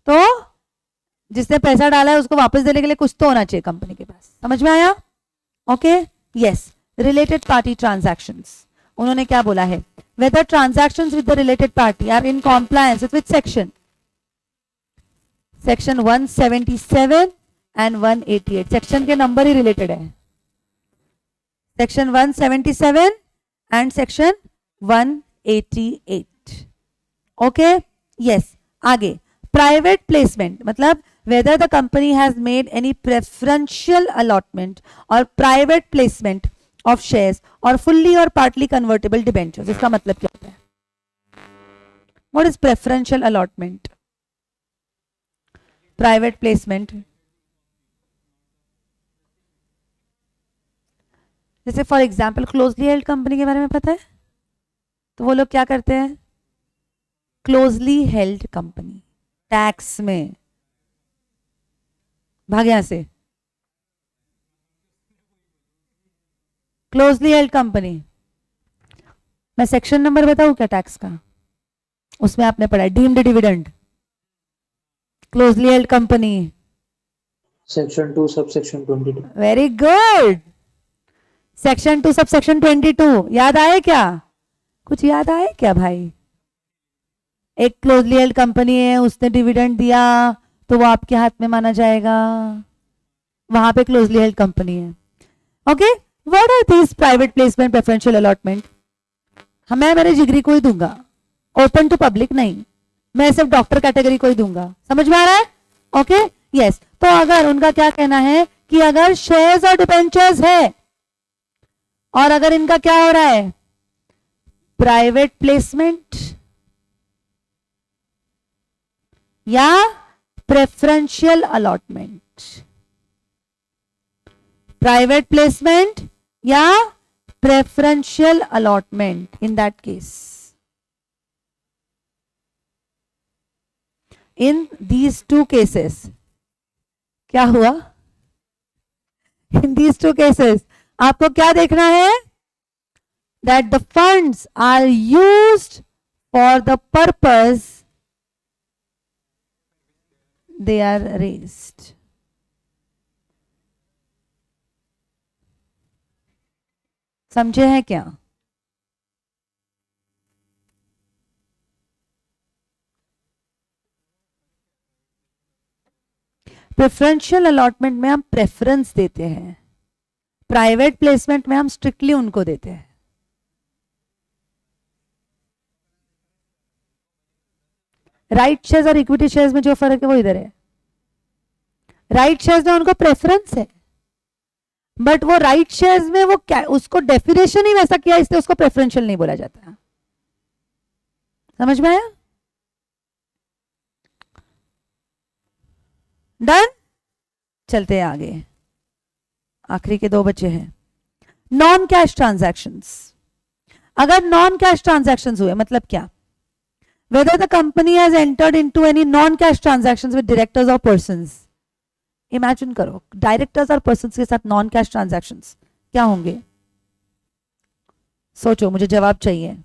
तो जिसने पैसा डाला है उसको वापस देने के लिए कुछ तो होना चाहिए कंपनी के पास. समझ में आया? Okay. Yes, related party transactions. उन्होंने क्या बोला है? Whether transactions with the related party are in compliance with section 177 and 188. Section के नंबर ही रिलेटेड है. Section 177 and section 188. Okay. Yes. आगे प्राइवेट प्लेसमेंट मतलब whether the company has made any preferential allotment or private placement of shares or fully or partly convertible debentures. इसका मतलब क्या होता है? What is preferential allotment? Private placement. जैसे for example closely held company के बारे में पता है? तो वो लोग क्या करते हैं? क्लोजली हेल्ड कंपनी टैक्स में भाग यहां से. क्लोजली हेल्ड कंपनी, मैं सेक्शन नंबर बताऊं क्या टैक्स का? उसमें आपने पढ़ा है deemed dividend. Closely held company Section 2, subsection 22. Very good. Section 2 subsection 22 याद आए क्या? कुछ याद आए क्या भाई? एक क्लोजली हेल्ड कंपनी है, उसने डिविडेंड दिया तो वो आपके हाथ में माना जाएगा. वहां पे क्लोजली हेल्ड कंपनी है. Okay. What are these private placement preferential allotment? मैं मेरे जिगरी को ही दूंगा, ओपन टू पब्लिक नहीं. मैं सिर्फ डॉक्टर कैटेगरी को ही दूंगा. समझ में आ रहा है? ओके. यस. तो अगर उनका क्या कहना है कि अगर शेयर्स और डिबेंचर्स है और अगर इनका क्या हो रहा है? प्राइवेट प्लेसमेंट या प्रेफरेंशियल अलॉटमेंट. प्राइवेट प्लेसमेंट या preferential allotment. In that case, in these two cases क्या हुआ? इन दीज टू केसेस आपको क्या देखना है? That the funds are used for the purpose they are raised. समझे हैं क्या? प्रेफरेंशियल अलॉटमेंट में हम प्रेफरेंस देते हैं, प्राइवेट प्लेसमेंट में हम स्ट्रिक्टली उनको देते हैं. राइट शेयर्स और इक्विटी शेयर्स में जो फर्क है वो इधर है. राइट शेयर्स में उनको प्रेफरेंस है, बट वो राइट शेयर्स में वो क्या, उसको डेफिनेशन ही वैसा किया इसलिए उसको प्रेफरेंशियल नहीं बोला जाता. समझ में आया? डन. चलते हैं आगे. आखिरी के 2 बचे हैं. Non cash transactions. अगर नॉन कैश ट्रांजैक्शंस हुए मतलब क्या? Whether the company has entered into any non-cash transactions with directors or persons. Imagine करो directors और persons के साथ non-cash transactions क्या होंगे? सोचो, मुझे जवाब चाहिए.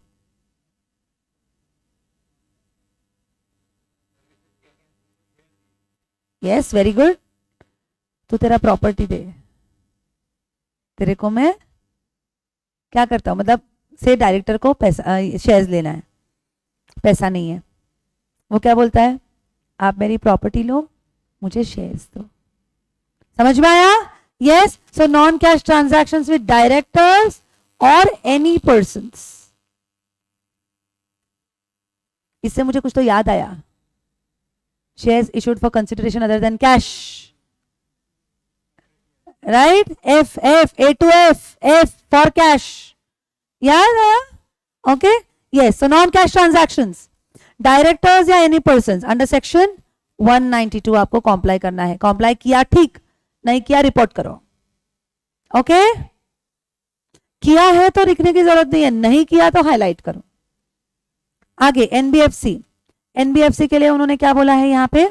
Yes, very good. तू तेरा प्रॉपर्टी दे, तेरे को मैं क्या करता हूँ, मतलब से डायरेक्टर को पैसा शेयर्स लेना है, पैसा नहीं है, वो क्या बोलता है, आप मेरी प्रॉपर्टी लो, मुझे शेयर्स दो। समझ में आया? Yes. So non cash transactions with directors और एनी पर्सन्स। इससे मुझे कुछ तो याद आया, shares issued for consideration other than cash, right? F F A two F for cash, याद आया? Okay, yes. So non cash transactions, directors या एनी पर्सन अंडर सेक्शन 192 आपको कॉम्प्लाई करना है। कॉम्प्लाई किया ठीक, नहीं किया रिपोर्ट करो। ओके, किया है तो लिखने की जरूरत नहीं है, नहीं किया तो हाईलाइट करो। आगे एनबीएफसी, एनबीएफसी के लिए उन्होंने क्या बोला है यहाँ पे,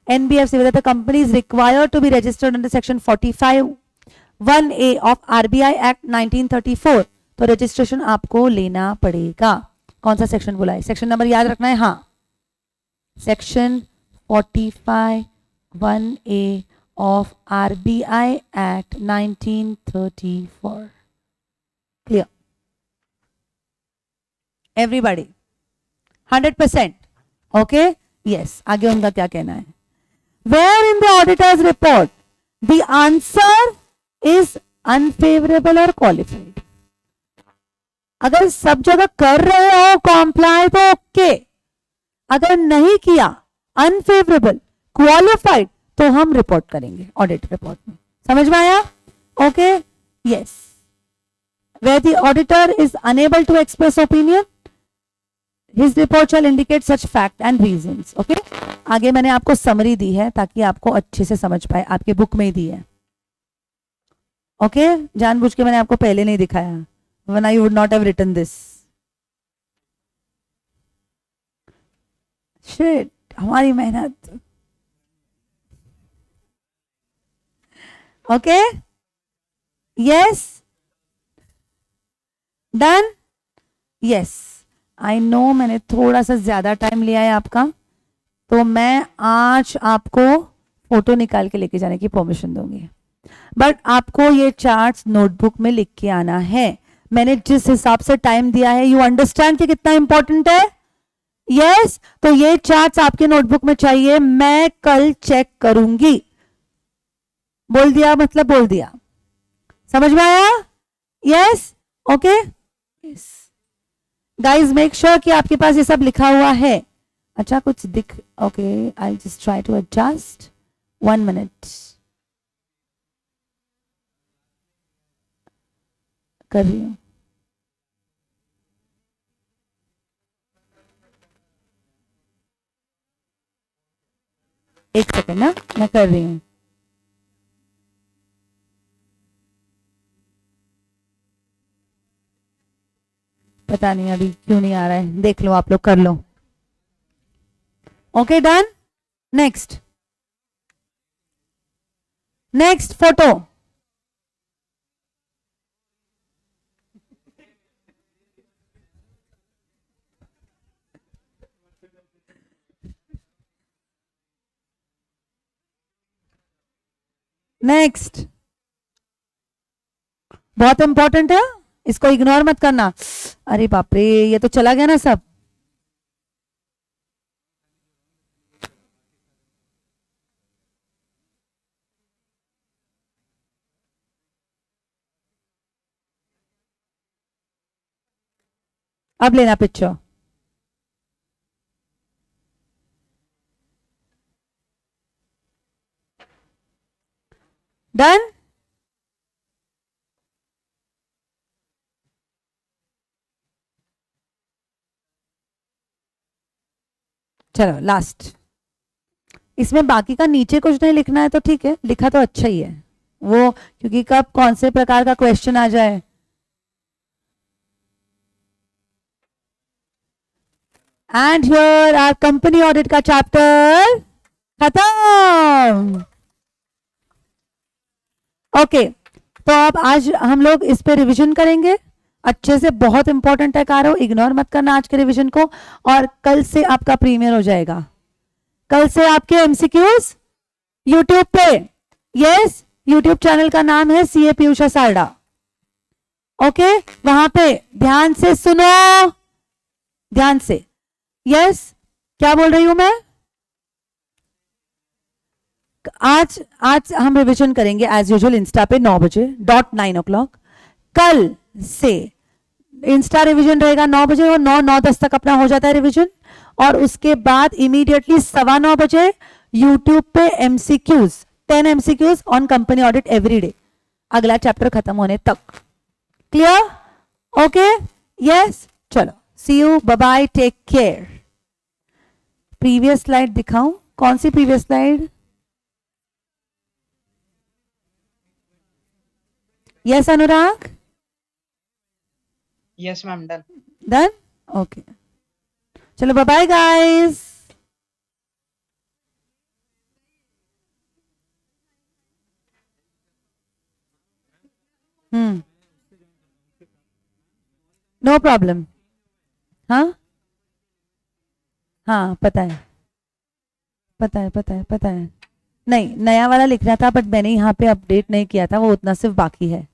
NBFC with the company is required to be registered under section 45(1)(a) of RBI act 1934। तो रजिस्ट्रेशन आपको लेना पड़ेगा। कौन सा सेक्शन बोला है, सेक्शन नंबर याद रखना है, हाँ, section 45(1)(a) of RBI act 1934। Clear everybody? 100%? Okay, yes. आगे उनका क्या कहना है, where in the auditors report the answer is unfavourable और क्वालिफाइड। अगर सब जगह कर रहे हो कॉम्प्लाई तो ओके, अगर नहीं किया अनफेवरेबल क्वालिफाइड तो हम रिपोर्ट करेंगे ऑडिट रिपोर्ट में। समझ में आया? Okay, yes. Where the auditor is unable to express opinion his report shall indicate such fact and reasons. Okay, आगे मैंने आपको समरी दी है ताकि आपको अच्छे से समझ पाए, आपके बुक में ही दी है। ओके, जानबूझ के मैंने आपको पहले नहीं दिखाया, वरना you would not have written this. Shit, हमारी मेहनत। Okay, yes, done, yes. I know मैंने थोड़ा सा ज्यादा टाइम लिया है आपका, तो मैं आज आपको फोटो निकाल के लेके जाने की परमिशन दूंगी, बट आपको ये चार्ट्स नोटबुक में लिख के आना है। मैंने जिस हिसाब से टाइम दिया है, यू अंडरस्टैंड कि कितना इंपॉर्टेंट है? यस। तो ये चार्ट्स आपके नोटबुक में चाहिए, मैं कल चेक करूंगी। बोल दिया मतलब बोल दिया, समझ में आया? Yes, okay, yes. Guys make sure कि आपके पास ये सब लिखा हुआ है। अच्छा कुछ दिख, okay, I just try to adjust, 1 minute कर रही हूं। एक सेकेंड ना, मैं कर रही हूं। पता नहीं अभी क्यों नहीं आ रहा है, देख लो आप लोग, कर लो। Okay, done. Next, next photo. Next, बहुत इंपॉर्टेंट है, इसको इग्नोर मत करना। अरे बाप रे, ये तो चला गया ना सब। अब लेना पिक्चर। डन। चलो लास्ट, इसमें बाकी का नीचे कुछ नहीं लिखना है तो ठीक है, लिखा तो अच्छा ही है वो, क्योंकि कब कौन से प्रकार का क्वेश्चन आ जाए। And here are company audit का चैप्टर खत्म। ओके, तो अब आज हम लोग इस पे रिवीजन करेंगे अच्छे से, बहुत इंपॉर्टेंट है कारो, इग्नोर मत करना आज के रिवीजन को। और कल से आपका प्रीमियर हो जाएगा, कल से आपके एमसीक्यूज यूट्यूब पे। यस, यूट्यूब चैनल का नाम है सीए पीयूषा सारडा। ओके, वहां पे ध्यान से सुनो, ध्यान से। यस, क्या बोल रही हूं मैं? आज हम रिवीजन करेंगे एज यूजुअल इंस्टा पे 9 बजे डॉट 9 o'clock। कल से इंस्टा रिवीजन रहेगा 9 बजे और 9-9:10 तक अपना हो जाता है रिवीजन, और उसके बाद इमीडिएटली 9:15 बजे यूट्यूब पे MCQs 10 MCQs on company audit every day, अगला चैप्टर खत्म होने तक। क्लियर? ओके, यस, चलो, see you, bye bye, take care. Previous slide दिखाऊं? कौन सी previous slide? Yes Anurag? Yes, ma'am. Done. Done? Okay, चलो, bye bye guys. No problem. हाँ हाँ, पता है, पता है, पता है, पता है। नहीं, नया वाला लिखना था, बट मैंने यहाँ पे अपडेट नहीं किया था, वो उतना सिर्फ बाकी है।